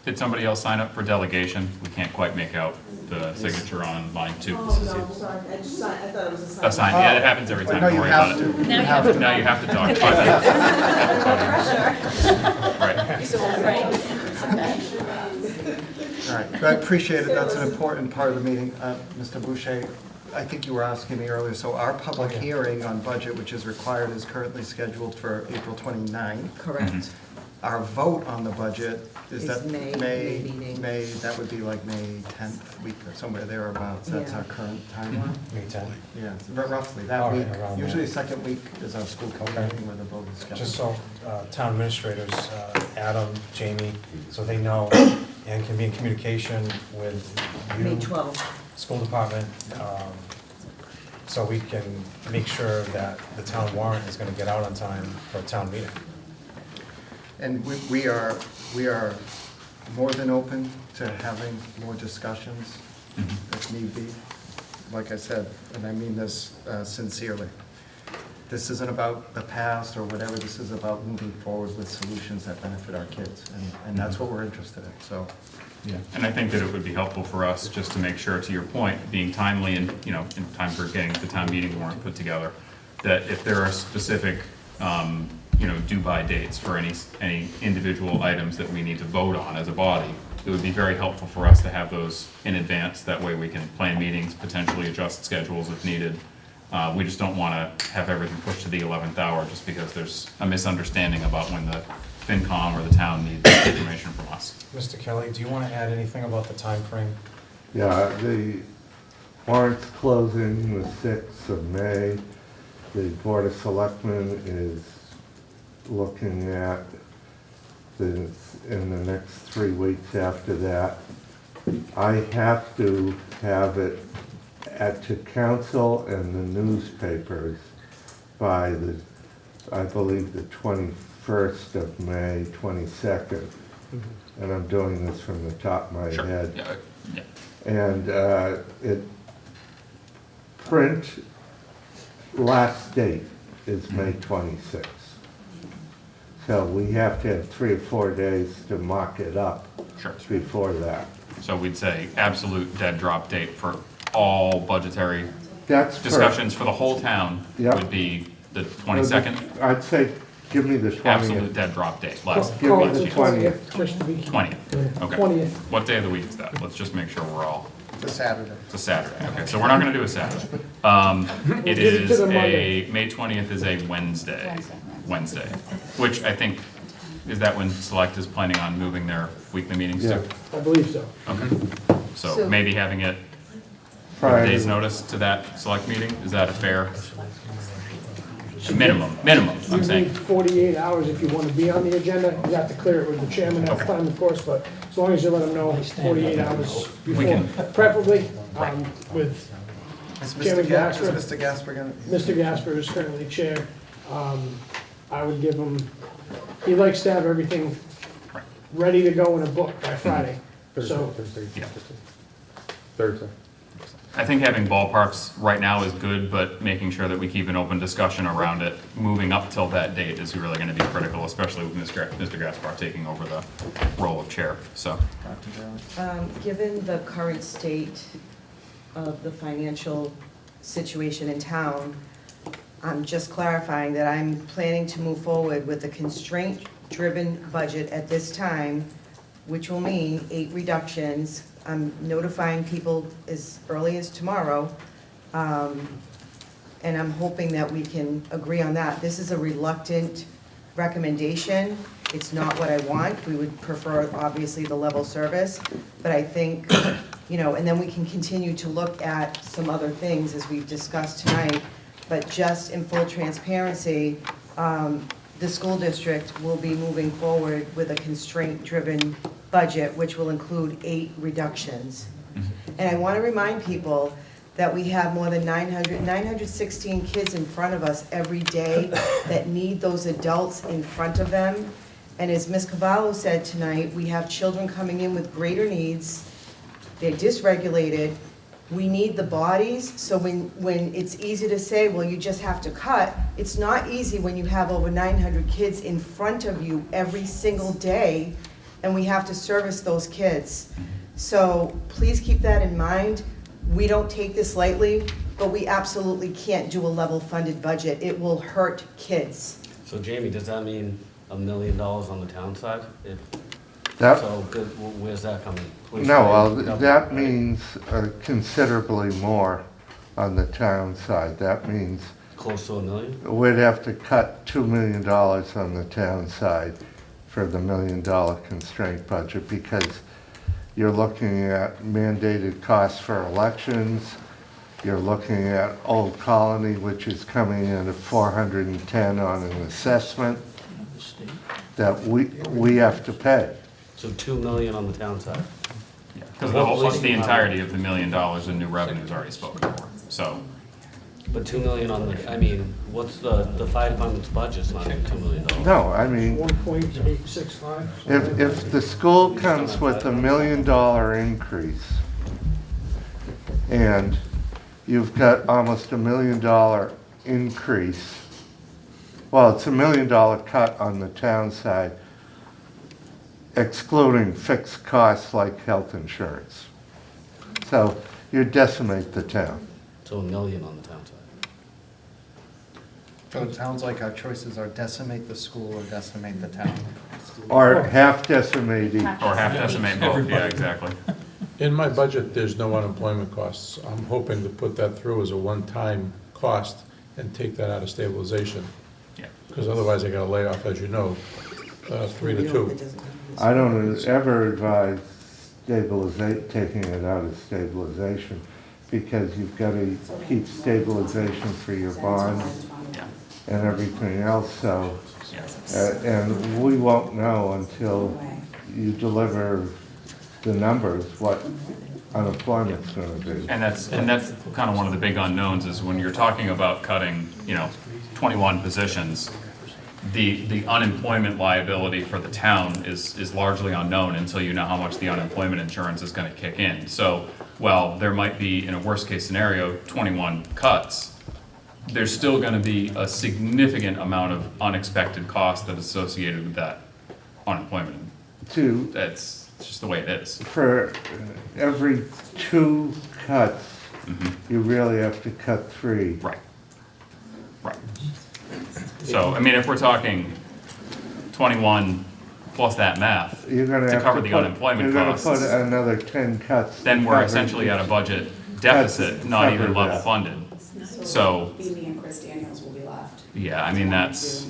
Did somebody else sign up for delegation? We can't quite make out the signature on line 2. Oh, no, sorry, I thought it was a sign. A sign, yeah, it happens every time, No, don't you worry have about it. to. You have to. Now you have to talk. 5 minutes. Right. All right, I appreciate it, that's an important part of the meeting. Mr. Boucher, I think you were asking me earlier, so our public hearing on budget, which is required, is currently scheduled for April 29. Correct. Our vote on the budget, is Is that May meeting. May, that would be like May 10th week or somewhere thereabouts. That's Yeah. our current timeline? May 10th. Yeah, roughly, that All right, week. around Usually there. second week is our school committee meeting where the vote is scheduled. Just so town administrators, Adam, Jamie, so they know and can be in communication with May you, 12th. school department, so we can make sure that the town warrant is gonna get out on time for a town meeting. And we are more than open to having more discussions if need be. Like I said, and I mean this sincerely. This isn't about the past or whatever, this is about moving forward with solutions that benefit our kids. And that's what we're interested in, so. Yeah, and I think that it would be helpul for us, just to make sure, to your point, being timely and, you know, in time for getting the town meeting warrant put together, that if there are specific, you know, due-by dates for any individual items that we need to vote on as a body, it would be very helpful for us to have those in advance. That way we can plan meetings, potentially adjust schedules if needed. We just don't want to have everything pushed to the 11th hour just because there's a misunderstanding about when the FinCom or the town needs information from us. Mr. Kelly, do you want to add anything about the time frame? Yeah, the warrant's closing the 6th of May. The Board of Selectmen is looking at this in the next 3 weeks after that. I have to have it to council and the newspapers by I believe the 21st of May, 22nd. And I'm doing this from the top of my head. Yeah. And it print last date is May 26th. So we have to have 3 or 4 days to mock it up before that. So we'd say absolute dead drop date for all budgetary That's discussions for the whole town Yep. would be the 22nd? I'd say, give me the 20th. Absolute dead drop date, last. Give me the 20th. 20th, okay. 20th. What day of the week is that? Let's just make sure we're all. It's a Saturday. It's a Saturday, okay, so we're not gonna do a Saturday. It give it to is them Monday. May 20th is a Wednesday, which I think, is that when Select is planning on moving their weekly meetings to? I believe so. Okay, so So- maybe having it a Friday. day's notice to that Select meeting, is that a fair? Minimum, I'm You saying. need 48 hours if you want to be on the agenda. You have to clear it with the chairman at the time, of course, but as long as you let them know 48 hours before, can- preferably with Is Chairman Gasper. Mr. Gasper gonna? Mr. Gasper is currently chair. I would give him, he likes to have everything ready to go in a book by Friday. So, Yeah. Thursday. I think having ballparks right now is good, but making sure that we keep an open discussion around it, moving up till that date is really gonna be critical, especially with Mr. Gaspar taking over the role of chair, so. Given the current state of the financial situation in town, I'm just clarifying that I'm planning to move forward with a constraint-driven budget at this time, which will mean 8 reductions. I'm notifying people as early as tomorrow, and I'm hoping that we can agree on that. This is a reluctant recommendation. It's not what I want. We would prefer, obviously, the level service, but I think, and then we can continue to look at some other things as we've discussed tonight, but just in full transparency, the school district will be moving forward with a constraint-driven budget, which will include 8 reductions. And I want to remind people that we have more than 916 kids in front of us every day that need those adults in front of them. And as Ms. Cavallo said tonight, we have children coming in with greater needs. They're dysregulated. We need the bodies, so when it's easy to say, well, you just have to cut, it's not easy when you have over 900 kids in front of you every single day, and we have to service those kids. So please keep that in mind. We don't take this lightly, but we absolutely can't do a level funded budget. It will hurt kids. So Jamie, does that mean $1 million on the town side? That- So where's that coming? Which No, way? well, Double, that right? means considerably more on the town side. That means Close to $1 million? we'd have to cut $2 million on the town side for the $1 million constraint budget, because you're looking at mandated costs for elections, you're looking at Old Colony, which is coming in at 410 on an assessment that we have to pay. So $2 million on the town side? Because the entirety of the $1 million in new revenue is already spoken for, so. But $2 million on what's the fire department's budget's not even $2 million? No, I mean, 1.865. if the school comes with $1 million increase, and you've got almost $1 million increase, well, it's $1 million cut on the town side, excluding fixed costs like health insurance. So you decimate the town. So $1 million on the town side? So it sounds like our choices are decimate the school or decimate the town. Or half decimate each. Or half decimate both, yeah, exactly. In my budget, there's no unemployment costs. I'm hoping to put that through as a one-time cost and take that out of stabilization. Yeah. Because otherwise I got a layoff, as you know, 3 to 2. I don't ever advise taking it out of stabilization, because you've got to keep stabilization for your bonds and everything else, so, and we won't know until you deliver the numbers, what unemployment's gonna be. And that's kind of one of the big unknowns, is when you're talking about cutting, 21 positions, the unemployment liability for the town is largely unknown until you know how much the unemployment insurance is gonna kick in. So, while there might be, in a worst-case scenario, 21 cuts, there's still gonna be a significant amount of unexpected cost that's associated with that unemployment. That's just the way it is. For every 2 cuts, you really have to cut 3. Right. So, I mean, if we're talking 21 plus that math You're gonna to have cover to the put- unemployment You're costs, gonna put another 10 cuts. then to we're cover essentially at a each- budget deficit, not even cover level that. funded. So, Me and Chris Daniels will be left. yeah, I mean, that's,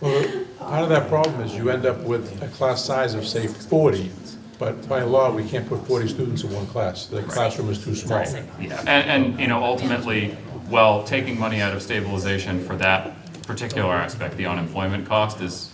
Well, part of that problem is you end up with a class size of, say, 40, but by law, we can't put 40 students in one class. The classroom is too small. yeah. And ultimately, while taking money out of stabilization for that particular aspect, the unemployment cost is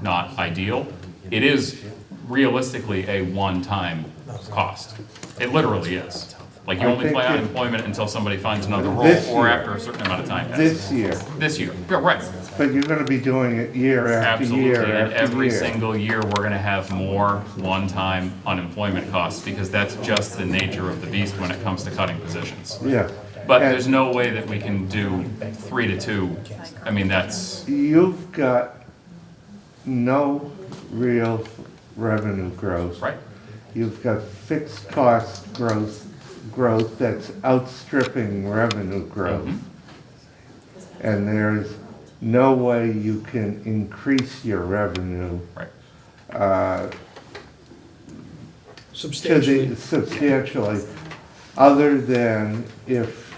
not ideal. It is realistically a one-time cost. It literally is. Like, you I only think play it- unemployment until somebody finds another role, This or year. after a certain amount of time passes. This year. This year, yeah, right. But you're gonna be doing it year after year Absolutely, and after every year. single year, we're gonna have more one-time unemployment costs, because that's just the nature of the beast when it comes to cutting positions. Yeah. But And- there's no way that we can do 3 to 2. I mean, that's, You've got no real revenue growth. right. You've got fixed cost growth that's outstripping revenue growth. And there's no way you can increase your revenue. Right. Substantially. Other than if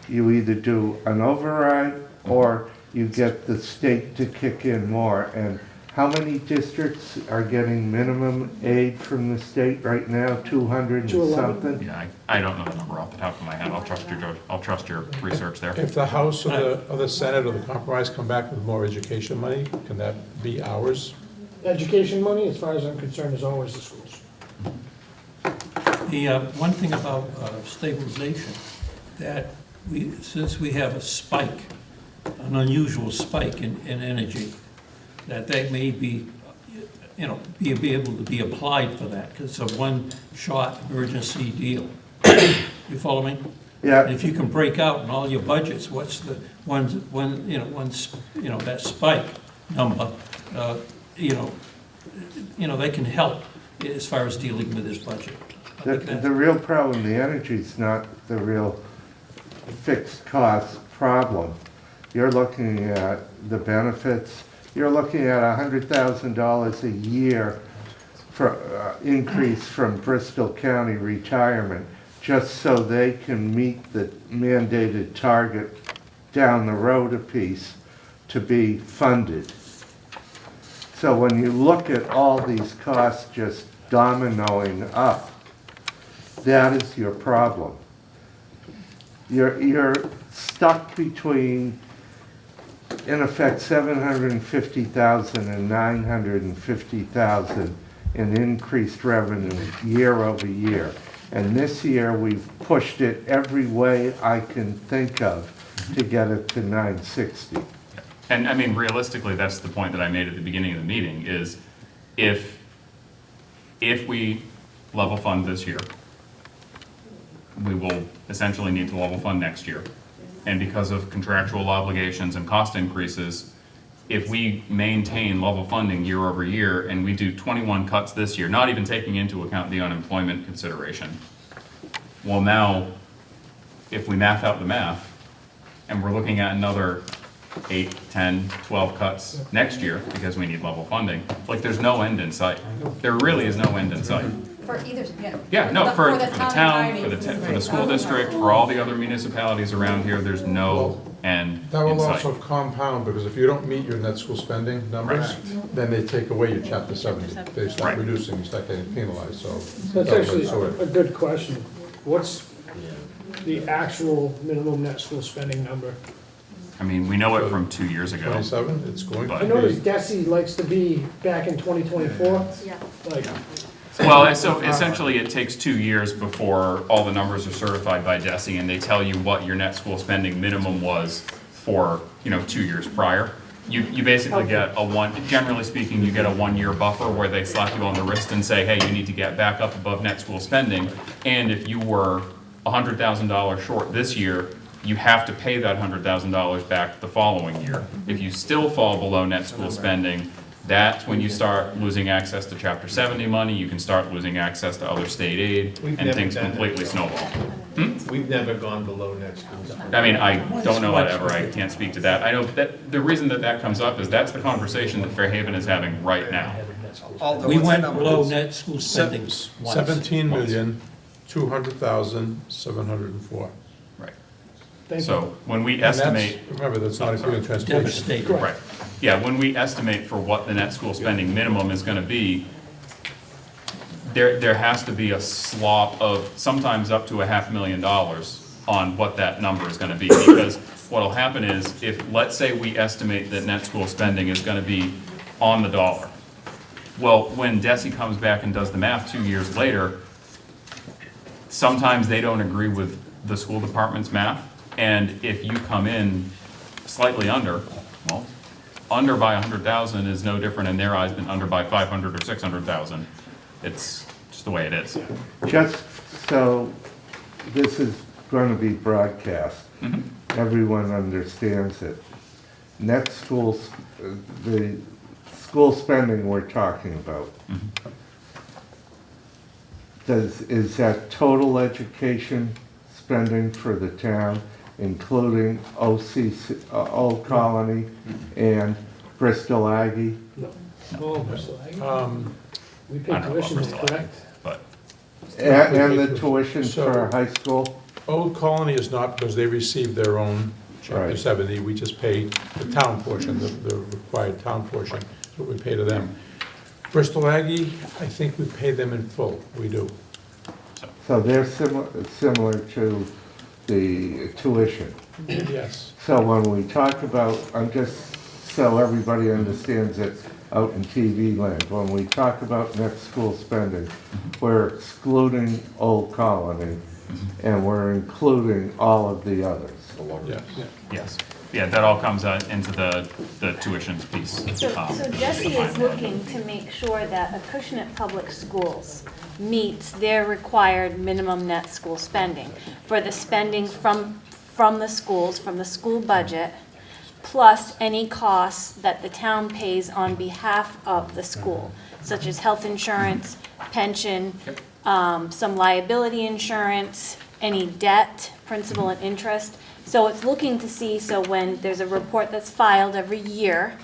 you either do an override or you get the state to kick in more. And how many districts are getting minimum aid from the state right now? 200 and 211? something? Yeah, I don't know the number off the top of my head. I'll trust your research there. If the House or the Senate or the compromise come back with more education money, can that be ours? Education money, as far as I'm concerned, is always the schools. The one thing about stabilization, that since we have a spike, an unusual spike in energy, that may be, be able to be applied for that, because it's a one-shot emergency deal. You follow me? Yeah. And if you can break out in all your budgets, what's the that spike number, they can help as far as dealing with this budget. The real problem, the energy's not the real fixed cost problem. You're looking at the benefits. You're looking at $100,000 a year for increase from Bristol County retirement, just so they can meet the mandated target down the road a piece to be funded. So when you look at all these costs just dominoing up, that is your problem. You're stuck between, in effect, 750,000 and 950,000 in increased revenue year over year. And this year, we've pushed it every way I can think of to get it to 960. And I mean, realistically, that's the point that I made at the beginning of the meeting, is if we level fund this year, we will essentially need to level fund next year. And because of contractual obligations and cost increases, if we maintain level funding year over year and we do 21 cuts this year, not even taking into account the unemployment consideration, well, now, if we math out the math, and we're looking at another 8, 10, 12 cuts next year because we need level funding, like, there's no end in sight. There really is no end in sight. For either, Yeah, no, for the town, entirety. for the school district, for all the other municipalities around here, there's no And That will insight. also compound, because if you don't meet your net school spending numbers, then they take away your chapter 70. They start Right. reducing, you start getting penalized, so. That's actually so a good question. What's the actual minimum net school spending number? I mean, we know it from 2 years ago. 27, it's going to I be. noticed DESI likes to be back in 2024. Yeah. Like, Well, so essentially, it takes 2 years before all the numbers are certified by DESI, and they tell you what your net school spending minimum was for, 2 years prior. You basically get generally speaking, you get a 1-year buffer where they slap you on the wrist and say, hey, you need to get back up above net school spending. And if you were $100,000 short this year, you have to pay that $100,000 back the following year. If you still fall below net school spending, that's when you start losing access to Chapter 70 money, you can start losing access to other state aid, We've and never things done that. completely snowball. We've never gone below net school spending. I mean, I don't know whatever, I can't speak to that. I know that the reason that comes up is that's the conversation that Fairhaven is having right now. Aldo, We what's the went number? below net school spending once. 17,200,704. Right. thank you. So when we And that's- estimate. Remember, that's not including transportation. Devastating. Right. Yeah, when we estimate for what the net school spending minimum is gonna be, there has to be a slop of sometimes up to $500,000 on what that number is gonna be. Because what'll happen is, if, let's say we estimate that net school spending is gonna be on the dollar. Well, when DESI comes back and does the math 2 years later, sometimes they don't agree with the school department's math. And if you come in slightly under, well, under by 100,000 is no different in their eyes than under by 500 or 600,000. It's just the way it is. Just so this is going to be broadcast, everyone understands it. Net schools, the school spending we're talking about, is that total education spending for the town, including OCC, Old Colony, and Bristol Aggie? Oh, Bristol Aggie. We I pay don't know about tuition, Bristol Aggie, correct? but And the tuition So- for high school? Old Colony is not, because they received their own Chapter Right. 70, we just pay the town portion, the required town portion, is what we pay to them. Bristol Aggie, I think we pay them in full, we do. So they're similar to the tuition. Yes. So when we talk about, I'm just, so everybody understands it out in TV land, when we talk about net school spending, we're excluding Old Colony, and we're including all of the others. Yes. yes. Yeah, that all comes out into the tuitions piece. So DESI is looking to make sure that Acushnet Public Schools meets their required minimum net school spending for the spending from the schools, from the school budget, plus any costs that the town pays on behalf of the school, such as health insurance, pension, some liability insurance, any debt, principal and interest. So it's looking to see, so when there's a report that's filed every year,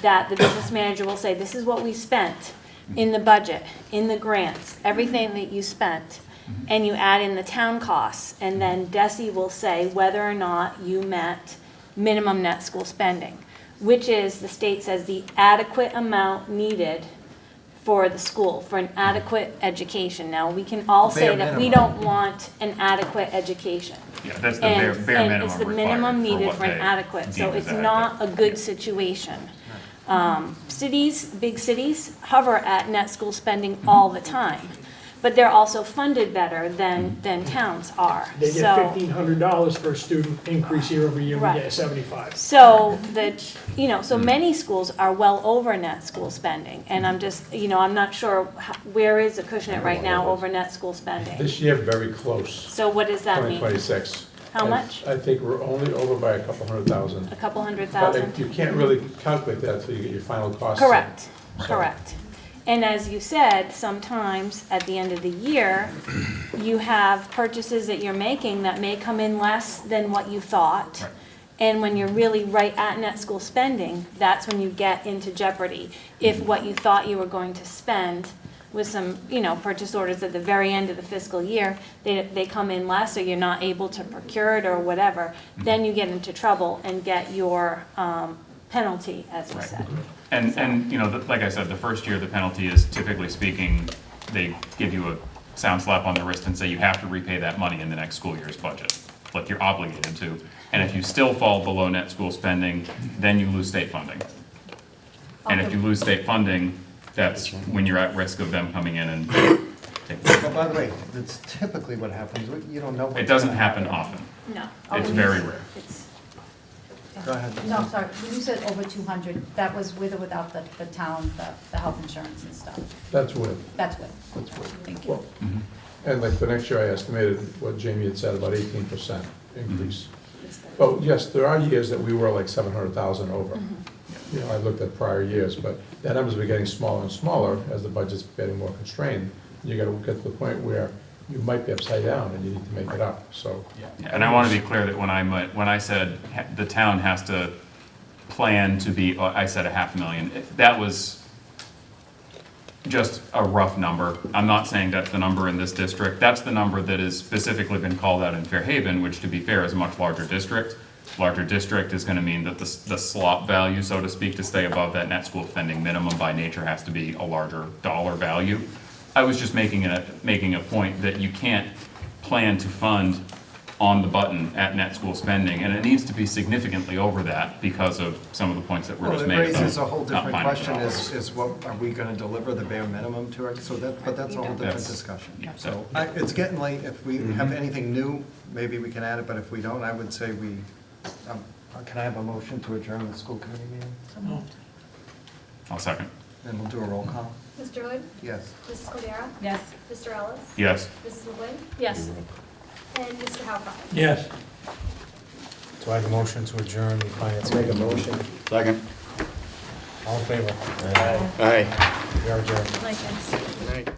that the business manager will say, this is what we spent in the budget, in the grants, everything that you spent, and you add in the town costs, and then DESI will say whether or not you met minimum net school spending, which is, the state says, the adequate amount needed for the school, for an adequate education. Now, we can all say that we don't want an adequate education. Yeah, that's the bare minimum And it's the required minimum for needed what for an they adequate, so deem as it's not a adequate. good situation. Cities, big cities, hover at net school spending all the time, but they're also funded better than towns are. They get So, $1,500 per student increase year over year, we Right. get 75. so so many schools are well over net school spending, and I'm just, I'm not sure, where is Acushnet right now over net school spending? This year, very close, So what does that mean? 2026. How much? I think we're only over by a couple 100,000. A couple hundred But thousand? you can't really calculate that until you get your final costs. in. Correct, So- correct. And as you said, sometimes at the end of the year, you have purchases that you're making that may come in less than what you thought. Right. And when you're really right at net school spending, that's when you get into jeopardy. If what you thought you were going to spend with some, purchase orders at the very end of the fiscal year, they come in less, or you're not able to procure it or whatever, then you get into trouble and get your penalty, as we said. And like I said, the first year, the penalty is, typically speaking, they give you a sound slap on the wrist and say you have to repay that money in the next school year's budget, like you're obligated to. And if you still fall below net school spending, then you lose state funding. And if you lose state funding, that's when you're at risk of them coming in and taking. But by the way, that's typically what happens. You don't know what's It doesn't gonna happen often. No. It's very rare. Go ahead. No, sorry, when you said over 200, that was with or without the town, the health insurance and stuff? That's with. That's with. That's with. Thank you. Well, and like for next year, I estimated what Jamie had said, about 18% increase. Oh, yes, there are years that we were like 700,000 over. I looked at prior years, but that number's been getting smaller and smaller as the budget's getting more constrained. You gotta get to the point where you might be upside down and you need to make it up, so. And I want to be clear that when I said the town has to plan to be, I said 500,000, that was just a rough number. I'm not saying that's the number in this district. That's the number that has specifically been called out in Fairhaven, which, to be fair, is a much larger district. Larger district is going to mean that the slop value, so to speak, to stay above that net school spending minimum by nature has to be a larger dollar value. I was just making a point that you can't plan to fund on the button at net school spending, and it needs to be significantly over that because of some of the points that were just made. Well, it raises a whole not different finding question, the is what, are we gonna deliver the bare minimum to our, but that's a whole different That's- discussion. yeah. So, it's getting late, if we have anything new, maybe we can add it, but if we don't, I would say can I have a motion to adjourn the school committee meeting? I'll second. Then we'll do a roll call. Mr. Hood? Yes. Mrs. Cordero? Yes. Mr. Ellis? Yes. Mrs. McGuinn? Yes. And Mr. Halpern? Yes. Do I have a motion to adjourn the finance? Make a motion. Second. All in favor? Aye. We are adjourned. Like this. Good night.